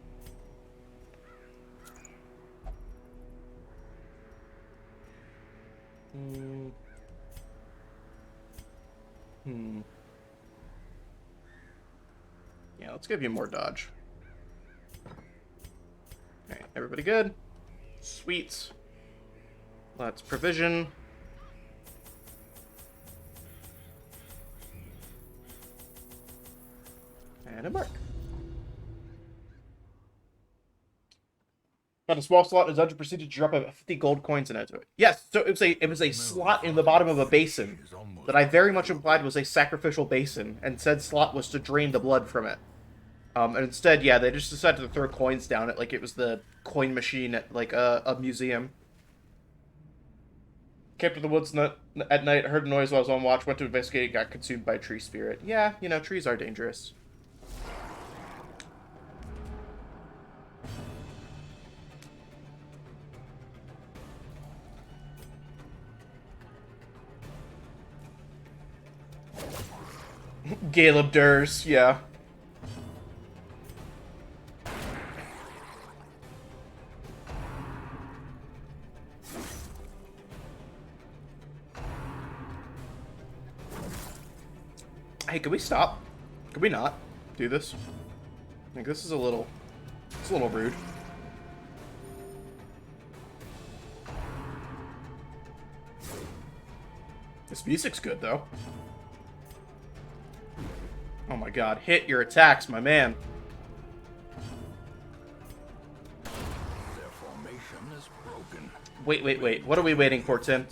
Yeah, let's give you more dodge. Alright, everybody good? Sweet. Let's provision. And embark. Got a small slot in a dungeon, proceeded to drop 50 gold coins into it. Yes, so it was a slot in the bottom of a basin that I very much implied was a sacrificial basin, and said slot was to drain the blood from it. And instead, yeah, they just decided to throw coins down it like it was the coin machine at like a museum. Camped in the woods at night, heard a noise while I was on watch, went to investigate, got consumed by a tree spirit. Yeah, you know, trees are dangerous. Caleb Durs, yeah. Hey, can we stop? Can we not do this? I think this is a little rude. This music's good, though. Oh my god, hit your attacks, my man. Their formation is broken. Wait. What are we waiting for, Tim?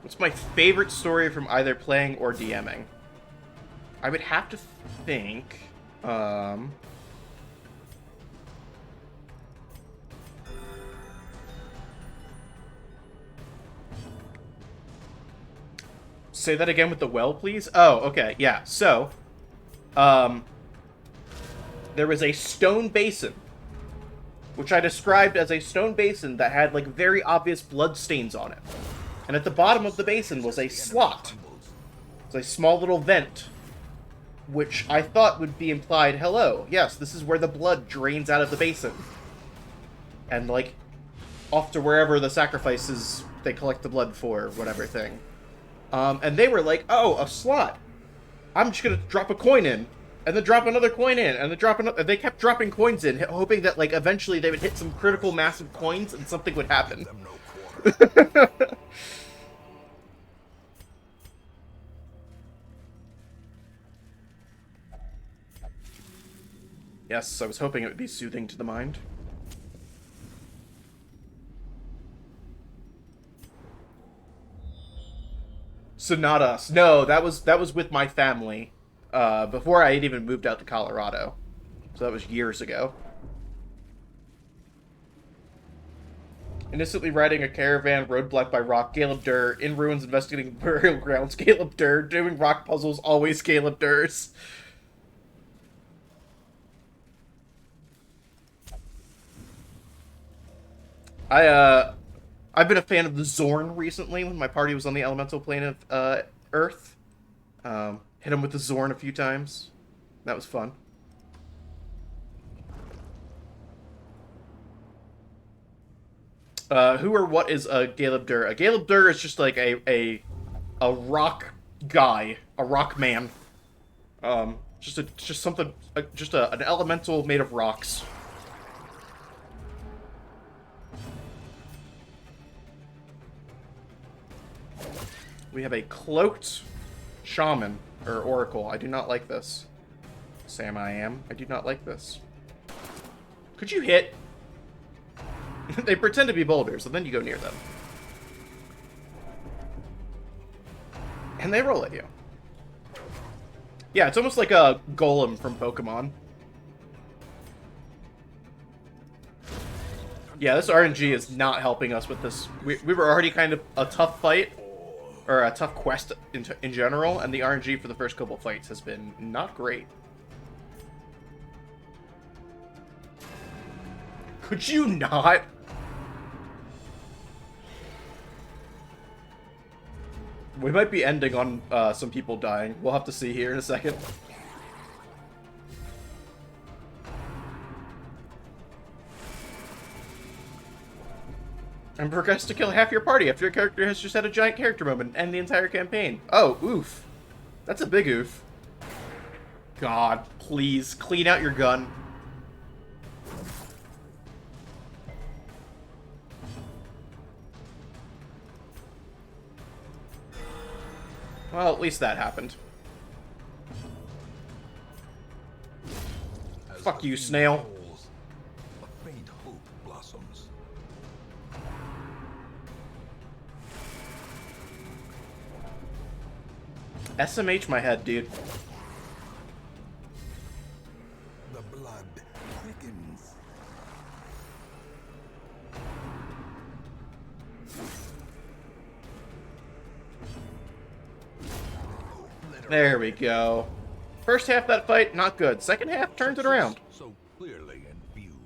What's my favorite story from either playing or DMing? I would have to think, say that again with the well, please? Oh, okay, yeah. So, there was a stone basin, which I described as a stone basin that had, like, very obvious blood stains on it. And at the bottom of the basin was a slot. It's a small little vent, which I thought would be implied, hello, yes, this is where the blood drains out of the basin. And, like, off to wherever the sacrifices they collect the blood for, whatever thing. And they were like, oh, a slot. I'm just gonna drop a coin in, and then drop another coin in, and then drop another. And they kept dropping coins in, hoping that, like, eventually they would hit some critical massive coins and something would happen. Yes, I was hoping it would be soothing to the mind. So not us. No, that was with my family. Before I had even moved out to Colorado. So that was years ago. Innocently riding a caravan, roadblocked by rock, Caleb Durr. In ruins, investigating burial grounds, Caleb Durr. Doing rock puzzles, always Caleb Durrs. I've been a fan of the Zorn recently when my party was on the elemental plane of Earth. Hit him with the Zorn a few times. That was fun. Who or what is a Caleb Durr? A Caleb Durr is just like a rock guy, a rock man. Just an elemental made of rocks. We have a cloaked shaman, or oracle. I do not like this. Sam I am. I do not like this. Could you hit? They pretend to be boulders, and then you go near them. And they roll at you. Yeah, it's almost like a golem from Pokemon. Yeah, this RNG is not helping us with this. We were already kind of a tough fight. Or a tough quest in general, and the RNG for the first couple fights has been not great. Could you not? We might be ending on some people dying. We'll have to see here in a second. And progress to kill half your party after your character has just had a giant character moment and the entire campaign. Oh, oof. That's a big oof. God, please, clean out your gun. Well, at least that happened. Fuck the you, fiend snail. falls, a faint hope blossoms. SMH my head, dude. The blood quickens. There we go. First half of that fight, not good. Second half turns it around. So clearly in view.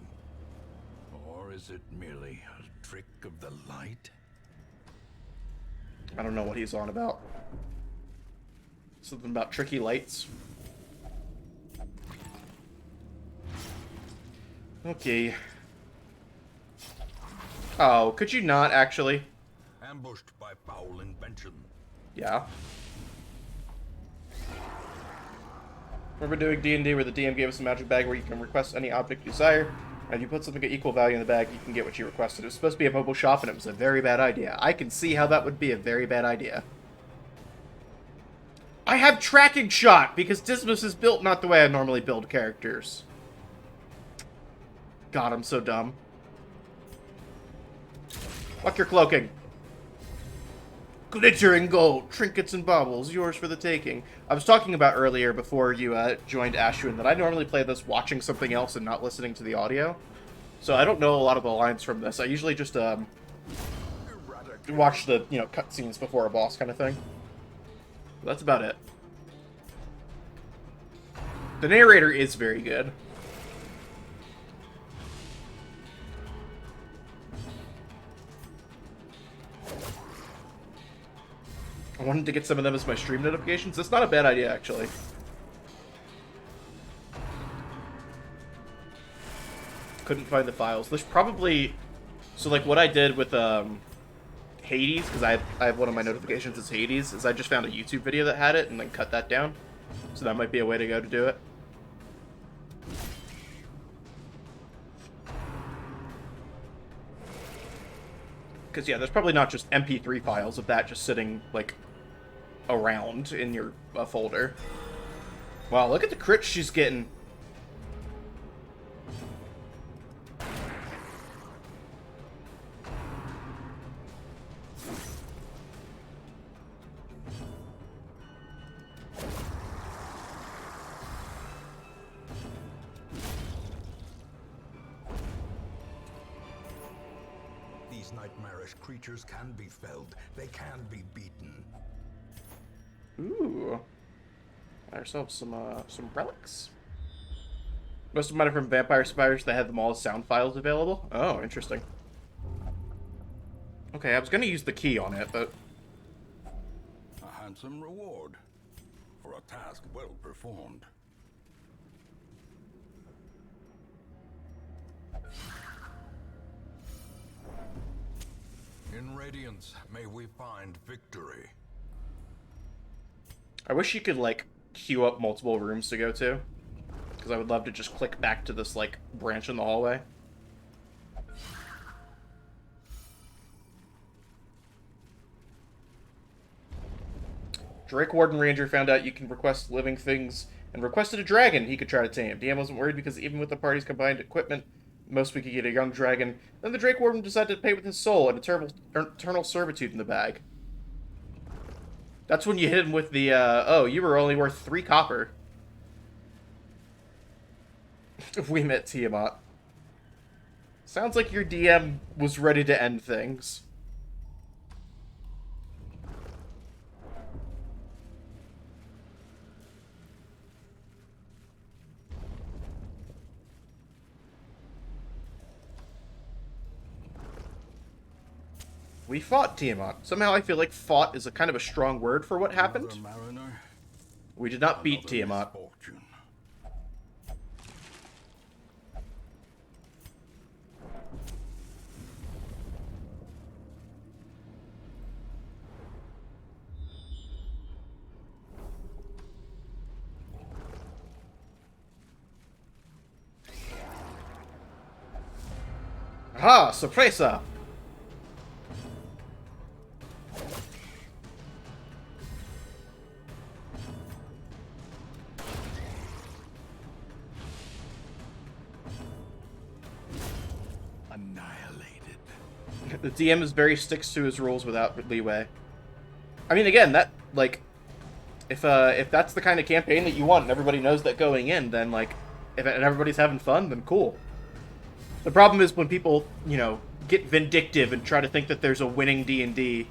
Or is it merely a trick of the light? I don't know what he's on about. Something about tricky lights. Okay. Oh, could you not actually? Ambushed by foul invention. Yeah. Remember doing D&D where the DM gave us a magic bag where you can request any object you desire, and if you put something at equal value in the bag, you can get what you requested. It was supposed to be a mobile shop, and it was a very bad idea. I can see how that would be a very bad idea. I have tracking shot, because Dismas is built not the way I normally build characters. God, I'm so dumb. Fuck your cloaking. Glittering gold, trinkets and baubles, yours for the taking. I was talking about earlier, before you joined Ashwin, that I normally play this watching something else and not listening to the audio. So I don't know a lot of the lines from this. I usually just watch the, cutscenes before a boss kind of thing. That's about it. The narrator is very good. I wanted to get some of them as my stream notifications. That's not a bad idea, actually. Couldn't find the files. There's probably... So, like, what I did with, Hades, because I have one of my notifications as Hades, is I just found a YouTube video that had it and then cut that down. So that might be a way to go to do it. Because, yeah, there's probably not just MP3 files of that just sitting, like, around in your folder. Wow, look at the crits she's getting. These nightmarish creatures can be felled. They can be beaten. Ooh. Ourselves some relics. Most of them are from Vampire Survivors. They have them all as sound files available. Oh, interesting. Okay, I was gonna use the key on it, but... A handsome reward for a task well performed. In Radiance, may we find victory. I wish you could, like, queue up multiple rooms to go to. Because I would love to just click back to this, like, branch in the hallway. Drake Warden Ranger found out you can request living things and requested a dragon he could try to tame. DM wasn't worried because even with the party's combined equipment, most we could get a young dragon. Then the Drake Warden decided to pay with his soul and eternal servitude in the bag. That's when you hit him with the, oh, you were only worth 3 copper. We met Tiamat. Sounds like your DM was ready to end things. We fought Tiamat. Somehow I feel like fought is a kind of a strong word for what happened. Another mariner, We did not beat another Tiamat. misfortune. Aha! Sorpresa! violated. The DM is very sticks to his rules without leeway. I mean, again, that, like, if that's the kind of campaign that you want and everybody knows that going in, then, like, and everybody's having fun, then cool. The problem is when people, you know, get vindictive and try to think that there's a winning D&D,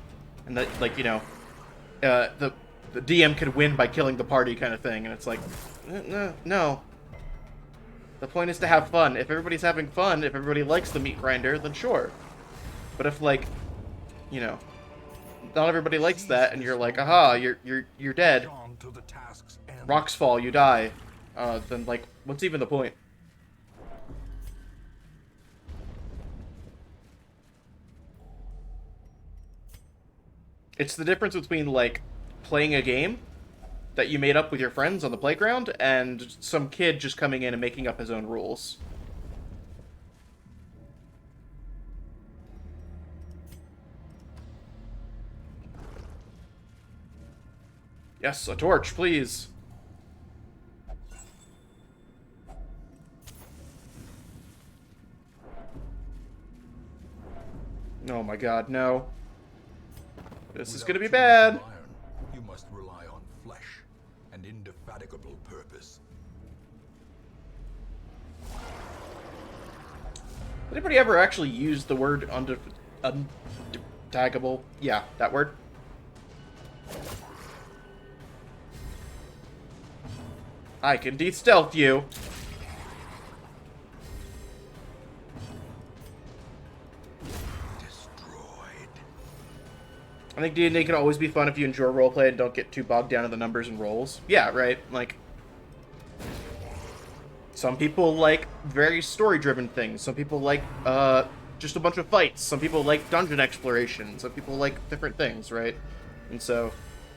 and that, like, you know, the DM can win by killing the party kind of thing, and it's like, no. The point is to have fun. If everybody's having fun, if everybody likes the meat grinder, then sure. But if, like, you know, not everybody likes that, and you're like, aha, you're dead. On to the task's end. Rocks fall, you die. Then, like, what's even the point? It's the difference between, like, playing a game that you made up with your friends on the playground and some kid just coming in and making up his own rules. Yes, a torch, please. Oh my god, no. This is gonna be bad. You must rely on flesh and indefatigable purpose. Anybody ever actually use the word undefatigable? Yeah, that word. I can de-stealth you. Destroyed. I think D&D can always be fun if you enjoy roleplay and don't get too bogged down in the numbers and rolls. Yeah, right. Like, some people like very story-driven things. Some people like just a bunch of fights. Some people like dungeon exploration. Some people like different things, right? And so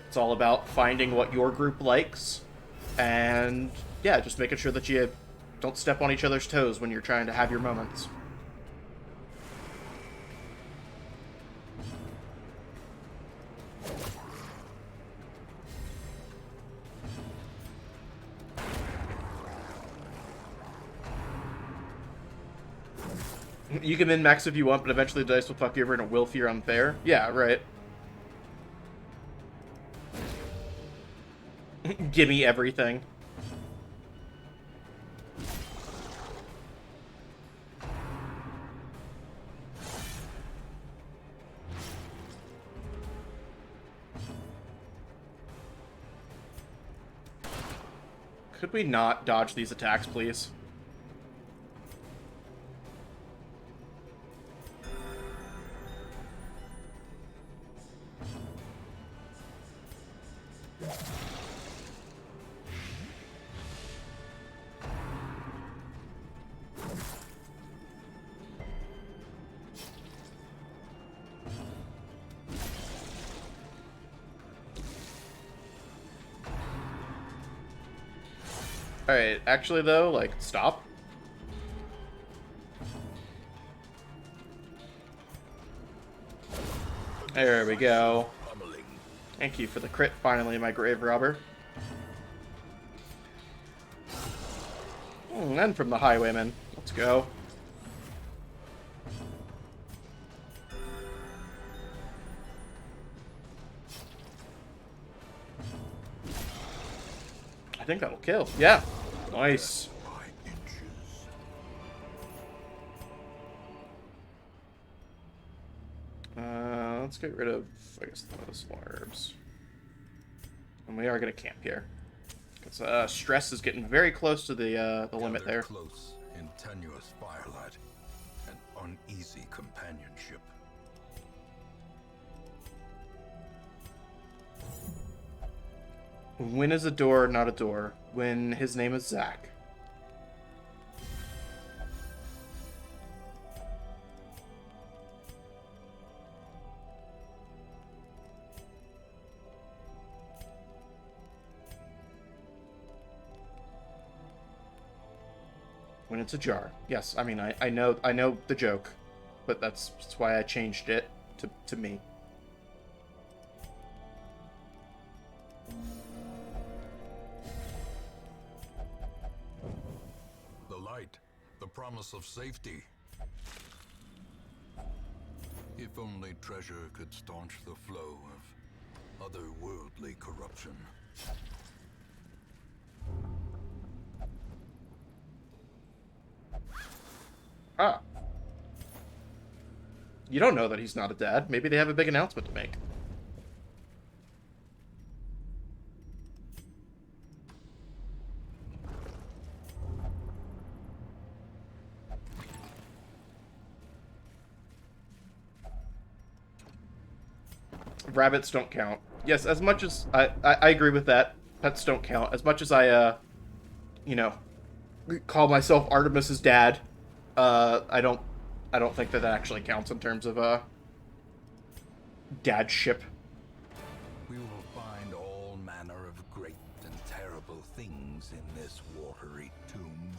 it's all about finding what your group likes and, yeah, just making sure that you don't step on each other's toes when you're trying to have your moments. You can min-max if you want, but eventually the dice will fuck you over and it will if you're unfair. Yeah, right. Gimme everything. Could we not dodge these attacks, please? Alright, actually though, like, stop. There we go. Thank you for the crit, finally, my grave robber. And from the highwayman. Let's go. I think that'll kill. Yeah. Nice. Let's get rid of, I guess, those herbs. And we are going to camp here. Because stress is getting very close to the limit there. Close in tenuous firelight and uneasy companionship. When is a door not a door? When his name is Zach. When it's a jar. Yes, I mean, I know the joke, but that's why I changed it to me. The light, the promise of safety. If only treasure could staunch the flow of otherworldly corruption. Ah. You don't know that he's not a dad. Maybe they have a big announcement to make. Rabbits don't count. Yes, as much as I agree with that. Pets don't count. As much as I, you know, call myself Artemis's dad, I don't think that actually counts in terms of dadship. We will find all manner of great and terrible things in this watery tomb.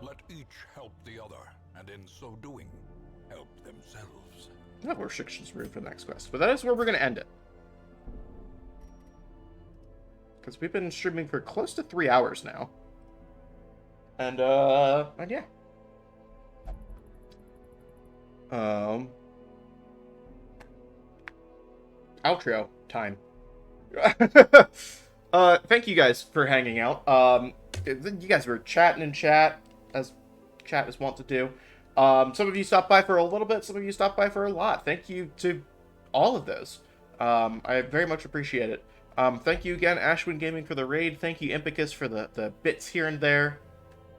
Let each help the other, and in so doing, help themselves. No restrictions removed for the next quest, but that is where we're gonna end it. Because we've been streaming for close to 3 hours now. And yeah. Outro time. Thank you guys for hanging out. You guys were chatting in chat, as chat is wont to do. Some of you stopped by for a little bit, some of you stopped by for a lot. Thank you to all of those. I very much appreciate it. Thank you again, Ashwin Gaming, for the raid. Thank you, Impicus, for the bits here and there.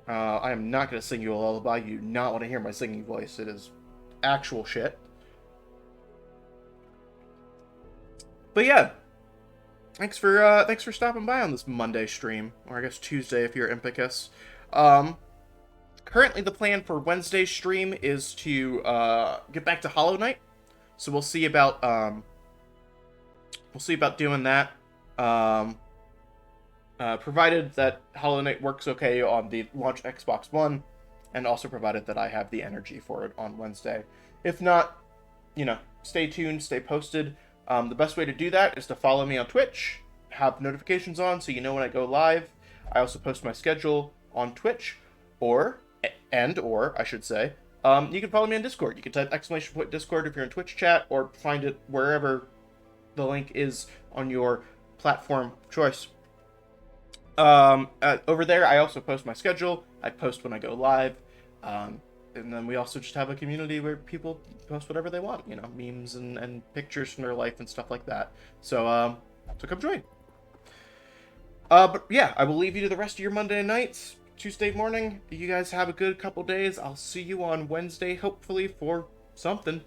I am not going to sing you a lullaby. You do not want to hear my singing voice. It is actual shit. But yeah, thanks for stopping by on this Monday stream, or I guess Tuesday if you're Impicus. Currently, the plan for Wednesday's stream is to get back to Hollow Knight, so we'll see about doing that. Provided that Hollow Knight works okay on the launch Xbox One, and also provided that I have the energy for it on Wednesday. If not, you know, stay tuned, stay posted. The best way to do that is to follow me on Twitch, have notifications on so you know when I go live. I also post my schedule on Twitch, or I should say, you can follow me on Discord. You can type !Discord if you're in Twitch chat, or find it wherever the link is on your platform of choice. Over there, I also post my schedule. I post when I go live. And then we also just have a community where people post whatever they want, you know, memes and pictures from their life and stuff like that. So come join. But yeah, I will leave you to the rest of your Monday nights, Tuesday morning. You guys have a good couple days. I'll see you on Wednesday, hopefully, for something.